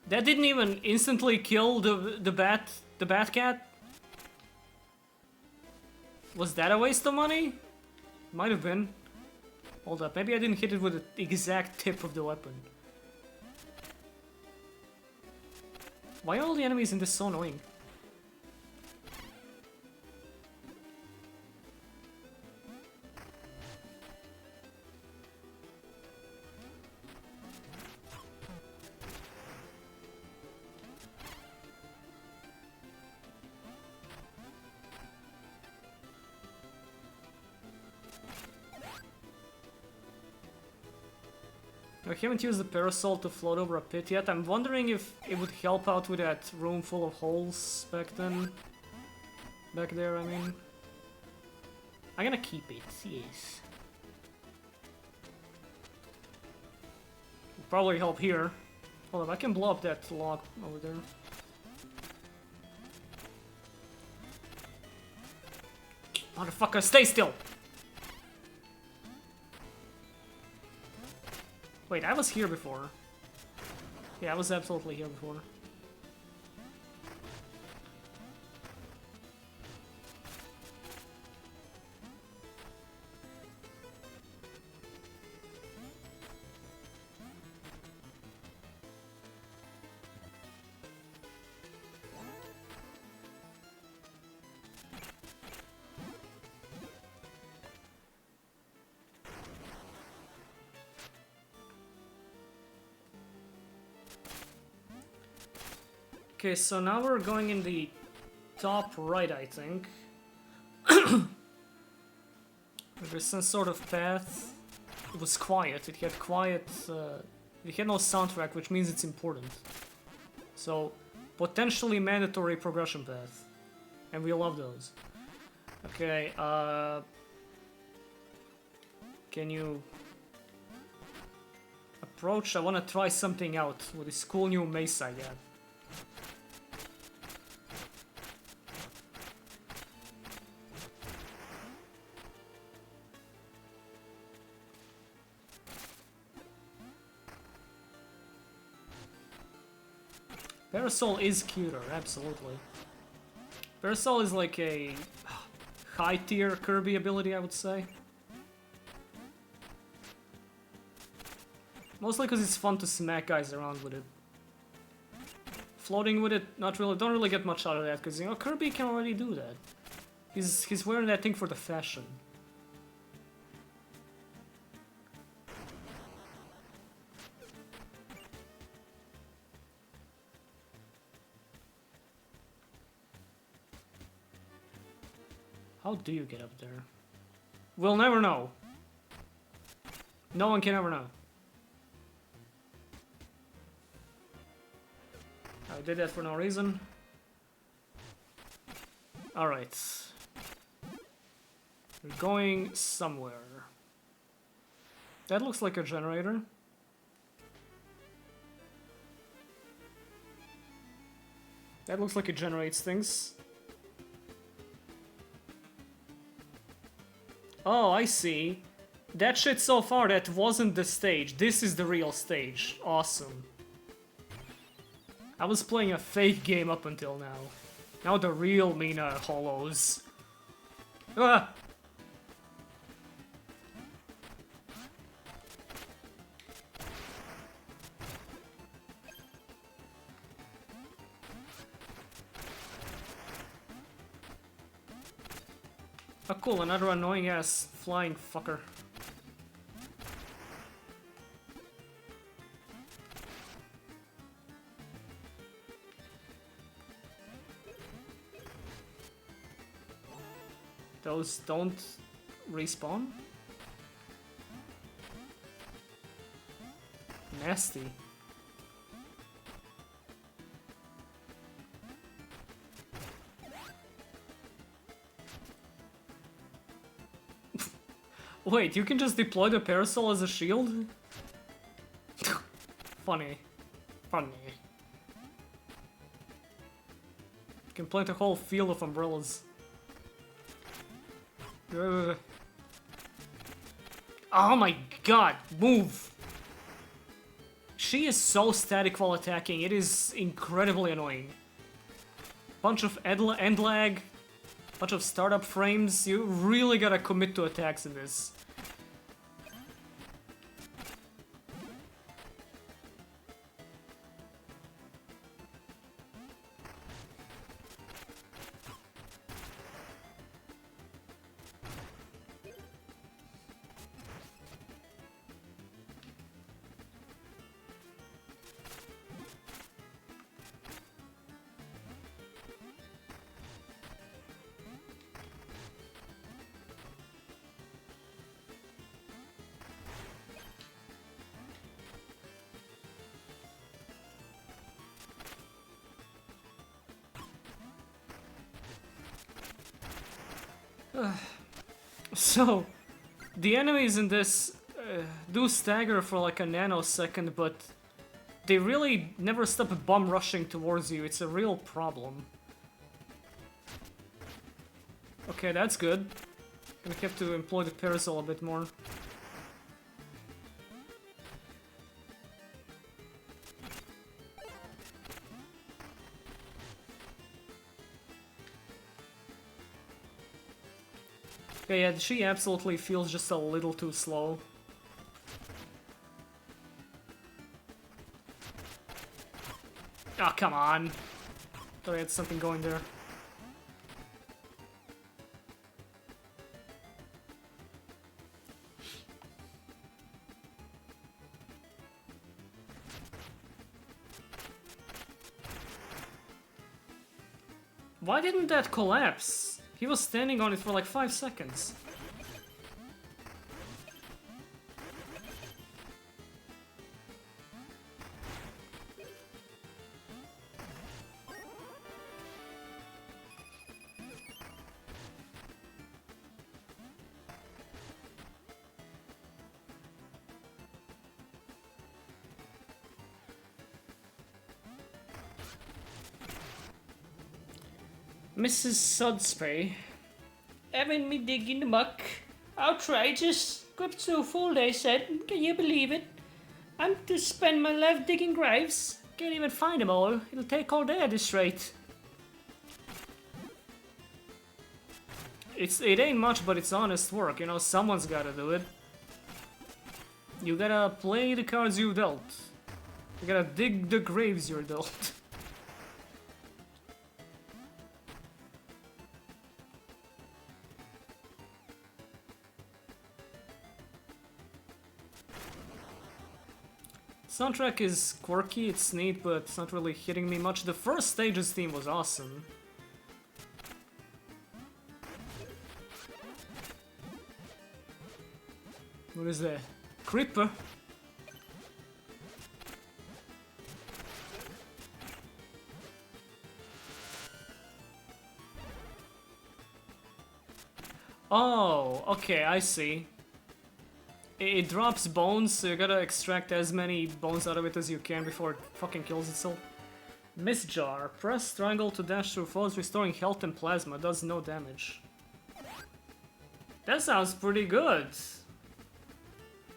That didn't even instantly kill the bat cat? Was that a waste of money? Might have been. Hold up, maybe I didn't hit it with the exact tip of the weapon. Why are all the enemies in this so annoying? I haven't used the parasol to float over a pit yet. I'm wondering if it would help out with that room full of holes back then. Back there, I mean. I'm gonna keep it, yes. It'll probably help here. Hold up, I can blow up that log over there. Motherfucker, stay still! Wait, I was here before. Yeah, I was absolutely here before. Okay, so now we're going in the top right, I think. There's some sort of path. It was quiet. It had quiet. It had no soundtrack, which means it's important. So, potentially mandatory progression path, and we love those. Okay. Can you approach? I want to try something out with this cool new mace I got. Parasol is cuter, absolutely. Parasol is like a high-tier Kirby ability, I would say. Mostly because it's fun to smack guys around with it. Floating with it, not really. Don't really get much out of that because you know Kirby can already do that. He's wearing that thing for the fashion. How do you get up there? We'll never know. No one can ever know. I did that for no reason. Alright. We're going somewhere. That looks like a generator. That looks like it generates things. Oh, I see. That shit so far, that wasn't the stage. This is the real stage. Awesome. I was playing a fake game up until now. Now the real Mina hollows. Ah! Oh cool, another annoying ass flying fucker. Those don't respawn? Nasty. Wait, you can just deploy the parasol as a shield? Funny. Funny. You can plant a whole field of umbrellas. Oh my god, move! She is so static while attacking, it is incredibly annoying. Bunch of end lag, bunch of startup frames, you really gotta commit to attacks in this. So, the enemies in this do stagger for like a nanosecond, but they really never stop bomb rushing towards you. It's a real problem. Okay, that's good. Gonna have to employ the parasol a bit more. Okay, yeah, she absolutely feels just a little too slow. Oh, come on. Thought I had something going there. Why didn't that collapse? He was standing on it for like 5 seconds. Mrs. Sudspay. Having me dig in the muck. Outrageous. Crypts so full, they said. Can you believe it? I'm to spend my life digging graves. Can't even find them all. It'll take all day at this rate. It ain't much, but it's honest work. You know, someone's gotta do it. You gotta play the cards you dealt. You gotta dig the graves you're dealt. Soundtrack is quirky, it's neat, but it's not really hitting me much. The first stage's theme was awesome. What is that? Creeper? Oh, okay, I see. It drops bones, so you gotta extract as many bones out of it as you can before it fucking kills itself. Miss Jar. Press triangle to dash through foes, restoring health and plasma. Does no damage. That sounds pretty good.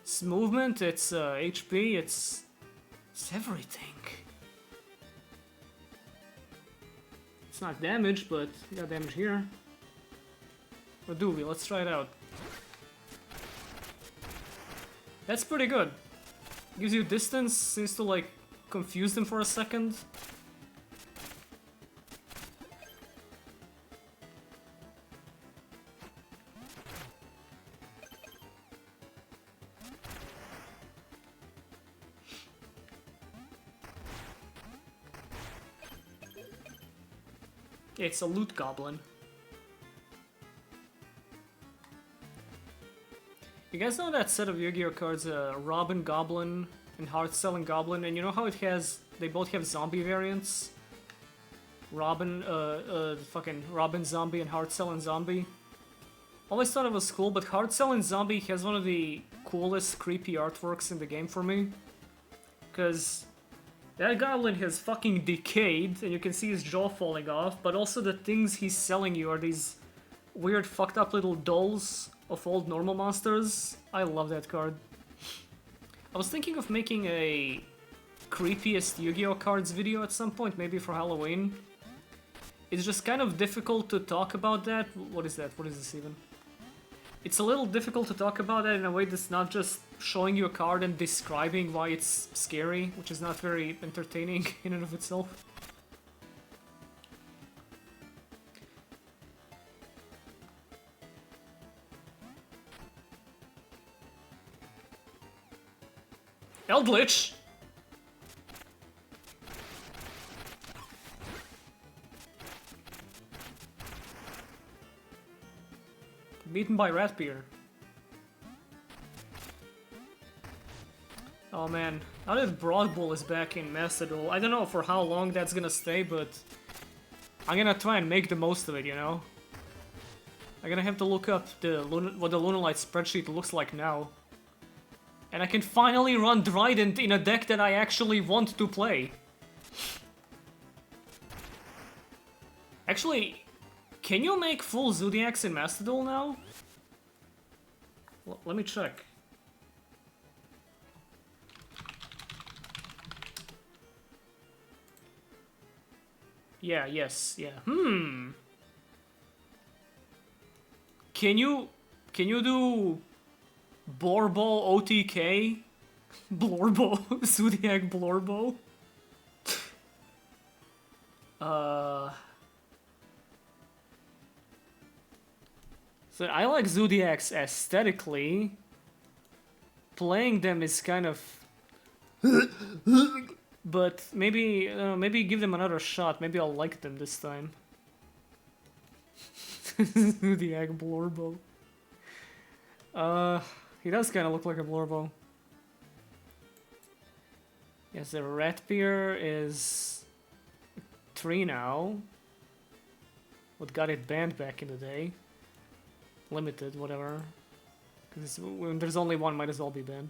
It's movement, it's HP, it's everything. It's not damage, but we got damage here. Or do we? Let's try it out. That's pretty good. Gives you distance, seems to like confuse them for a second. It's a loot goblin. You guys know that set of Yu-Gi-Oh cards, Robin Goblin and Heart Selling Goblin, and you know how it has, they both have zombie variants? Robin, fucking Robin Zombie and Heart Selling Zombie. Always thought it was cool, but Hard Cell in Zombie has one of the coolest creepy artworks in the game for me. Because that goblin has fucking decayed, and you can see his jaw falling off, but also the things he's selling you are these weird fucked up little dolls of old normal monsters. I love that card. I was thinking of making a creepiest Yu-Gi-Oh cards video at some point, maybe for Halloween. It's just kind of difficult to talk about that. What is that? What is this even? It's a little difficult to talk about that in a way that's not just showing you a card and describing why it's scary, which is not very entertaining in and of itself. Eldritch! Beaten by Ratbeer. Oh man, now that Broad Bull is back in Master Duel, I don't know for how long that's gonna stay, but I'm gonna try and make the most of it, you know? I'm gonna have to look up what the Lunalight spreadsheet looks like now. And I can finally run Drident in a deck that I actually want to play. Actually, can you make full Zodiacs in Master Duel now? Let me check. Yeah, yes, yeah. Can you do Blorbo OTK? Blorbo? Zodiac Blorbo? So I like Zodiacs aesthetically. Playing them is kind of... But maybe, maybe give them another shot. Maybe I'll like them this time. Zodiac Blorbo. He does kind of look like a Blorbo. Yes, the Ratbeer is 3 now. What got it banned back in the day. Limited, whatever. Because when there's only one, might as well be banned.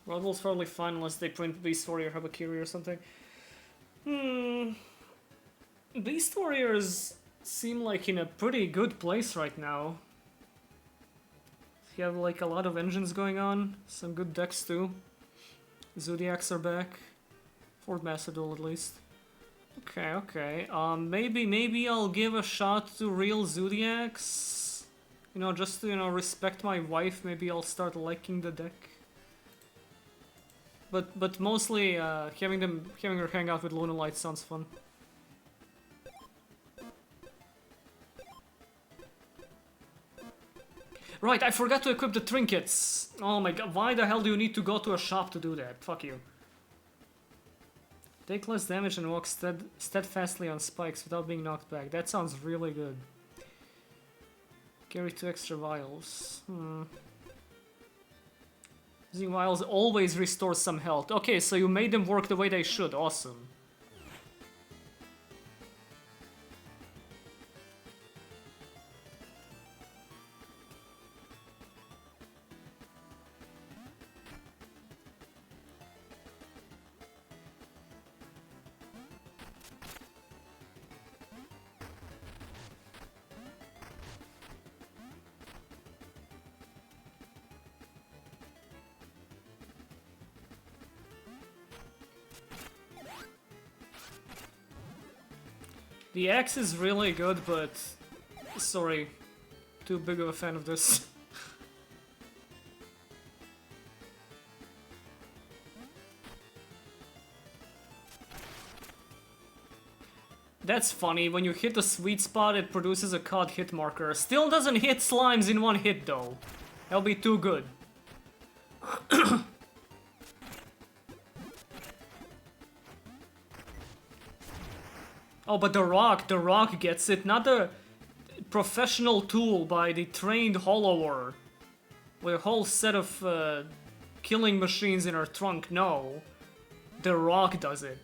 Rodwell's probably fine unless they print Beast Warrior Habakiri or something. Beast Warriors seem like in a pretty good place right now. You have like a lot of engines going on, some good decks too. Zodiacs are back. For Master Duel at least. Okay. Maybe I'll give a shot to real Zodiacs. You know, just to, respect my wife, maybe I'll start liking the deck. But mostly, having her hang out with Lunalight sounds fun. Right, I forgot to equip the trinkets. Oh my god, why the hell do you need to go to a shop to do that? Fuck you. Take less damage and walk steadfastly on spikes without being knocked back. That sounds really good. Carry 2 extra vials. Using vials always restores some health. Okay, so you made them work the way they should. Awesome. The axe is really good, but... Sorry. Too big of a fan of this. That's funny, when you hit the sweet spot it produces a COD hit marker. Still doesn't hit slimes in one hit though. That'll be too good. Oh, but the rock gets it, not the professional tool by the trained hollower. With a whole set of killing machines in her trunk, no. The rock does it.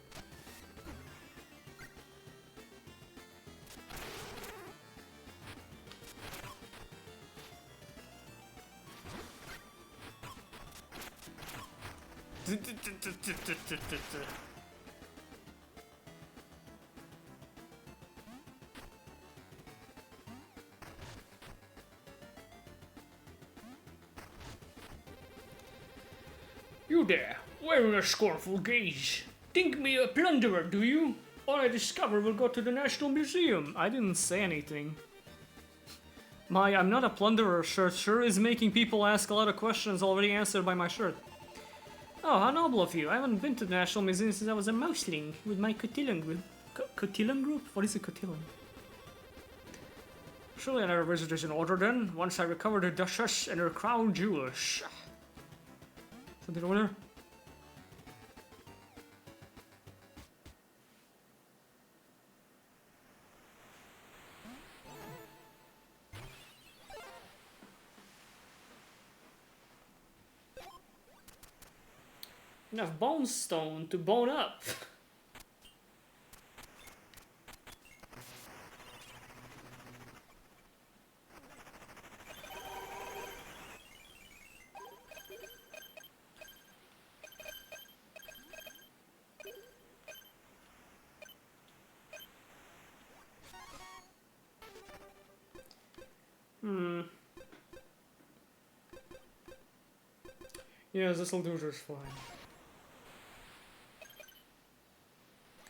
You there, wearing a scornful gaze. Think me a plunderer, do you? All I discover will go to the National Museum. I didn't say anything. My I'm not a plunderer shirt sure is making people ask a lot of questions already answered by my shirt. Oh, how noble of you. I haven't been to the National Museum since I was a mouseling with my cotillion group. Cotillion group? What is a cotillion? Surely another visit is in order then, once I recover the Duchess and her crown jewels. Something over there? Enough bone stone to bone up. Yeah, this'll do just fine.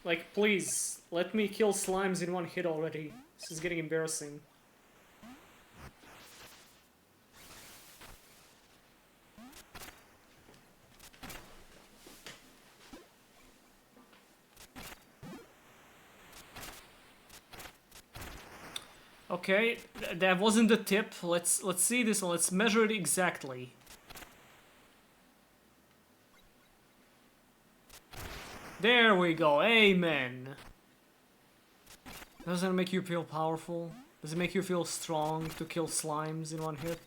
Like, please, let me kill slimes in one hit already. This is getting embarrassing. Okay, that wasn't the tip. Let's see this and let's measure it exactly. There we go, amen. Doesn't it make you feel powerful? Does it make you feel strong to kill slimes in one hit?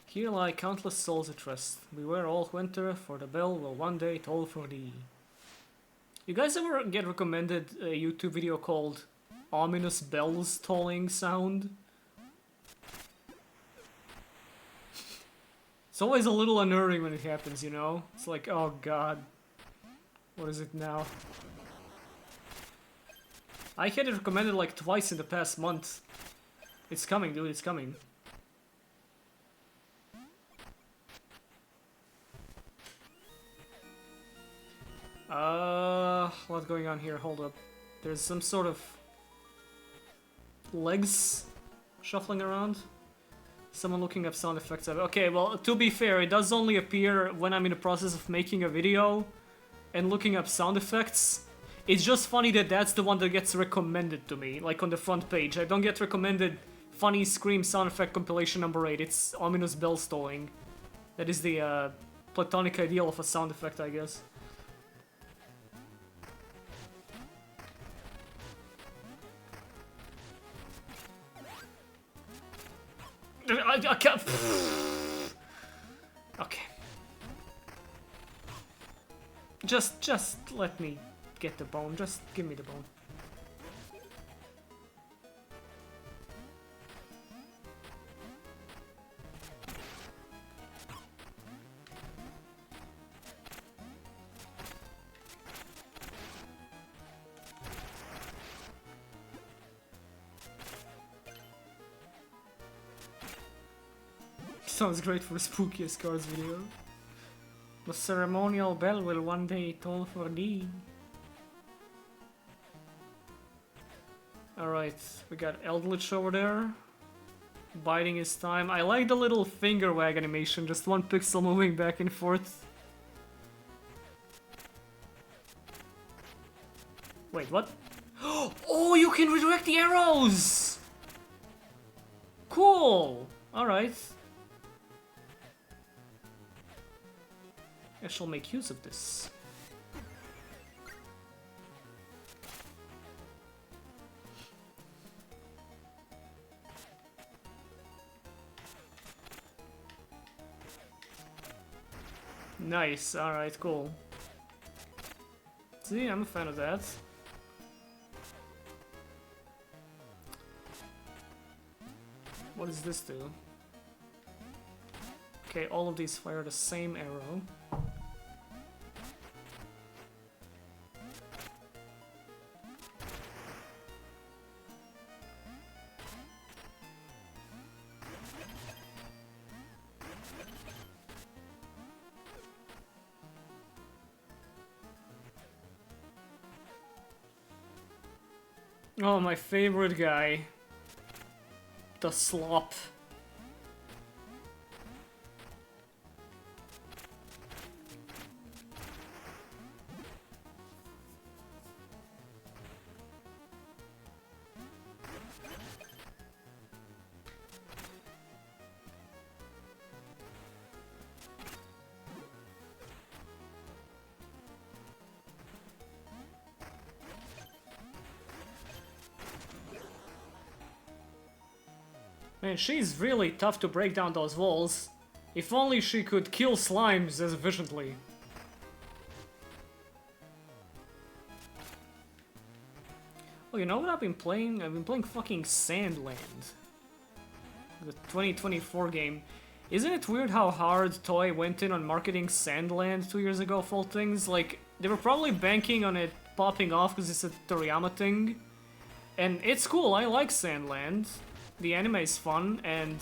Here lie countless souls at rest. Beware all winter, for the bell will one day toll for thee. You guys ever get recommended a YouTube video called Ominous Bells Tolling Sound? It's always a little unnerving when it happens, you know? It's like, oh god. What is it now? I had it recommended like twice in the past month. It's coming, dude, it's coming. What's going on here? Hold up. There's some sort of legs shuffling around. Someone looking up sound effects of it. Okay, well, to be fair, it does only appear when I'm in the process of making a video and looking up sound effects. It's just funny that that's the one that gets recommended to me, like on the front page. I don't get recommended funny scream sound effect compilation number 8. It's Ominous Bells Tolling. That is the platonic ideal of a sound effect, I guess. I can't. Okay. Just let me get the bone. Just give me the bone. Sounds great for a spookiest cards video. The ceremonial bell will one day toll for thee. Alright, we got Eldritch over there. Biding his time. I like the little finger wag animation, just one pixel moving back and forth. Wait, what? Oh, you can redirect the arrows! Cool! Alright. I shall make use of this. Nice, alright, cool. See, I'm a fan of that. What does this do? Okay, all of these fire the same arrow. Oh, my favorite guy. The Slop. Man, she's really tough to break down those walls. If only she could kill slimes as efficiently. Oh, you know what I've been playing? I've been playing fucking Sandland. The 2024 game. Isn't it weird how hard Toei went in on marketing Sandland 2 years ago of all things? Like, they were probably banking on it popping off because it's a Toriyama thing. And it's cool, I like Sandland. The anime is fun, and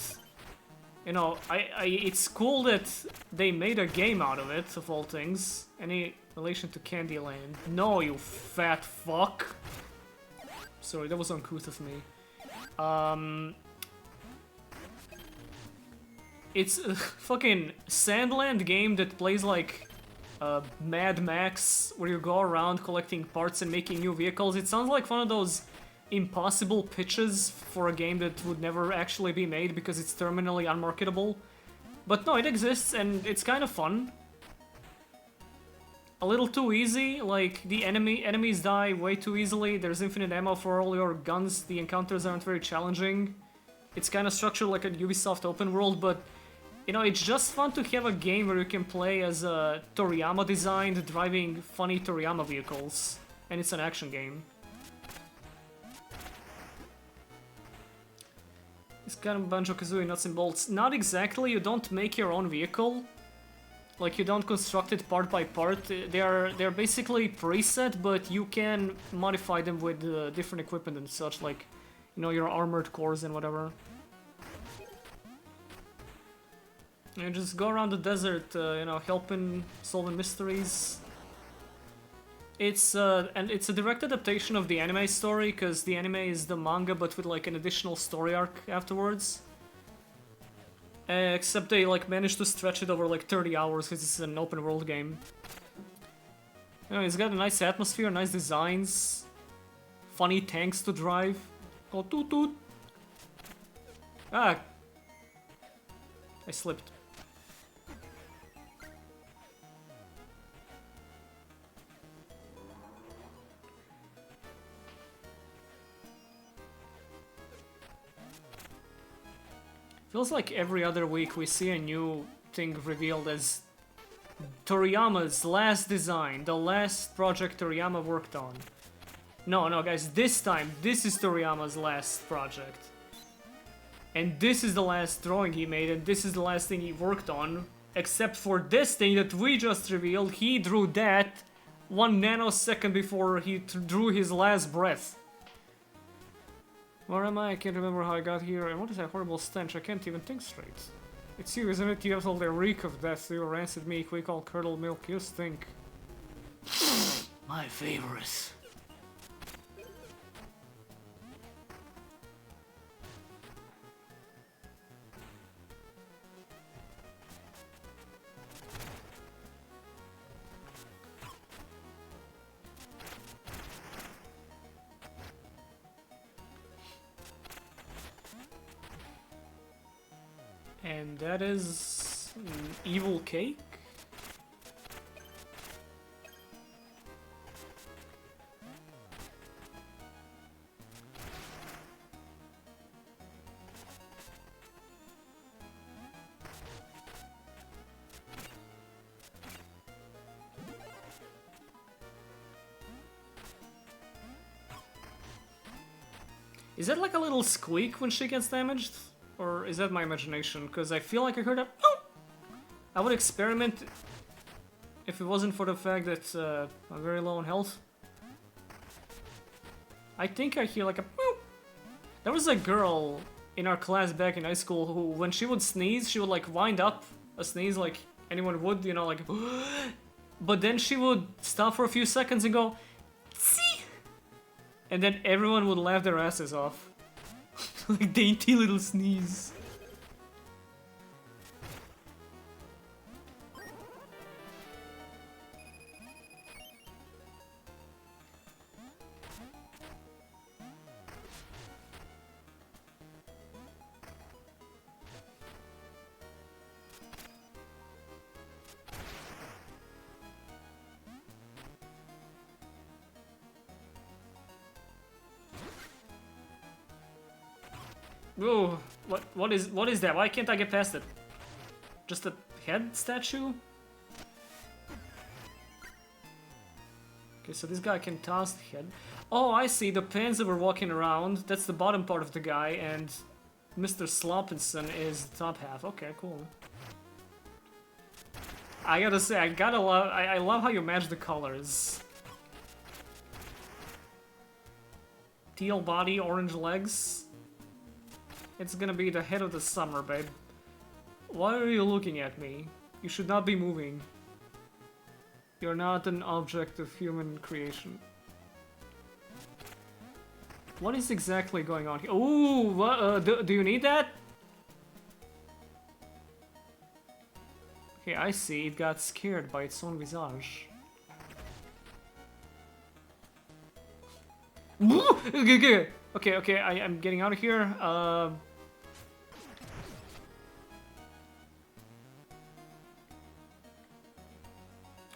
you know, it's cool that they made a game out of it, of all things. Any relation to Candyland? No, you fat fuck. Sorry, that was uncouth of me. It's a fucking Sandland game that plays like Mad Max, where you go around collecting parts and making new vehicles. It sounds like one of those impossible pitches for a game that would never actually be made because it's terminally unmarketable. But no, it exists and it's kind of fun. A little too easy, like the enemies die way too easily, there's infinite ammo for all your guns, the encounters aren't very challenging. It's kind of structured like a Ubisoft open world, but you know, it's just fun to have a game where you can play as a Toriyama designed driving funny Toriyama vehicles. And it's an action game. It's kind of Banjo-Kazooie nuts and bolts. Not exactly, you don't make your own vehicle. Like, you don't construct it part by part. They're basically preset, but you can modify them with different equipment and such, like, you know, your armored cores and whatever. And just go around the desert, you know, helping, solving mysteries. It's a direct adaptation of the anime story, because the anime is the manga, but with like an additional story arc afterwards. Except they like managed to stretch it over like 30 hours, because it's an open world game. You know, it's got a nice atmosphere, nice designs, funny tanks to drive. Go toot toot. Ah, I slipped. Feels like every other week we see a new thing revealed as Toriyama's last design, the last project Toriyama worked on. No, guys, this time, this is Toriyama's last project. And this is the last drawing he made, and this is the last thing he worked on. Except for this thing that we just revealed, he drew that 1 nanosecond before he drew his last breath. Where am I? I can't remember how I got here. And what is that horrible stench? I can't even think straight. It's you, isn't it? You have all the reek of death. You rancid meat, we call curdled milk. You stink. My favorite. And that is evil cake. Is that like a little squeak when she gets damaged? Or is that my imagination? Because I feel like I heard a I would experiment if it wasn't for the fact that I'm very low on health. I think I hear like a boop. There was a girl in our class back in high school who, when she would sneeze, she would like wind up a sneeze like anyone would, you know, like. But then she would stop for a few seconds and go, "See," and then everyone would laugh their asses off. Like dainty little sneeze. Ooh, what is that? Why can't I get past it? Just a head statue? Okay, so this guy can toss the head. Oh, I see, the pants that were walking around, that's the bottom part of the guy, and Mr. Sloppinson is the top half. Okay, cool. I gotta say, I love how you match the colors. Teal body, orange legs. It's gonna be the head of the summer, babe. Why are you looking at me? You should not be moving. You're not an object of human creation. What is exactly going on here? Ooh, what, do you need that? Okay, I see. It got scared by its own visage. Okay, I'm getting out of here.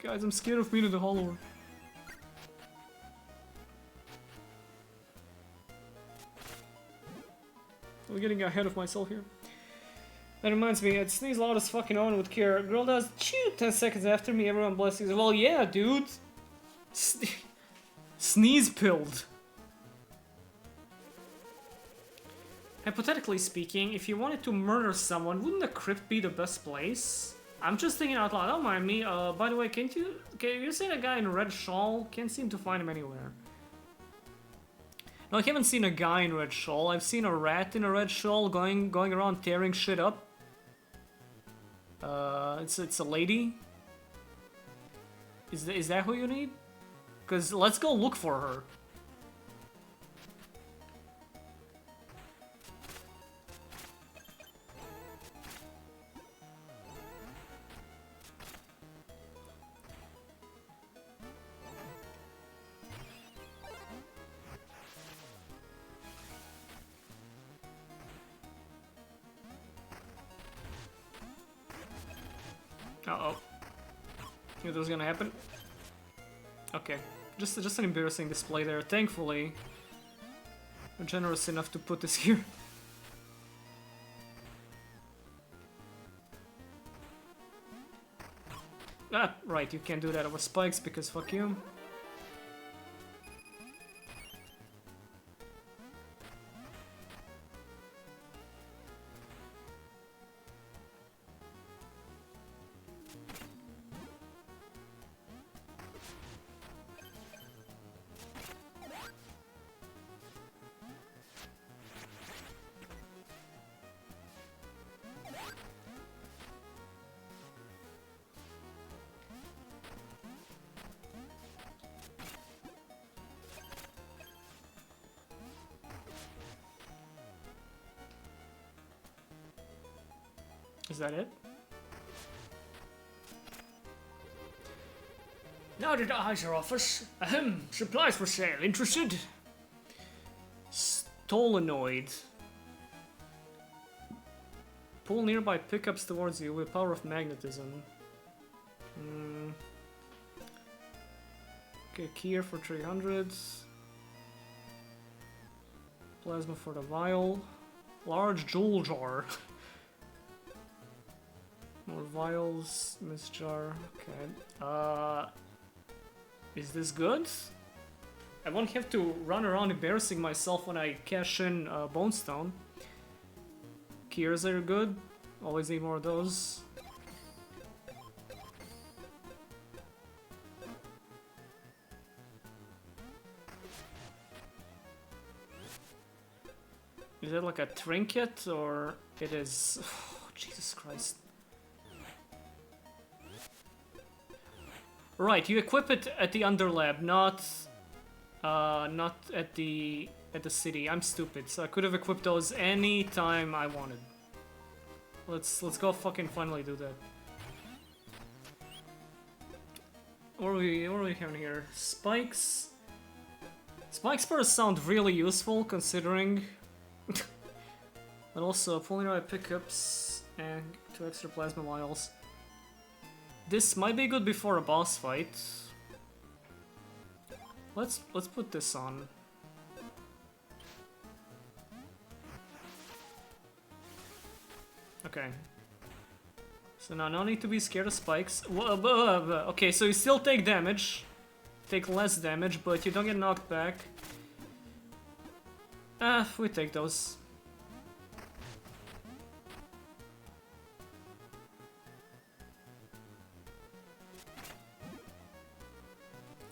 Guys, I'm scared of meeting the Hollower. I'm getting ahead of myself here. That reminds me, I'd sneeze loud as fucking on with care. Girl does chew 10 seconds after me, everyone blesses. Well, yeah, dude. Sneeze pilled. Hypothetically speaking, if you wanted to murder someone, wouldn't the crypt be the best place? I'm just thinking out loud, don't mind me. By the way, can you see a guy in a red shawl? Can't seem to find him anywhere. No, I haven't seen a guy in a red shawl. I've seen a rat in a red shawl going around tearing shit up. It's a lady. Is that who you need? Cause let's go look for her. Uh-oh. Knew that was gonna happen. Okay. Just an embarrassing display there. Thankfully, I'm generous enough to put this here. Ah, right, you can't do that over spikes because fuck you. Is that it? Now that eyes are off us. Ahem, supplies for sale. Interested? Stolenoid. Pull nearby pickups towards you with power of magnetism. Okay, Kier for 300. Plasma for the vial. Large jewel jar. More vials, mist jar. Okay. Is this good? I won't have to run around embarrassing myself when I cash in Bone Stone. Gears are good. Always need more of those. Is it like a trinket or it is... Oh, Jesus Christ. Right, you equip it at the Underlab, not at the city. I'm stupid, so I could have equipped those any time I wanted. Let's go fucking finally do that. What are we having here? Spikes. Spike spurs sound really useful considering. But also Polynoid pickups and 2 extra plasma vials. This might be good before a boss fight. Let's put this on. Okay. So now no need to be scared of spikes. Okay, so you still take damage. Take less damage, but you don't get knocked back. We take those.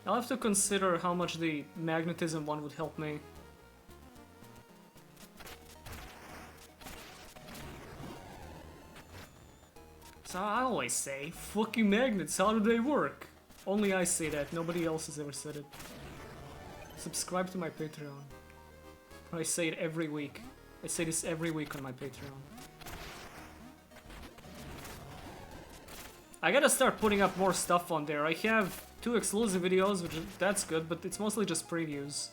I'll have to consider how much the magnetism one would help me. So I always say, fucking magnets, how do they work? Only I say that, nobody else has ever said it. Subscribe to my Patreon. I say it every week. I say this every week on my Patreon. I gotta start putting up more stuff on there. I have 2 exclusive videos, which that's good, but it's mostly just previews.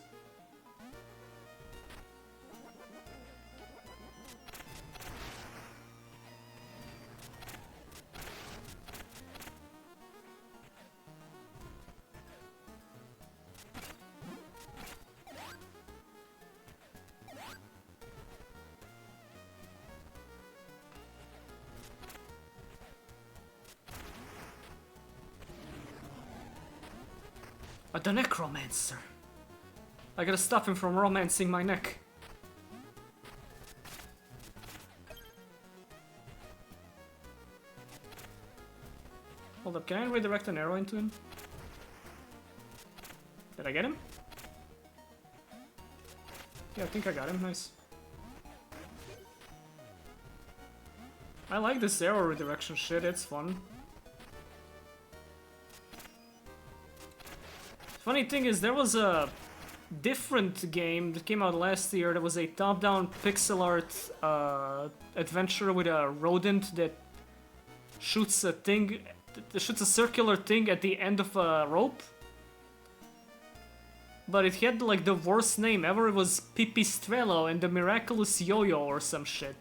The Necromancer. I gotta stop him from romancing my neck. Hold up, can I redirect an arrow into him? Did I get him? Yeah, I think I got him, nice. I like this arrow redirection shit, it's fun. Funny thing is, there was a different game that came out last year that was a top-down pixel art adventure with a rodent that shoots a thing, shoots a circular thing at the end of a rope. But it had like the worst name ever. It was Pipistrello and the Miraculous Yo-Yo or some shit.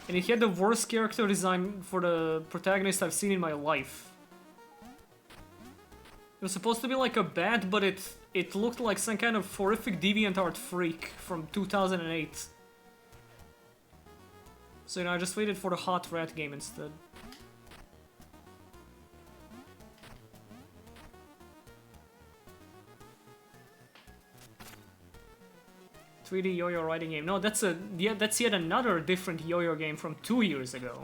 And it had the worst character design for the protagonist I've seen in my life. It was supposed to be like a bat, but it looked like some kind of horrific DeviantArt freak from 2008. So, you know, I just waited for the Hot Rat game instead. ...3D yo-yo riding game. No, that's yet another different yo-yo game from 2 years ago.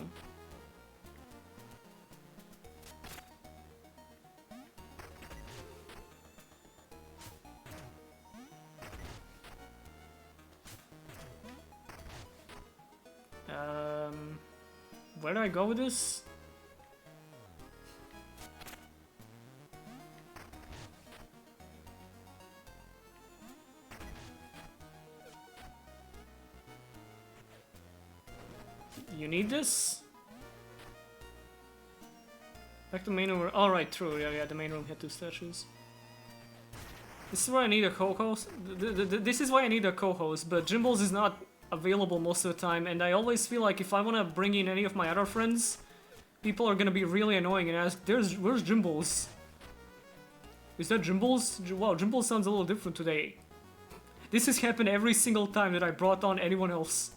Where do I go with this? You need this? Back to main room. Oh, right, true. Yeah, the main room had 2 statues. This is why I need a co-host. This is why I need a co-host, but Jimballs is not available most of the time, and I always feel like if I want to bring in any of my other friends, people are gonna be really annoying and ask, where's Jimballs? Is that Jimballs? Wow, Jimballs sounds a little different today. This has happened every single time that I brought on anyone else.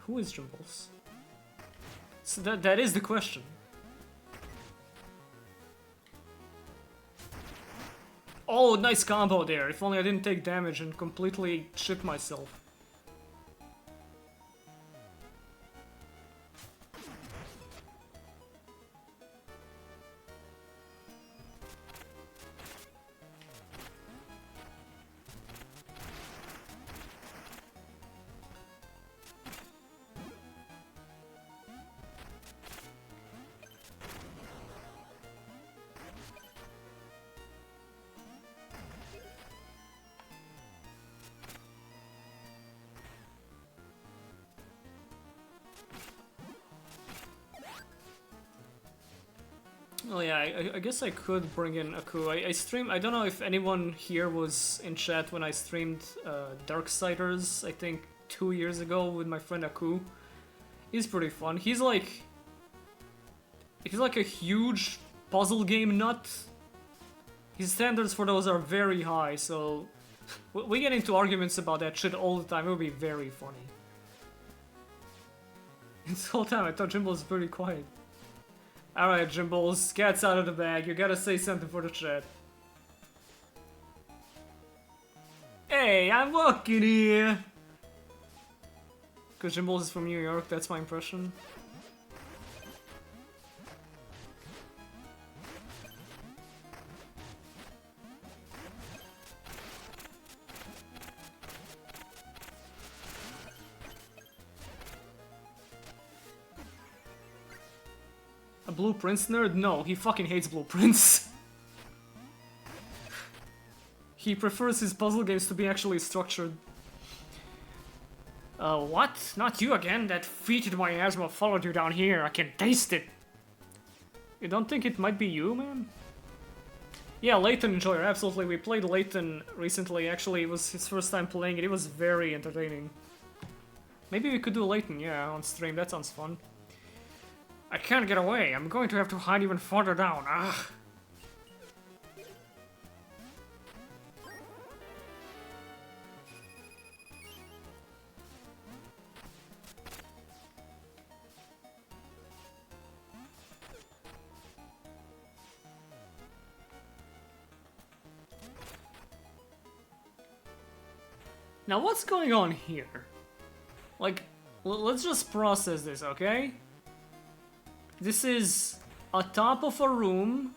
Who is Jimballs? So that is the question. Oh, nice combo there. If only I didn't take damage and completely shit myself. Oh yeah, I guess I could bring in Aku. I stream. I don't know if anyone here was in chat when I streamed Darksiders, I think 2 years ago with my friend Aku. He's pretty fun. He's like a huge puzzle game nut. His standards for those are very high, so we get into arguments about that shit all the time. It would be very funny. This whole time I thought Jimbo was pretty quiet. Alright, Jimbles, cat's out of the bag. You gotta say something for the chat. Hey, I'm walking here! Because Jimbles is from New York, that's my impression. A Blueprints nerd? No, he fucking hates Blueprints. He prefers his puzzle games to be actually structured. What? Not you again? That fetid miasma followed you down here. I can taste it. You don't think it might be you, man? Yeah, Layton Enjoyer, absolutely. We played Layton recently. Actually, it was his first time playing it. It was very entertaining. Maybe we could do Layton, yeah, on stream. That sounds fun. I can't get away. I'm going to have to hide even farther down. Ugh. Now what's going on here? Like, let's just process this, okay? This is a top of a room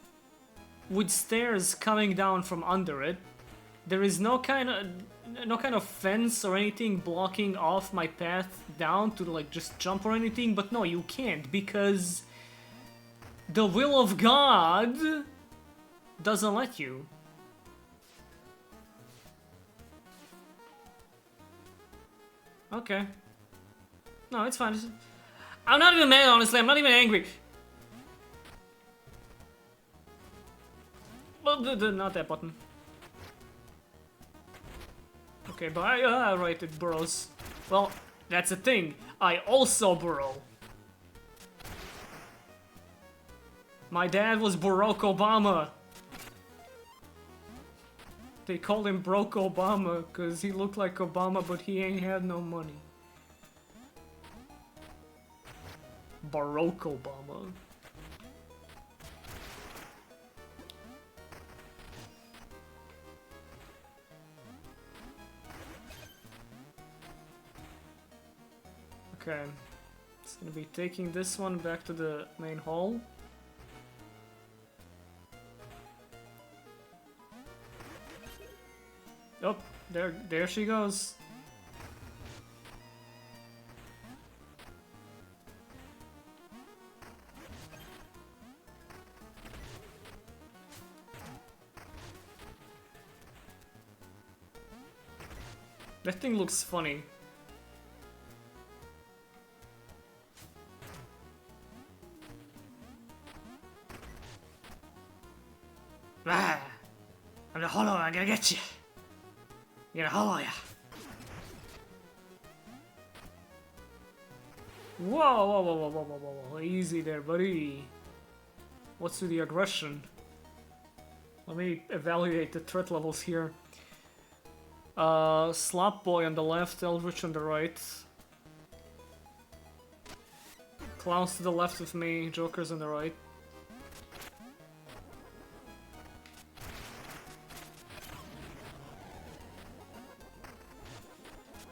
with stairs coming down from under it. There is no kind of fence or anything blocking off my path down to like just jump or anything, but no, you can't because the will of God doesn't let you. Okay. No, it's fine. I'm not even mad, honestly. I'm not even angry. Well, not that button. Okay, but right, it burrows. Well, that's the thing. I also burrow. My dad was Barack Obama. They called him Broke Obama because he looked like Obama, but he ain't had no money. Barack Obama. Okay. It's gonna be taking this one back to the main hall. Oh, there she goes. That thing looks funny. Ah, I'm the hollow, I'm gonna get you. I'm gonna hollow ya. Whoa, whoa, whoa, whoa, whoa, whoa, whoa, easy there, buddy. What's with the aggression? Let me evaluate the threat levels here. Slop Boy on the left, Eldritch on the right. Clowns to the left with me, Jokers on the right.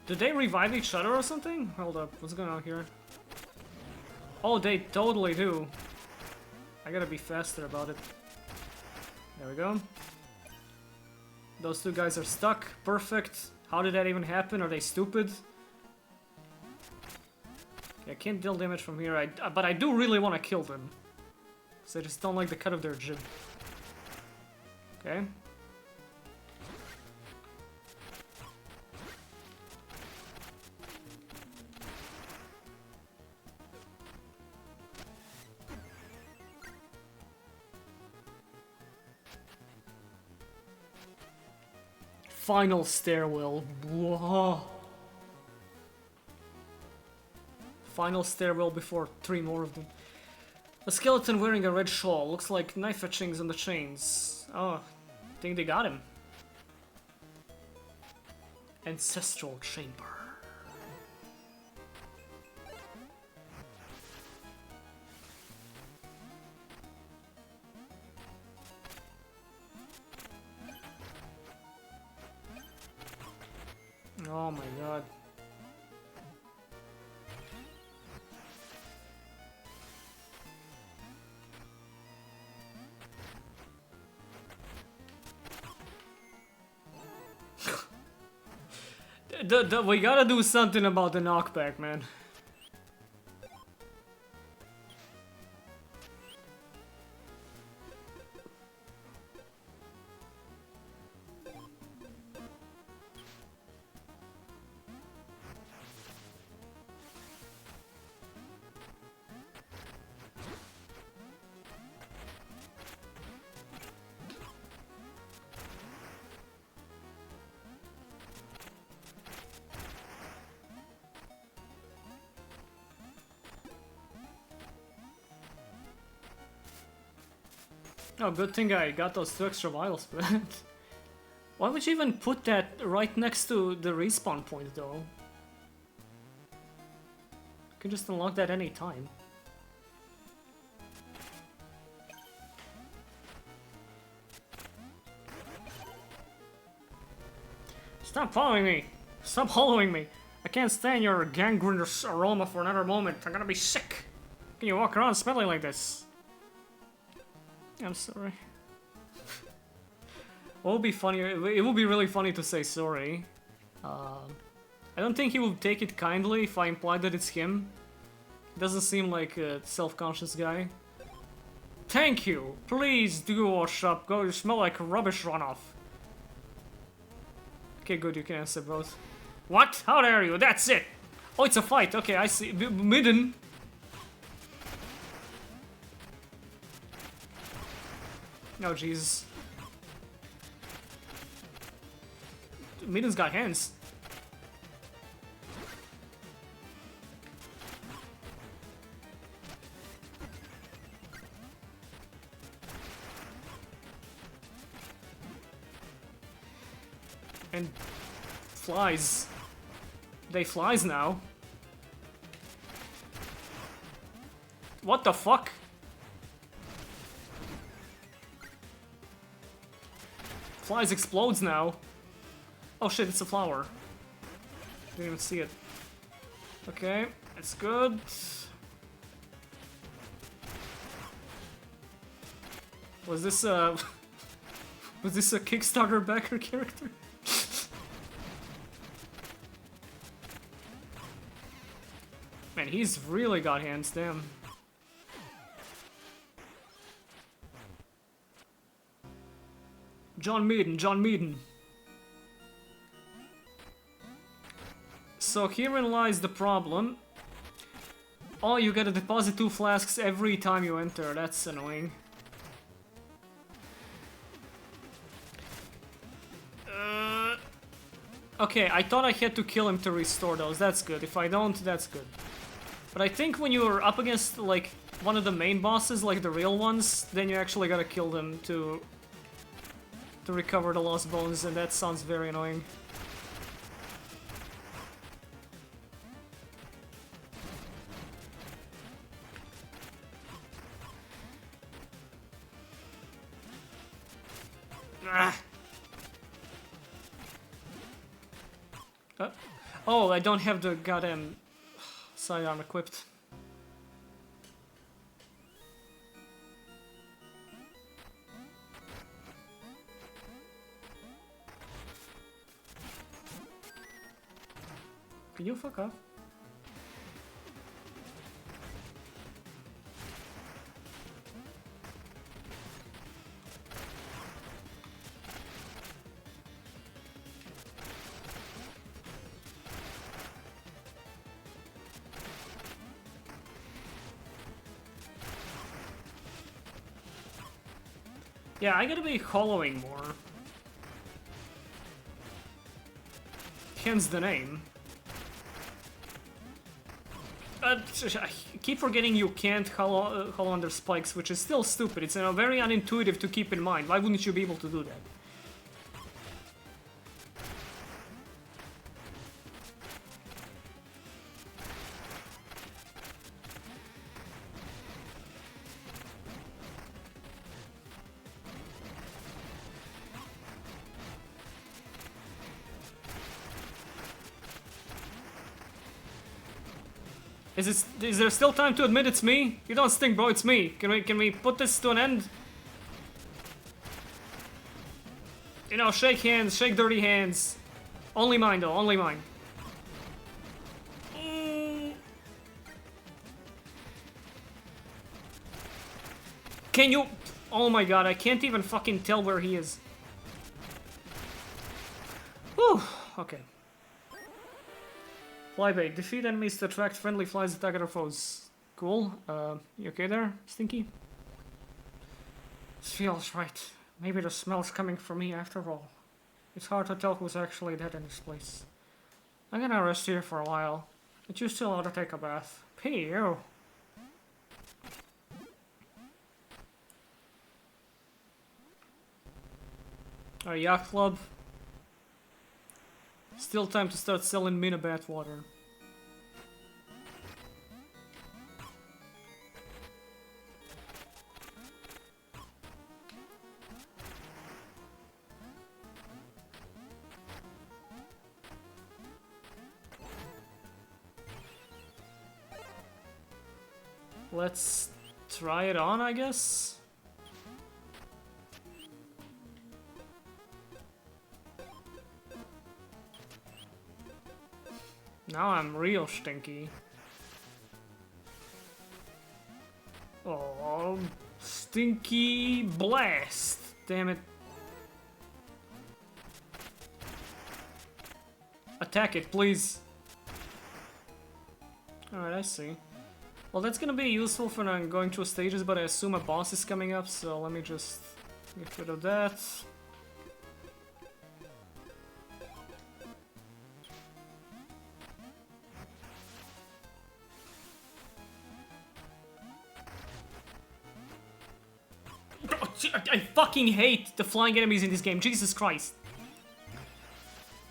Did they revive each other or something? Hold up, what's going on here? Oh, they totally do. I gotta be faster about it. There we go. Those two guys are stuck. Perfect. How did that even happen? Are they stupid? I can't deal damage from here, but I do really want to kill them. So I just don't like the cut of their jib. Okay. Final stairwell. Whoa. Final stairwell before 3 more of them. A skeleton wearing a red shawl. Looks like knife etchings on the chains. Oh, think they got him. Ancestral chamber. Oh my god. We gotta do something about the knockback, man. Oh, good thing I got those 2 extra vials, but why would you even put that right next to the respawn point, though? You can just unlock that any time. Stop following me! Stop following me! I can't stand your gangrenous aroma for another moment. I'm gonna be sick! Can you walk around smelling like this? I'm sorry. What would be funnier? It would be really funny to say sorry. I don't think he would take it kindly if I implied that it's him. He doesn't seem like a self-conscious guy. Thank you! Please do wash up. Go, you smell like rubbish runoff. Okay, good, you can answer both. What? How dare you? That's it! Oh, it's a fight. Okay, I see. Midden. Oh, Jesus. Midden's got hands. And flies. They flies now. What the fuck? Flies explodes now. Oh shit, it's a flower. Didn't even see it. Okay, that's good. Was this a... was this a Kickstarter backer character? Man, he's really got hands, damn. John Meaden, John Meaden. So herein lies the problem. Oh, you gotta deposit 2 flasks every time you enter. That's annoying. Okay, I thought I had to kill him to restore those. That's good. If I don't, that's good. But I think when you're up against, like, one of the main bosses, like the real ones, then you actually gotta kill them to recover the lost bones, and that sounds very annoying. Ah. Oh, I don't have the goddamn sidearm equipped. Can you fuck off? Yeah, I gotta be hollowing more. hence the name. I keep forgetting you can't hollow under spikes, which is still stupid. It's very unintuitive to keep in mind. Why wouldn't you be able to do that? Is there still time to admit it's me? You don't stink, bro, it's me. Can we put this to an end? You know, shake hands, shake dirty hands. Only mine though, only mine. Can you... Oh my god, I can't even fucking tell where he is. Whew, okay. Flybait. Defeat enemies to attract friendly flies attack other foes. Cool. You okay there, Stinky? This feels right. Maybe the smell's coming from me after all. It's hard to tell who's actually dead in this place. I'm gonna rest here for a while. But you still ought to take a bath. Pee, you. A yacht club. Still time to start selling Mina bath water. Let's try it on, I guess. Now I'm real stinky. Oh, stinky blast! Damn it. Attack it, please. Alright, I see. Well, that's gonna be useful for now going through stages, but I assume a boss is coming up, so let me just get rid of that. I fucking hate the flying enemies in this game, Jesus Christ.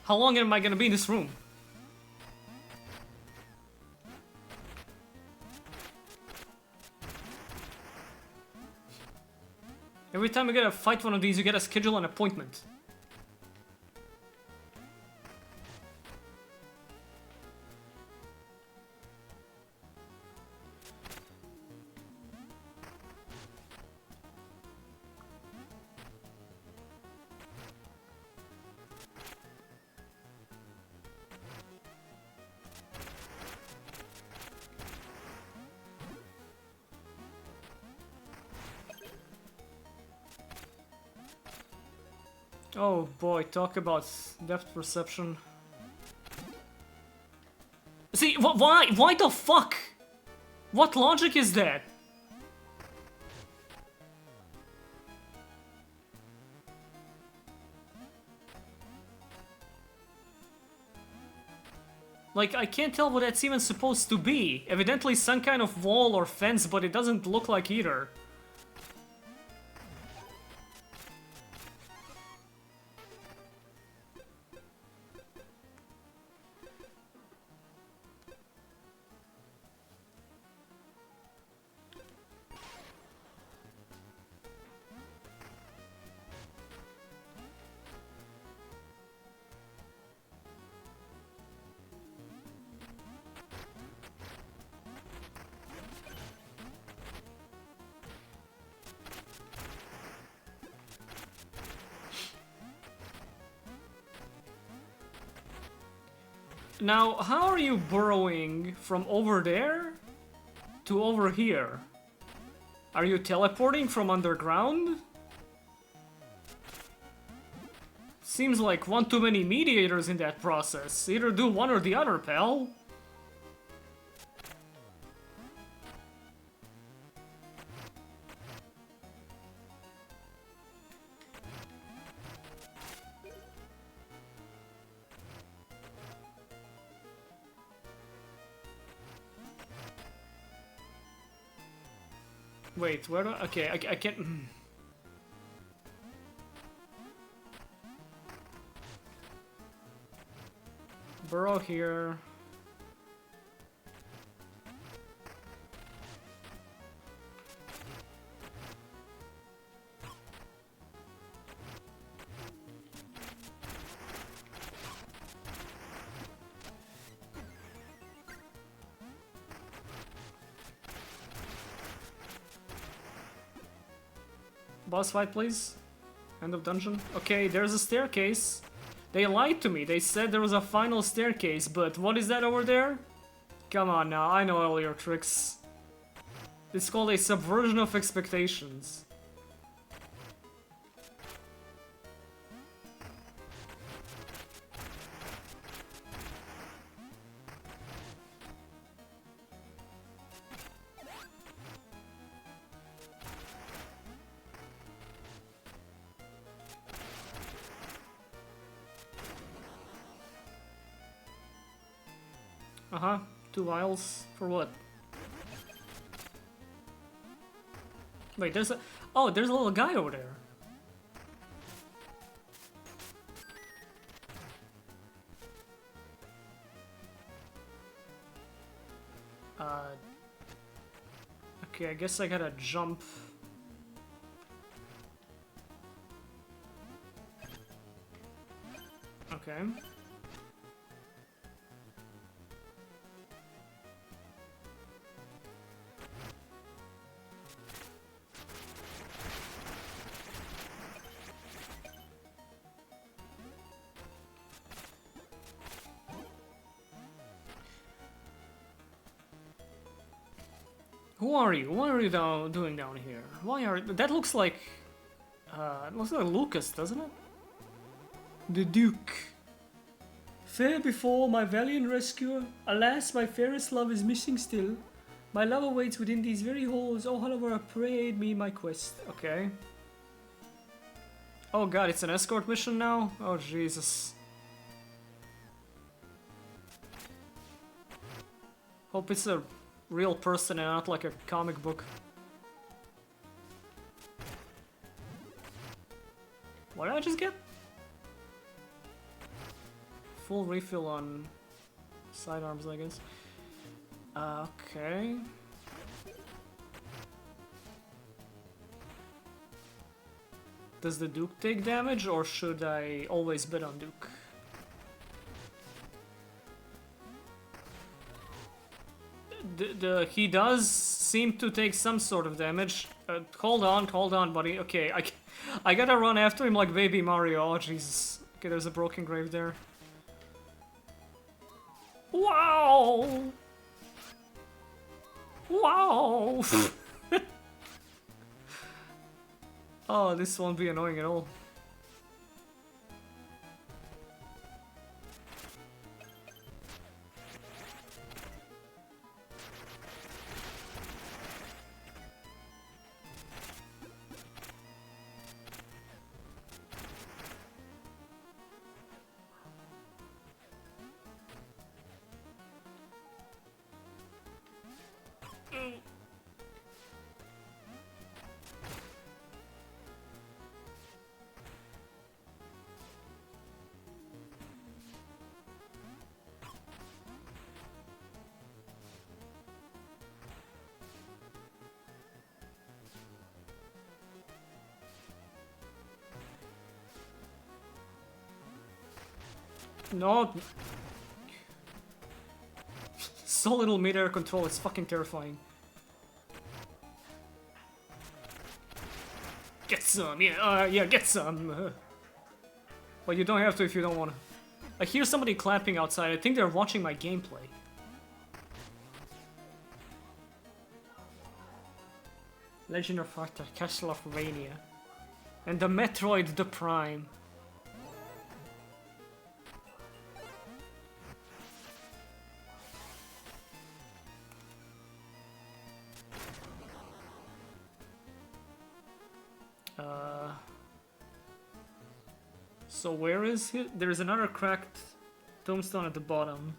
How long am I gonna be in this room? Every time you get to fight one of these, you get to schedule an appointment. Oh boy, talk about depth perception. See, why? Why the fuck? What logic is that? Like, I can't tell what that's even supposed to be. Evidently some kind of wall or fence, but it doesn't look like either. Now, how are you burrowing from over there to over here? Are you teleporting from underground? Seems like one too many mediators in that process. Either do one or the other, pal. Wait, where do I... Okay, I can't... Burrow here. Boss fight, please. End of dungeon. Okay, there's a staircase. They lied to me. They said there was a final staircase, but what is that over there? Come on now, I know all your tricks. It's called a subversion of expectations. Uh-huh. 2 vials. For what? Wait, there's a... Oh, there's a little guy over there. Okay, I guess I gotta jump. Okay. Who are you? What are you doing down here? Why are... That looks like... it looks like Lucas, doesn't it? The Duke. Fair before my valiant rescuer. Alas, my fairest love is missing still. My love awaits within these very halls. Oh, Oliver, pray aid me in my quest. Okay. Oh god, it's an escort mission now? Oh, Jesus. Hope it's a real person and not like a comic book. What did I just get? Full refill on sidearms, I guess. Okay. Does the Duke take damage, or should I always bet on Duke? He does seem to take some sort of damage. Hold on, buddy. Okay, I gotta run after him like Baby Mario. Oh, Jesus. Okay, there's a broken grave there. Wow! Wow! Oh, this won't be annoying at all. No. So little mid-air control, it's fucking terrifying. Get some, yeah, yeah, get some. But you don't have to if you don't want to. I hear somebody clapping outside. I think they're watching my gameplay. Legend of Arthur, Castle of Rania. And the Metroid the Prime. So where is he? There's another cracked tombstone at the bottom.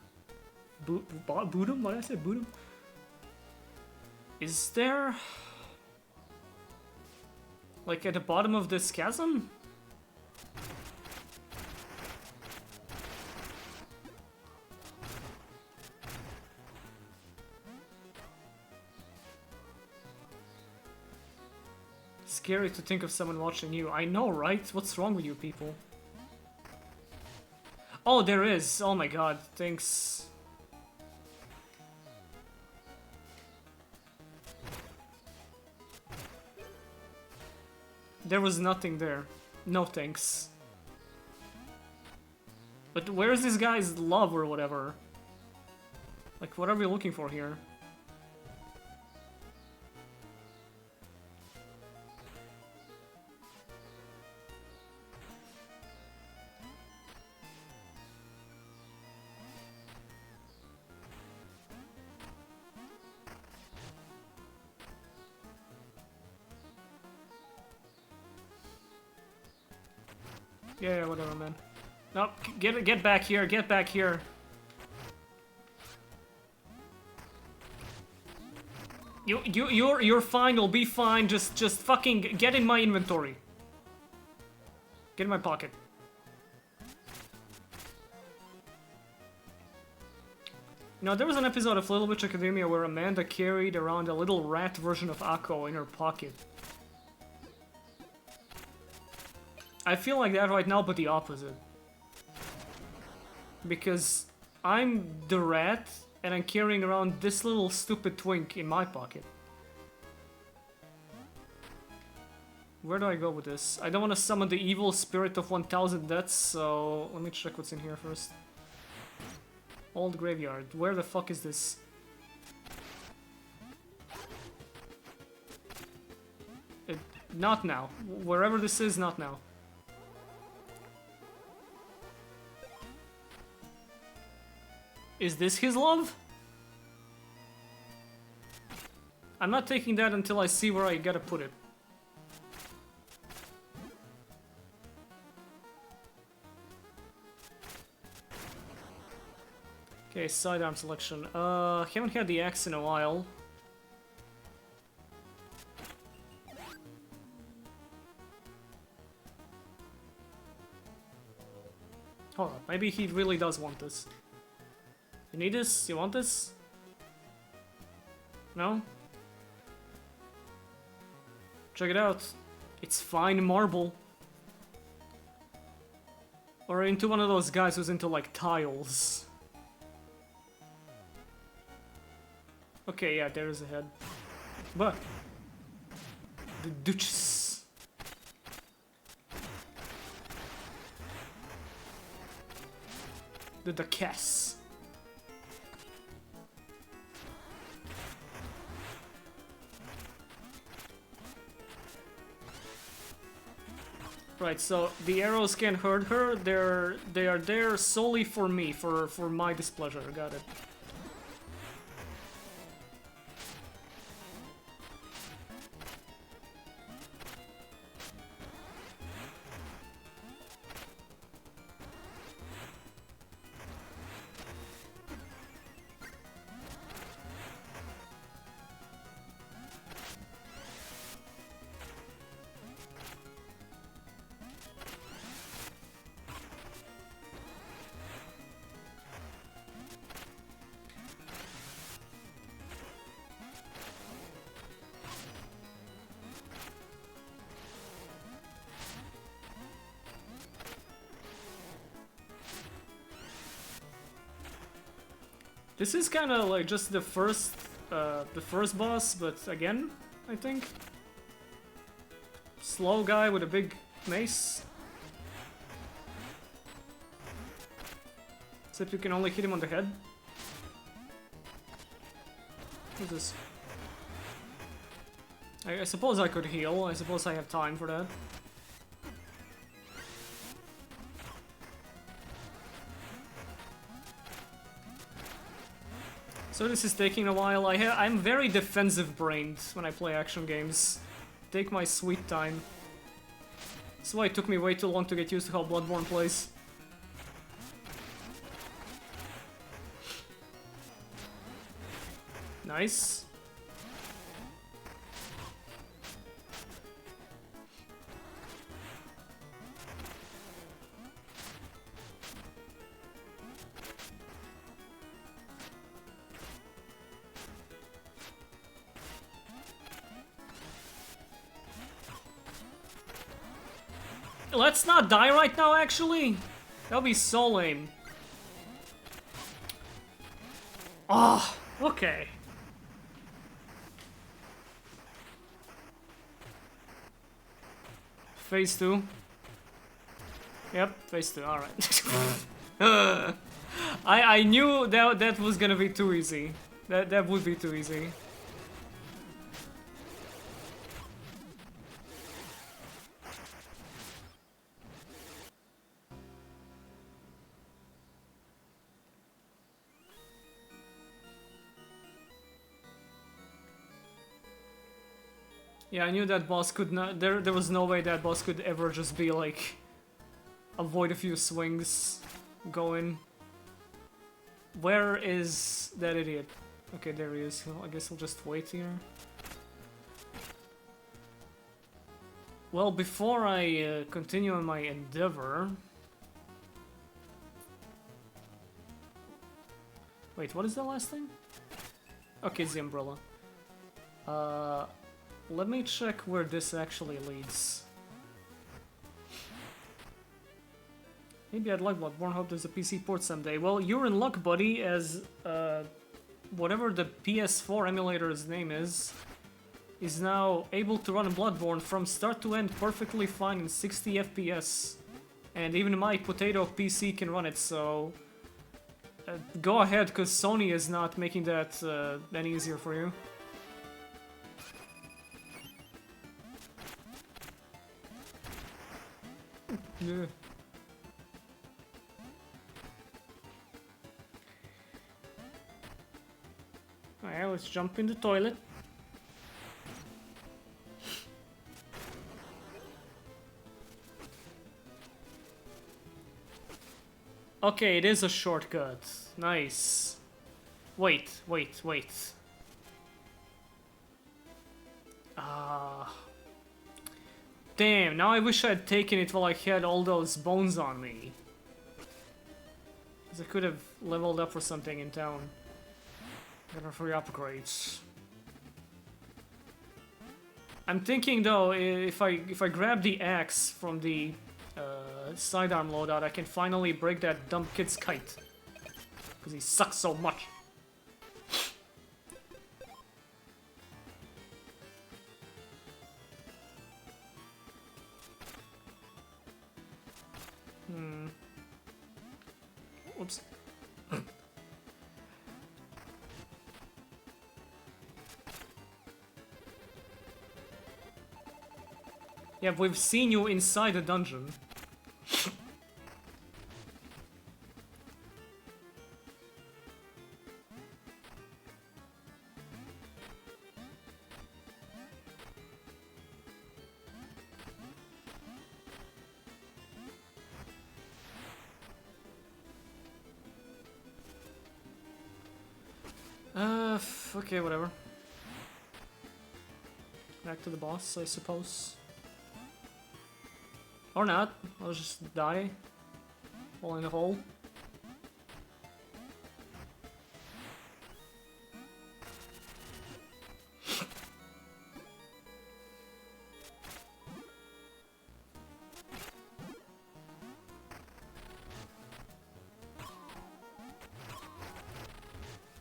Boodum? What did I say? Boodum? Is there... Like at the bottom of this chasm? Scary to think of someone watching you. I know, right? What's wrong with you people? Oh, there is. Oh my god, thanks. There was nothing there. No thanks. But where's this guy's love or whatever? Like, what are we looking for here? Yeah, whatever, man. No, get back here, get back here. You're fine, you'll be fine, just fucking get in my inventory. Get in my pocket. You know, there was an episode of Little Witch Academia where Amanda carried around a little rat version of Akko in her pocket. I feel like that right now, but the opposite. Because I'm the rat, and I'm carrying around this little stupid twink in my pocket. Where do I go with this? I don't want to summon the evil spirit of 1000 deaths, so let me check what's in here first. Old graveyard. Where the fuck is this? Not now. Wherever this is, not now. Is this his love? I'm not taking that until I see where I gotta put it. Okay, sidearm selection. Haven't had the axe in a while. Hold on, maybe he really does want this. You need this? You want this? No? Check it out. It's fine marble. Or into one of those guys who's into like tiles. Okay, yeah, there is a head. But the Duchess. The Duchess. Right, so the arrows can't hurt her. They are there solely for me, for my displeasure. Got it. This is kind of like just the first boss, but again, I think. Slow guy with a big mace. Except you can only hit him on the head. What's this? I suppose I could heal. I suppose I have time for that. So this is taking a while. I'm very defensive-brained when I play action games. Take my sweet time. That's why it took me way too long to get used to how Bloodborne plays. Nice. let's not die right now, actually. That'll be so lame. Oh, okay. Phase 2. Yep, phase 2, alright. I knew that was gonna be too easy. That would be too easy. Yeah, I knew that boss could not. There was no way that boss could ever just be like, avoid a few swings, go in. Where is that idiot? Okay, there he is. Well, I guess we'll just wait here. Well, before I continue on my endeavor. Wait, what is the last thing? Okay, it's the umbrella. Let me check where this actually leads. Maybe I'd like Bloodborne, hope there's a PC port someday. Well, you're in luck, buddy, as whatever the PS4 emulator's name is now able to run Bloodborne from start to end perfectly fine in 60 FPS. And even my potato PC can run it, so go ahead, because Sony is not making that any easier for you. Yeah. Alright, let's jump in the toilet. Okay, it is a shortcut. Nice. Wait. Damn, now I wish I had taken it while I had all those bones on me. Because I could have leveled up or something in town. Better free upgrades. I'm thinking though, if I grab the axe from the sidearm loadout, I can finally break that dumb kid's kite. Because he sucks so much. Oops. Yeah, we've seen you inside the dungeon. Okay, whatever. Back to the boss, I suppose. Or not. I'll just die. Fall in the hole.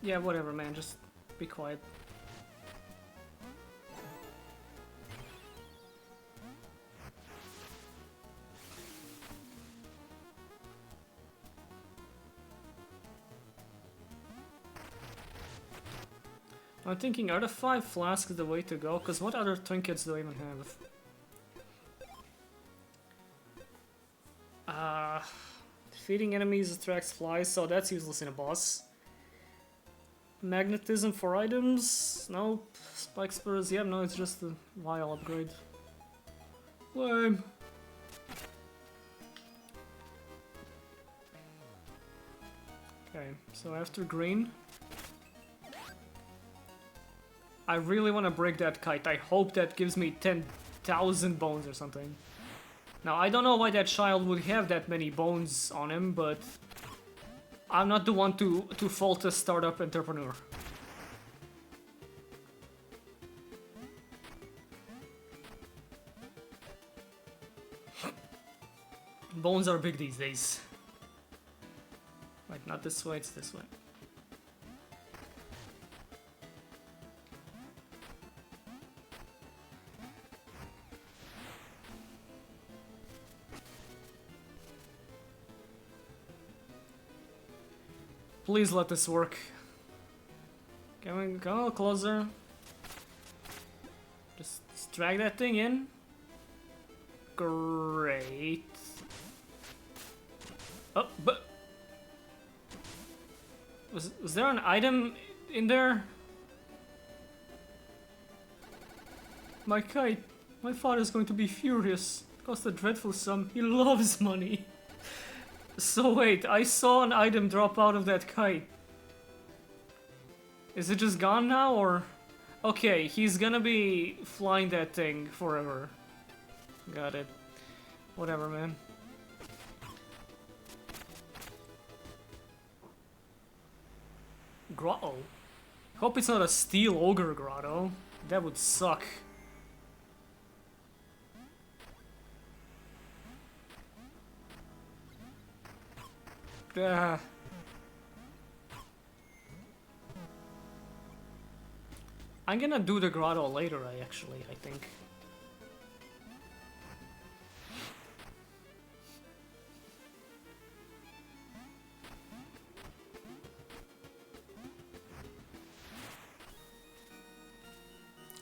Yeah, whatever, man. Just be quiet. I'm thinking, are the 5 flasks the way to go? Because what other trinkets do I even have? Defeating enemies attracts flies, so that's useless in a boss. Magnetism for items? Nope. Spike spurs? Yeah, no, it's just a vial upgrade. Lame. Okay, so after green... I really want to break that kite. I hope that gives me 10,000 bones or something. Now, I don't know why that child would have that many bones on him, but... I'm not the one to fault a startup entrepreneur. Bones are big these days. Right, not this way, it's this way. Please let this work. Come a little closer. Just drag that thing in. Great. Oh, but... Was there an item in there? My kite. My father's going to be furious. It cost a dreadful sum. He loves money. So wait, I saw an item drop out of that kite. Is it just gone now, or...? Okay, he's gonna be flying that thing forever. Got it. Whatever, man. Grotto? Hope it's not a steel ogre grotto. That would suck. I'm gonna do the grotto later, I think.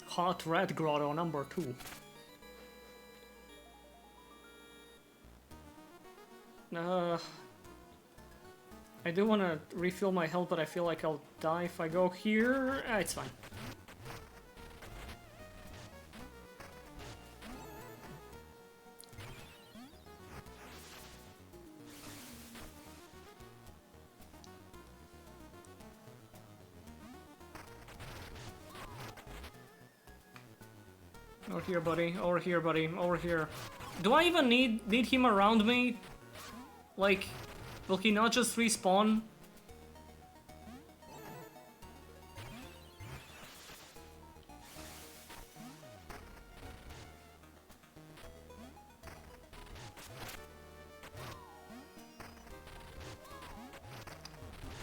Hot Red Grotto number 2. I do want to refill my health, but I feel like I'll die if I go here. It's fine. Over here, buddy. Over here, buddy. Over here. Do I even need him around me? Like, will he not just respawn?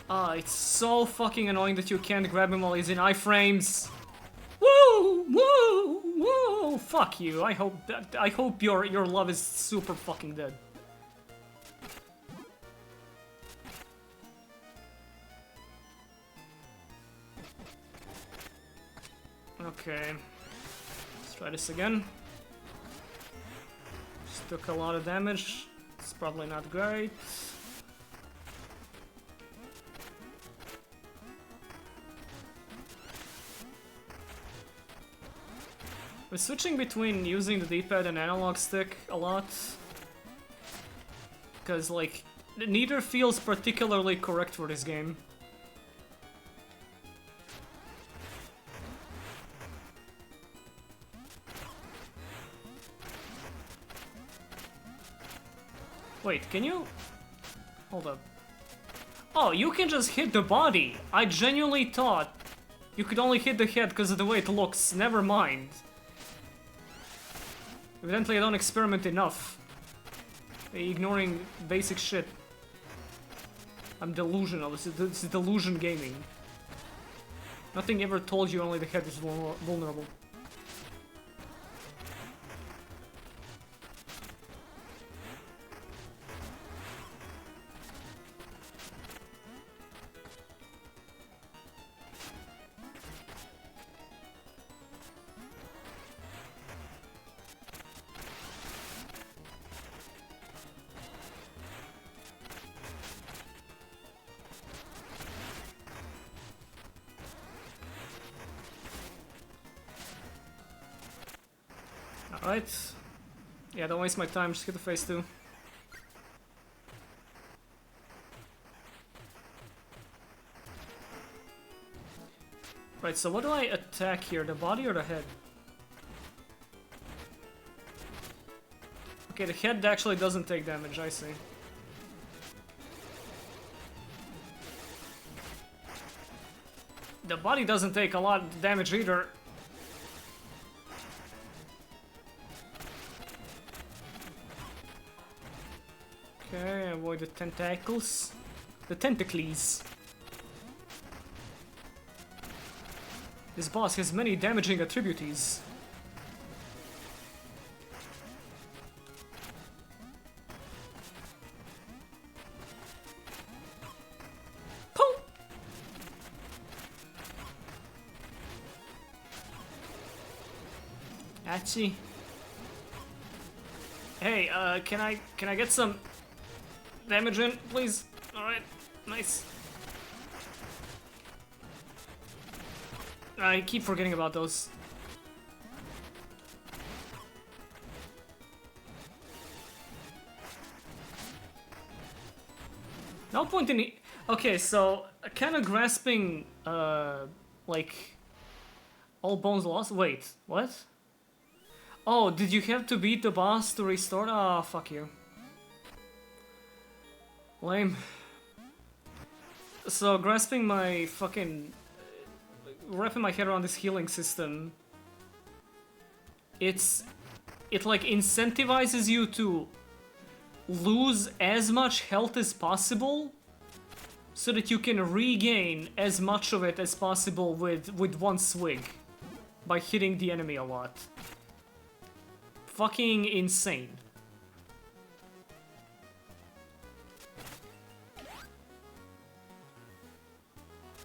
Ah, it's so fucking annoying that you can't grab him while he's in iframes. Woo! Woo! Woo! Fuck you. I hope your love is super fucking dead. Okay. Let's try this again. Just took a lot of damage. It's probably not great. We're switching between using the D-pad and analog stick a lot. Because, like, neither feels particularly correct for this game. Wait, can you... Hold up. Oh, you can just hit the body! I genuinely thought you could only hit the head because of the way it looks. Never mind. Evidently I don't experiment enough. Ignoring basic shit. I'm delusional. This is delusion gaming. Nothing ever told you only the head is vulnerable. Alright. Yeah, don't waste my time, just hit the face too. Right, so what do I attack here? The body or the head? Okay, the head actually doesn't take damage, I see. The body doesn't take a lot of damage either. Okay, avoid the tentacles. The tentacles. This boss has many damaging attributes. Poof! Achie. Hey, can I get some damage in, please? Alright, nice. I keep forgetting about those. No point in... Okay, so, kind of grasping, like... all bones lost? Wait, what? Oh, did you have to beat the boss to restore? Oh, fuck you. Lame. So, grasping my fucking... wrapping my head around this healing system... It like incentivizes you to lose as much health as possible so that you can regain as much of it as possible with one swig by hitting the enemy a lot. Fucking insane.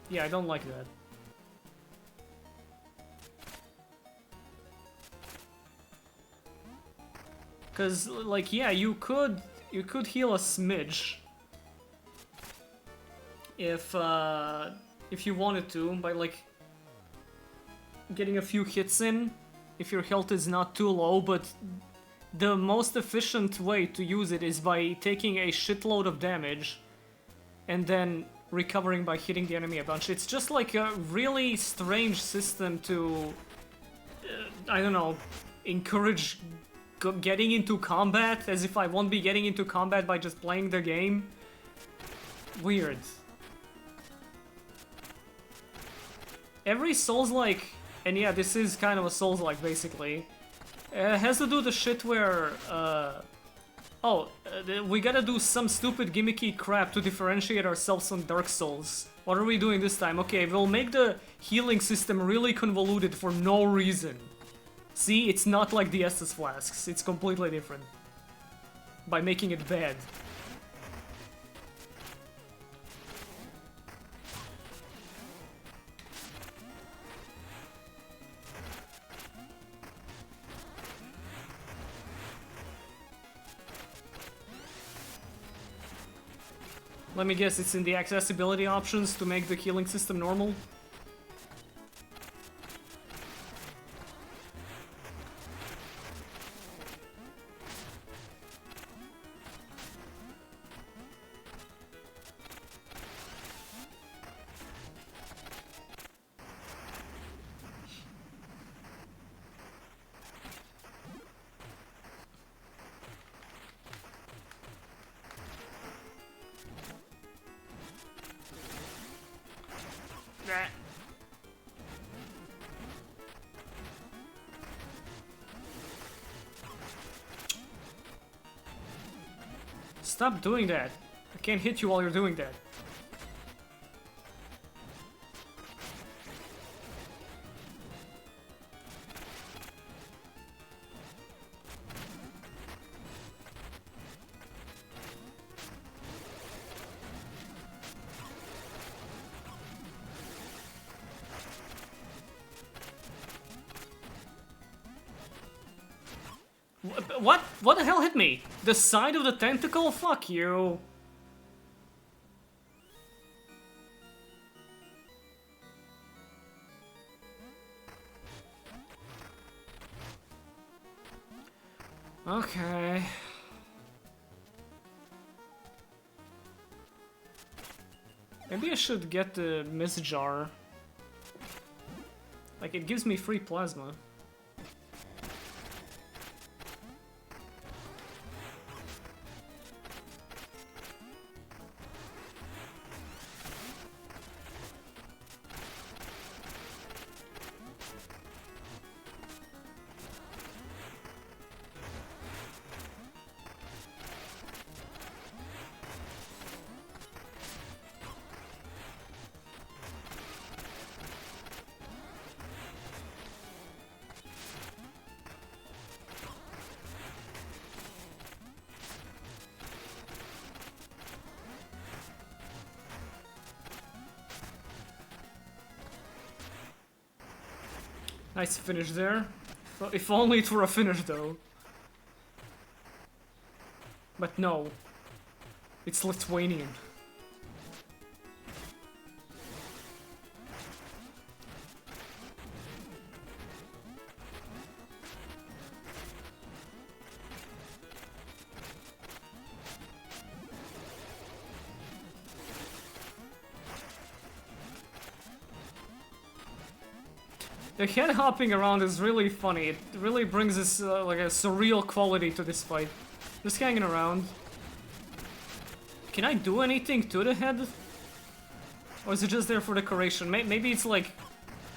Yeah, I don't like that. Cause like yeah, you could heal a smidge if you wanted to by like getting a few hits in if your health is not too low, but the most efficient way to use it is by taking a shitload of damage and then recovering by hitting the enemy a bunch. It's just like a really strange system to I don't know, encourage getting into combat, as if I won't be getting into combat by just playing the game. Weird. Every Souls-like, and yeah, this is kind of a Souls-like basically, has to do the shit where, we gotta do some stupid gimmicky crap to differentiate ourselves from Dark Souls. What are we doing this time? Okay, we'll make the healing system really convoluted for no reason. See, it's not like the Estus Flasks, it's completely different. By making it bad. Let me guess, it's in the accessibility options to make the healing system normal? Stop doing that. I can't hit you while you're doing that. What? What the hell hit me? The side of the tentacle? Fuck you. Okay. Maybe I should get the Mist Jar. Like, it gives me free plasma. Nice finish there. If only it were a finish though. But no. It's Lithuanian. The head hopping around is really funny. It really brings this like a surreal quality to this fight. Just hanging around. Can I do anything to the head? Or is it just there for decoration? Maybe it's like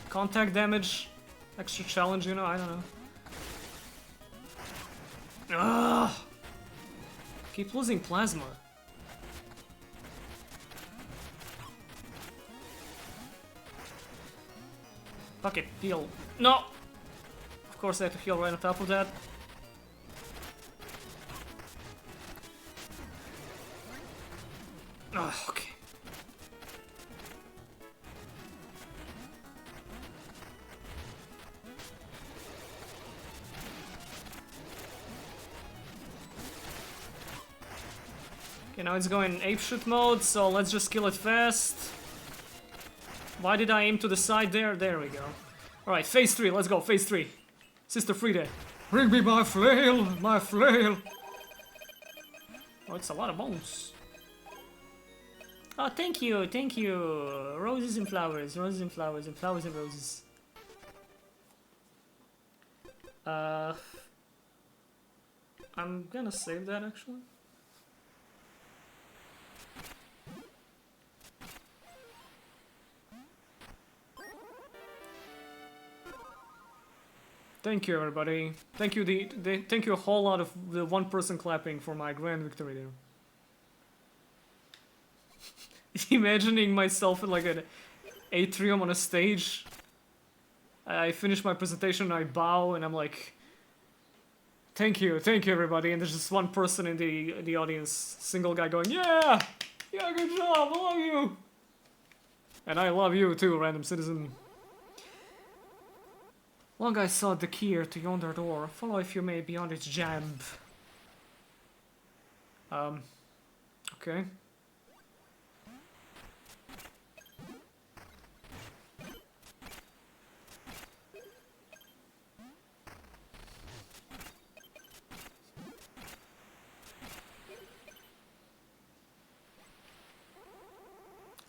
contact damage, extra challenge, you know? I don't know. Ugh! Keep losing plasma. Fuck it, heal. No! Of course I have to heal right on top of that. Oh, okay. Okay, now it's going apeshit mode, so let's just kill it fast. Why did I aim to the side there? There we go. Alright, phase 3, let's go, phase 3. Sister Frida. Bring me my flail, my flail! Oh, it's a lot of bones. Oh, thank you, thank you. Roses and flowers, roses and flowers, and flowers and roses. I'm gonna save that actually. Thank you, everybody. Thank you, thank you a whole lot of the one person clapping for my grand victory there. Imagining myself in like an atrium on a stage. I finish my presentation, I bow, and I'm like, thank you, everybody. And there's just one person in the audience, single guy going, yeah, good job, I love you. And I love you too, random citizen. Long I sought the key to yonder door. Follow if you may beyond its jamb. Okay.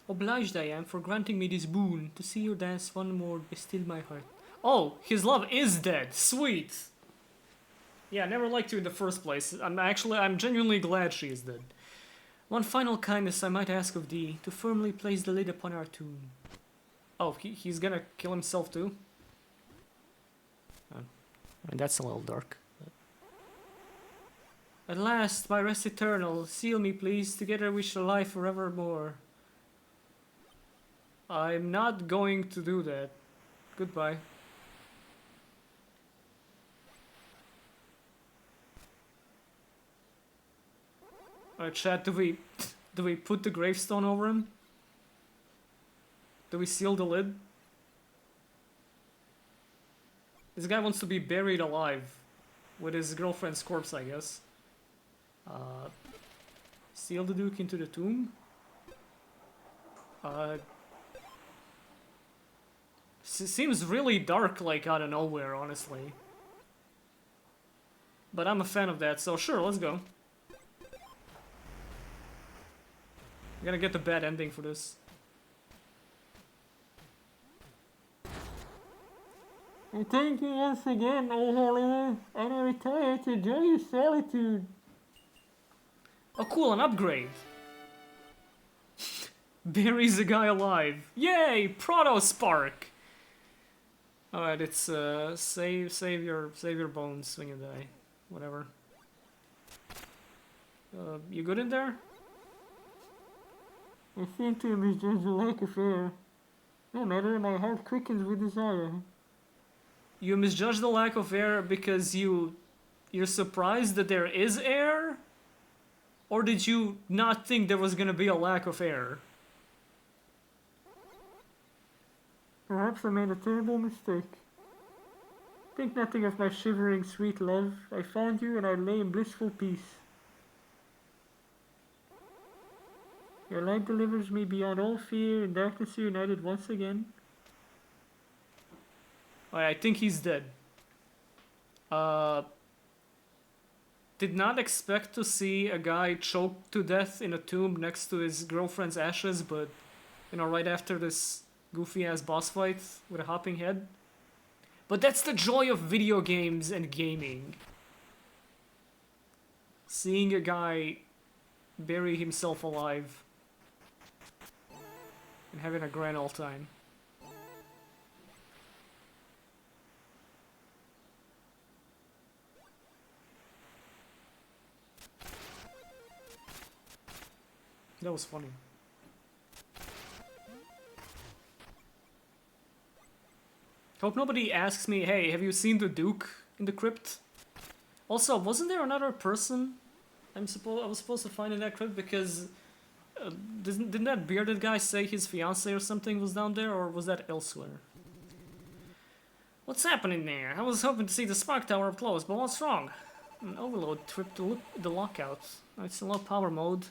Obliged I am for granting me this boon. To see your dance one more be still my heart. Oh, his love is dead. Sweet. Yeah, I never liked you in the first place. I'm genuinely glad she is dead. One final kindness I might ask of thee, to firmly place the lid upon our tomb. Oh, he's gonna kill himself too? I mean, that's a little dark. At last, my rest eternal, seal me please, together we shall lie forevermore. I'm not going to do that. Goodbye. Alright, chat, do we put the gravestone over him? Do we seal the lid? This guy wants to be buried alive with his girlfriend's corpse, I guess. Seal the Duke into the tomb? Seems really dark, like out of nowhere, honestly. But I'm a fan of that, so sure, let's go. I'm gonna get the bad ending for this. And thank you once again, oh Hollywood, and I retire to joyous solitude. Oh cool, an upgrade. Buries a guy alive. Yay! Proto Spark! Alright, it's save your bones, swing and die. Whatever. You good in there? I seem to misjudge the lack of air. No matter, my heart quickens with desire. You misjudge the lack of air because you're surprised that there is air? Or did you not think there was gonna be a lack of air? Perhaps I made a terrible mistake. Think nothing of my shivering sweet love. I found you and I lay in blissful peace. Your light delivers me beyond all fear. In darkness we united once again. I think he's dead. Did not expect to see a guy choked to death in a tomb next to his girlfriend's ashes, but, you know, right after this goofy-ass boss fight with a hopping head. But that's the joy of video games and gaming. Seeing a guy bury himself alive and having a grand old time. That was funny. Hope nobody asks me, hey, have you seen the Duke in the crypt? Also, wasn't there another person I was supposed to find in that crypt? Because didn't that bearded guy say his fiance or something was down there, or was that elsewhere? What's happening there? I was hoping to see the Spark Tower up close, but what's wrong? An overload tripped the lockout. It's in low power mode.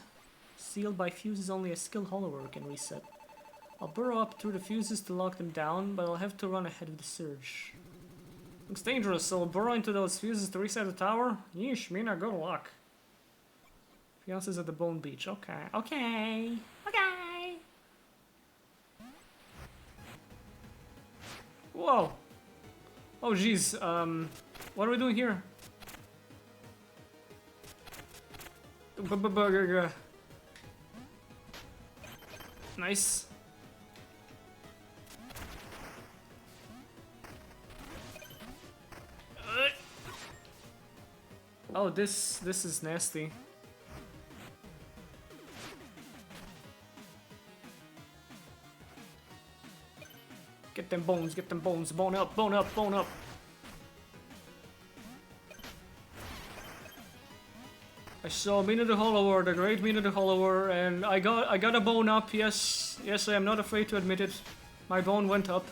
Sealed by fuses, only a skilled hollower can reset. I'll burrow up through the fuses to lock them down, but I'll have to run ahead of the surge. Looks dangerous, so I'll burrow into those fuses to reset the tower? Yeesh, Mina, good luck. Fiance's at the Bone Beach. Okay, okay, okay. Whoa. Oh, jeez. What are we doing here? Nice. Oh, this is nasty. Get them bones, bone up, bone up, bone up. I saw Mina the Hollower, the great Mina the Hollower, and I got a bone up. Yes, I am not afraid to admit it. My bone went up.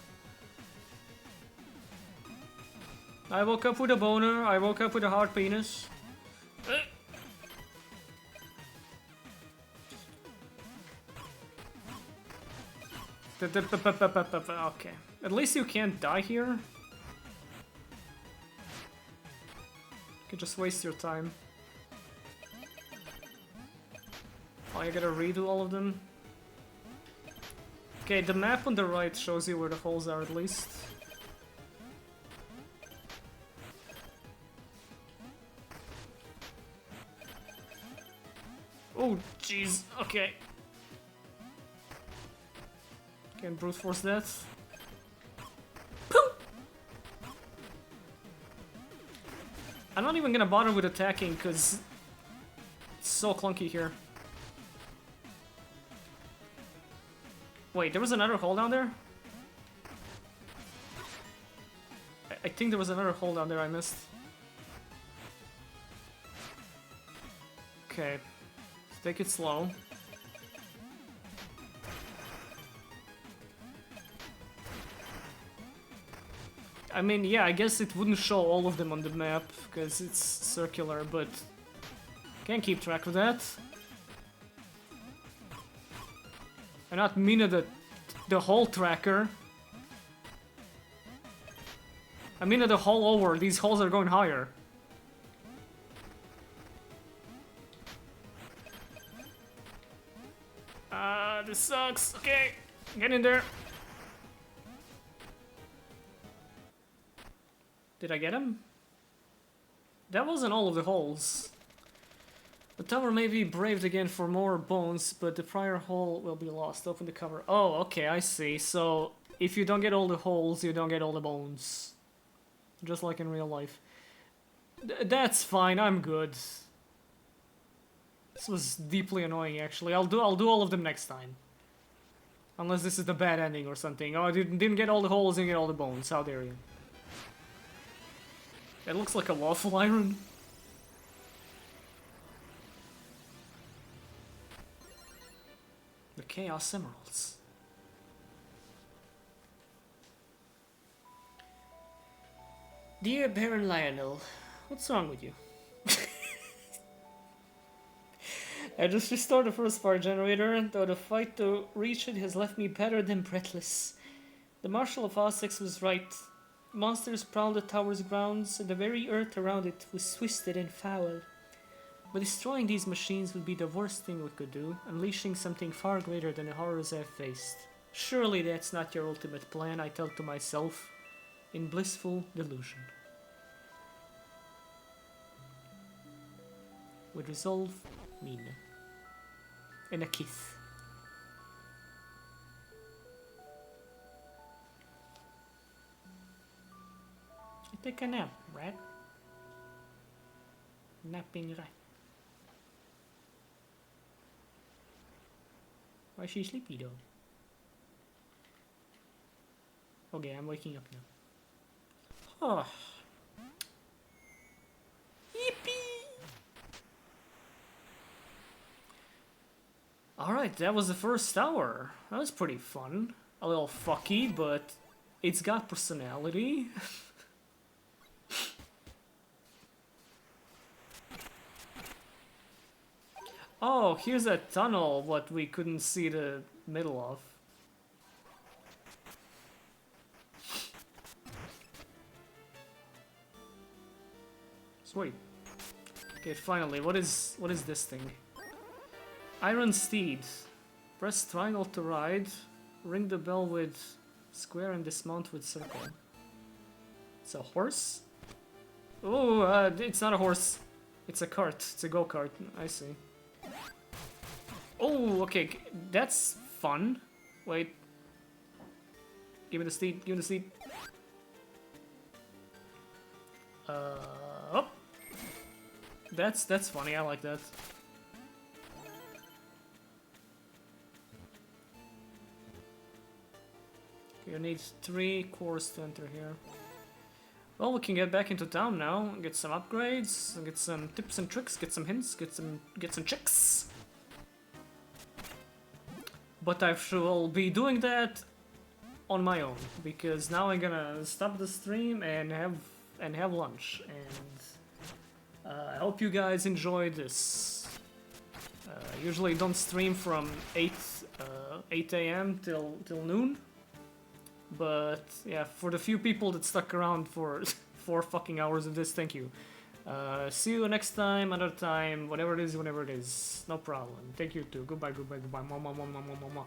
I woke up with a boner. I woke up with a hard penis. Okay. At least you can't die here. You can just waste your time. Oh, I gotta redo all of them. Okay, the map on the right shows you where the holes are at least. Oh, jeez. Okay. Can brute force that. Poof! I'm not even gonna bother with attacking because it's so clunky here. Wait, there was another hole down there? I think there was another hole down there I missed. Okay. Let's take it slow. I mean, yeah, I guess it wouldn't show all of them on the map, because it's circular, but can't keep track of that. And not Mina the hole tracker. I mean the hole over, these holes are going higher. This sucks. Okay, get in there. Did I get him? That wasn't all of the holes. The tower may be braved again for more bones, but the prior hole will be lost. Open the cover. Oh, okay, I see. So, if you don't get all the holes, you don't get all the bones. Just like in real life. That's fine, I'm good. This was deeply annoying, actually. I'll do all of them next time. Unless this is the bad ending or something. Oh, I didn't get all the holes, didn't get all the bones. How dare you. That looks like a waffle iron. The Chaos Emeralds. Dear Baron Lionel, what's wrong with you? I just restored the first power generator, though the fight to reach it has left me battered and breathless. The Marshal of Essex was right. Monsters prowled the tower's grounds, and the very earth around it was twisted and foul. But destroying these machines would be the worst thing we could do, unleashing something far greater than the horrors I've faced. Surely that's not your ultimate plan, I tell to myself, in blissful delusion. With resolve, Mina. And a kiss. You take a nap, rat. Napping rat. Why is she sleepy though? Okay, I'm waking up now. Oh. Yippee! Alright, that was the first hour. That was pretty fun. A little fucky, but it's got personality. Oh, here's a tunnel, what we couldn't see the middle of. Sweet. Okay, finally, what is this thing? Iron Steed. Press triangle to ride. Ring the bell with square and dismount with circle. It's a horse? Oh, it's not a horse. It's a cart. It's a go-kart. I see. Oh, okay. That's fun. Wait. Give me the steed. Give me the steed. Oh. That's funny. I like that. You need 3 cores to enter here. Well, we can get back into town now, get some upgrades, get some tips and tricks, get some hints, get some chicks. But I will be doing that on my own, because now I'm gonna stop the stream and have lunch. And I hope you guys enjoyed this. Usually don't stream from 8 a.m. till noon. But yeah, for the few people that stuck around for 4 fucking hours of this, thank you. See you next time, another time, whatever it is, whenever it is. No problem. Thank you too. Goodbye, goodbye, goodbye. Mwah, mwah, mwah, mwah, mwah, mwah.